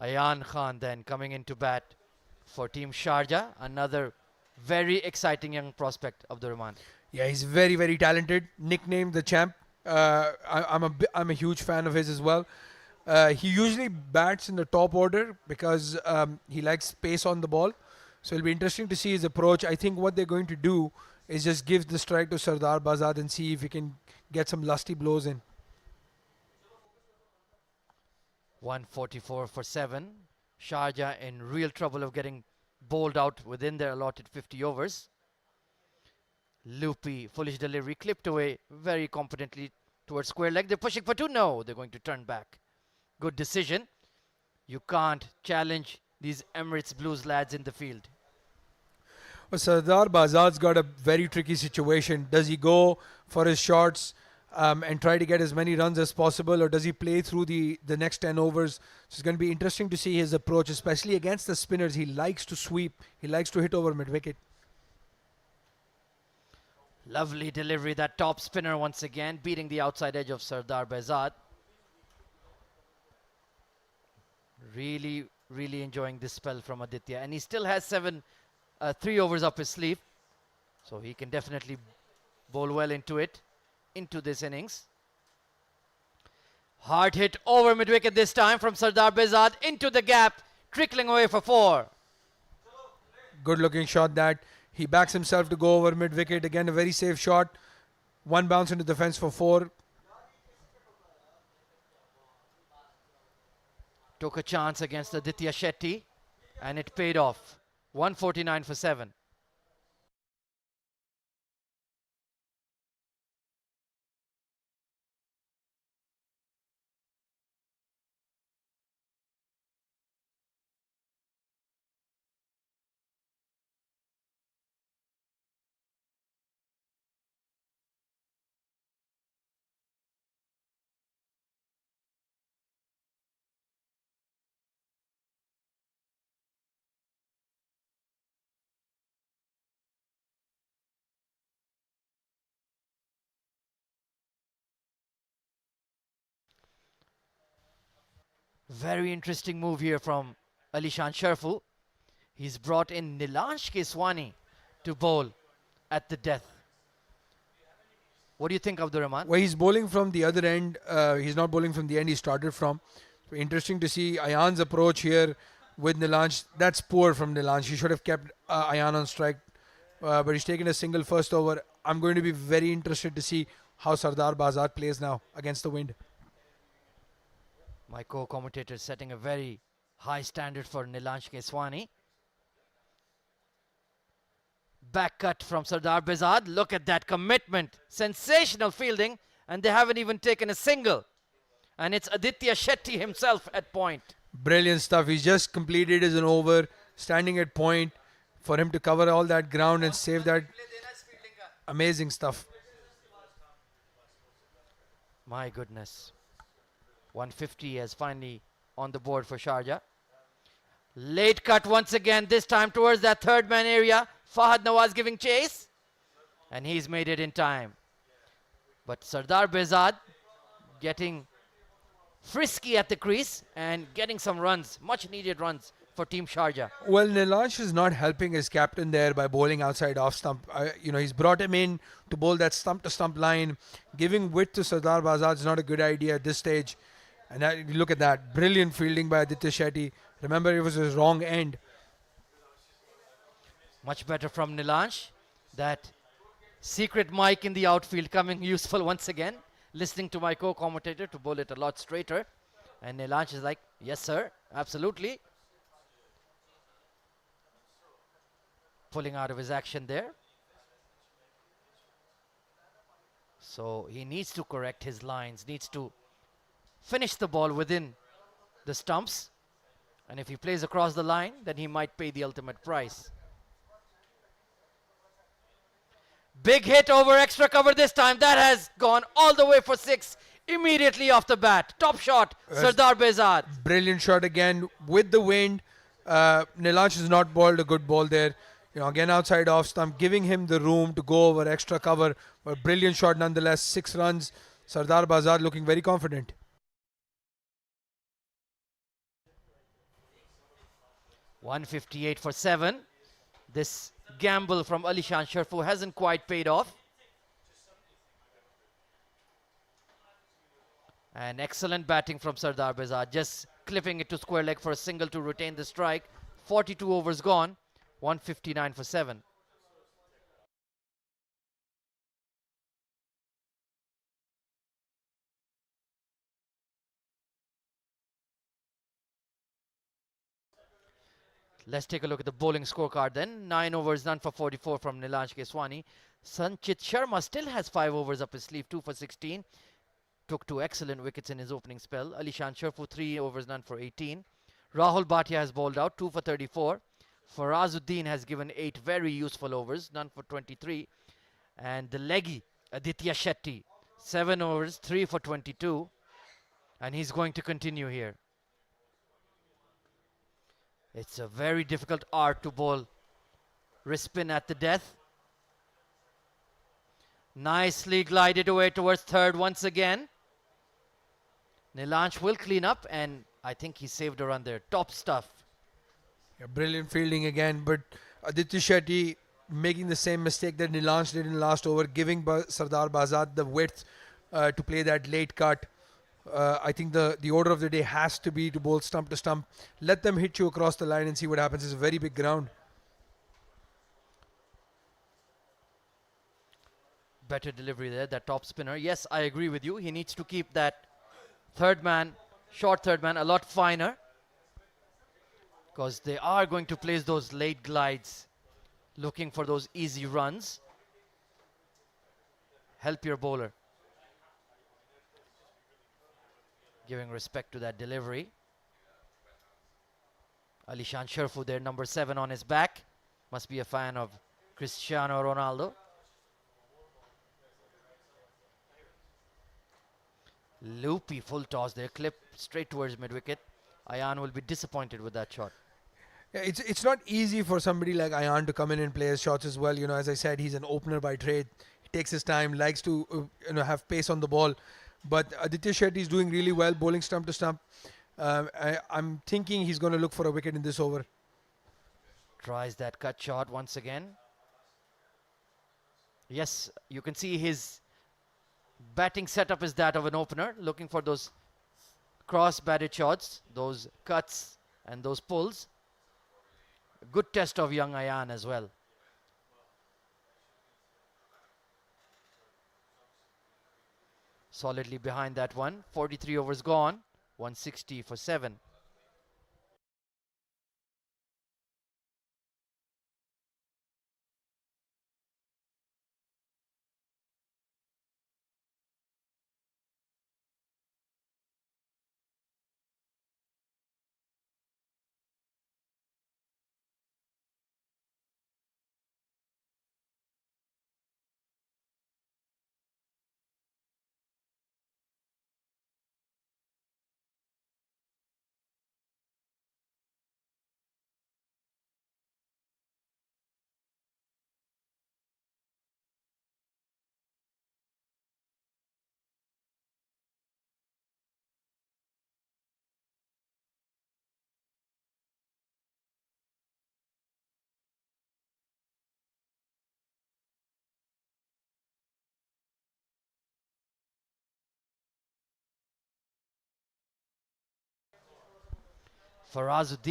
Speaker 1: Ayan Khan then coming into bat for Team Sharjah. Another very exciting young prospect, Abdur Rahman.
Speaker 2: Yeah, he's very, very talented. Nicknamed the champ I'm a huge fan of his as well. He usually bats in the top order because he likes space on the ball. So it'll be interesting to see his approach. I think what they're going to do is just give the strike to Sardar Bazad and see if he can get some lusty blows in.
Speaker 1: 144 for 7. Sharjah in real trouble of getting bowled out within their allotted 50 overs. Loopy, foolish delivery, clipped away very competently towards square leg. They're pushing for two. No, they're going to turn back. Good decision. You can't challenge these Emirates Blues lads in the field.
Speaker 2: Well, Sardar Bazad's got a very tricky situation. Does he go for his shots and try to get as many runs as possible, or does he play through the next 10 overs? So it's going to be interesting to see his approach, especially against the spinners. He likes to sweep. He likes to hit over mid-wicket.
Speaker 1: Lovely delivery, that top spinner once again, beating the outside edge of Sardar Bazad. Really, really enjoying this spell from Aditya. And he still has 3 overs up his sleeve. So he can definitely bowl well into this innings. Hard hit over mid-wicket this time from Sardar Bazad into the gap, trickling away for 4.
Speaker 2: Good looking shot that. He backs himself to go over mid-wicket. Again, a very safe shot. One bounce into the fence for 4.
Speaker 1: Took a chance against Aditya Shetty and it paid off. 149 for 7. Very interesting move here from Alishan Sharfu. He's brought in Nilansh Keswani to bowl at the death. What do you think, Abdurrahman?
Speaker 2: Well, he's bowling from the other end. He's not bowling from the end he started from. So interesting to see Ayan's approach here with Nilansh. That's poor from Nilansh. He should have kept Ayan on strike. But he's taken a single first over. I'm going to be very interested to see how Sardar Bazad plays now against the wind.
Speaker 1: My co-commentator setting a very high standard for Nilansh Keswani. Back cut from Sardar Bazad. Look at that commitment. Sensational fielding. And they haven't even taken a single. And it's Aditya Shetty himself at point.
Speaker 2: Brilliant stuff. He's just completed his an over, standing at point for him to cover all that ground and save that. Amazing stuff.
Speaker 1: My goodness. 150 is finally on the board for Sharjah. Late cut once again, this time towards that third man area. Fahad Nawaz giving chase. And he's made it in time. But Sardar Bazad getting frisky at the crease and getting some runs, much needed runs for Team Sharjah.
Speaker 2: Well, Nilansh is not helping his captain there by bowling outside off stump. He's brought him in to bowl that stump to stump line. Giving width to Sardar Bazad is not a good idea at this stage. And look at that. Brilliant fielding by Aditya Shetty. Remember, it was his wrong end.
Speaker 1: Much better from Nilansh. That secret mic in the outfield coming useful once again. Listening to my co-commentator to bowl it a lot straighter. And Nilansh is like, yes, sir, absolutely. Pulling out of his action there. So he needs to correct his lines, needs to finish the ball within the stumps. And if he plays across the line, then he might pay the ultimate price. Big hit over extra cover this time. That has gone all the way for 6 immediately off the bat. Top shot, Sardar Bazad.
Speaker 2: Brilliant shot again with the wind. Nilansh has not bowled a good ball there. Again outside off stump, giving him the room to go over extra cover. But brilliant shot nonetheless. 6 runs. Sardar Bazad looking very confident.
Speaker 1: 158 for 7. This gamble from Alishan Sharfu hasn't quite paid off. And excellent batting from Sardar Bezad, just clipping it to square leg for a single to retain the strike. 42 overs gone, 159 for 7. Let's take a look at the bowling scorecard then. 9 overs, none for 44 from Nilansh Keswani. Sanchit Sharma still has 5 overs up his sleeve, 2 for 16. Took 2 excellent wickets in his opening spell. Alishan Sharfu 3 overs, none for 18. Rahul Bhatia has bowled out, 2 for 34. Farazuddin has given 8 very useful overs, none for 23. And the leggy Aditya Shetty, 7 overs, 3 for 22. And he's going to continue here. It's a very difficult art to bowl Rispin at the death. Nicely glided away towards third once again. Nilansh will clean up, and I think he saved a run there. Top stuff.
Speaker 2: Yeah, brilliant fielding again, but Aditya Shetty making the same mistake that Nilansh did in last over, giving Sardar Bazad the width to play that late cut. I think the order of the day has to be to bowl stump to stump. Let them hit you across the line and see what happens. It's a very big ground.
Speaker 1: Better delivery there, that top spinner. Yes, I agree with you. He needs to keep that third man, short third man, a lot finer, because they are going to place those late glides, looking for those easy runs. Help your bowler. Giving respect to that delivery. Alishan Sharfu there, number 7 on his back. Must be a fan of Cristiano Ronaldo. Loopy full toss there, clip straight towards mid-wicket. Ayan will be disappointed with that shot.
Speaker 2: Yeah, it's not easy for somebody like Ayan to come in and play his shots as well. You know, as I said, he's an opener by trade. He takes his time, likes to have pace on the ball. But Aditya Shetty is doing really well, bowling stump to stump. I'm thinking he's going to look for a wicket in this over.
Speaker 1: Tries that cut shot once again. Yes, you can see his batting setup is that of an opener, looking for those cross-batted shots, those cuts and those pulls. A good test of young Ayan as well. Solidly behind that one. 43 overs gone. 160 for 7. Farazuddin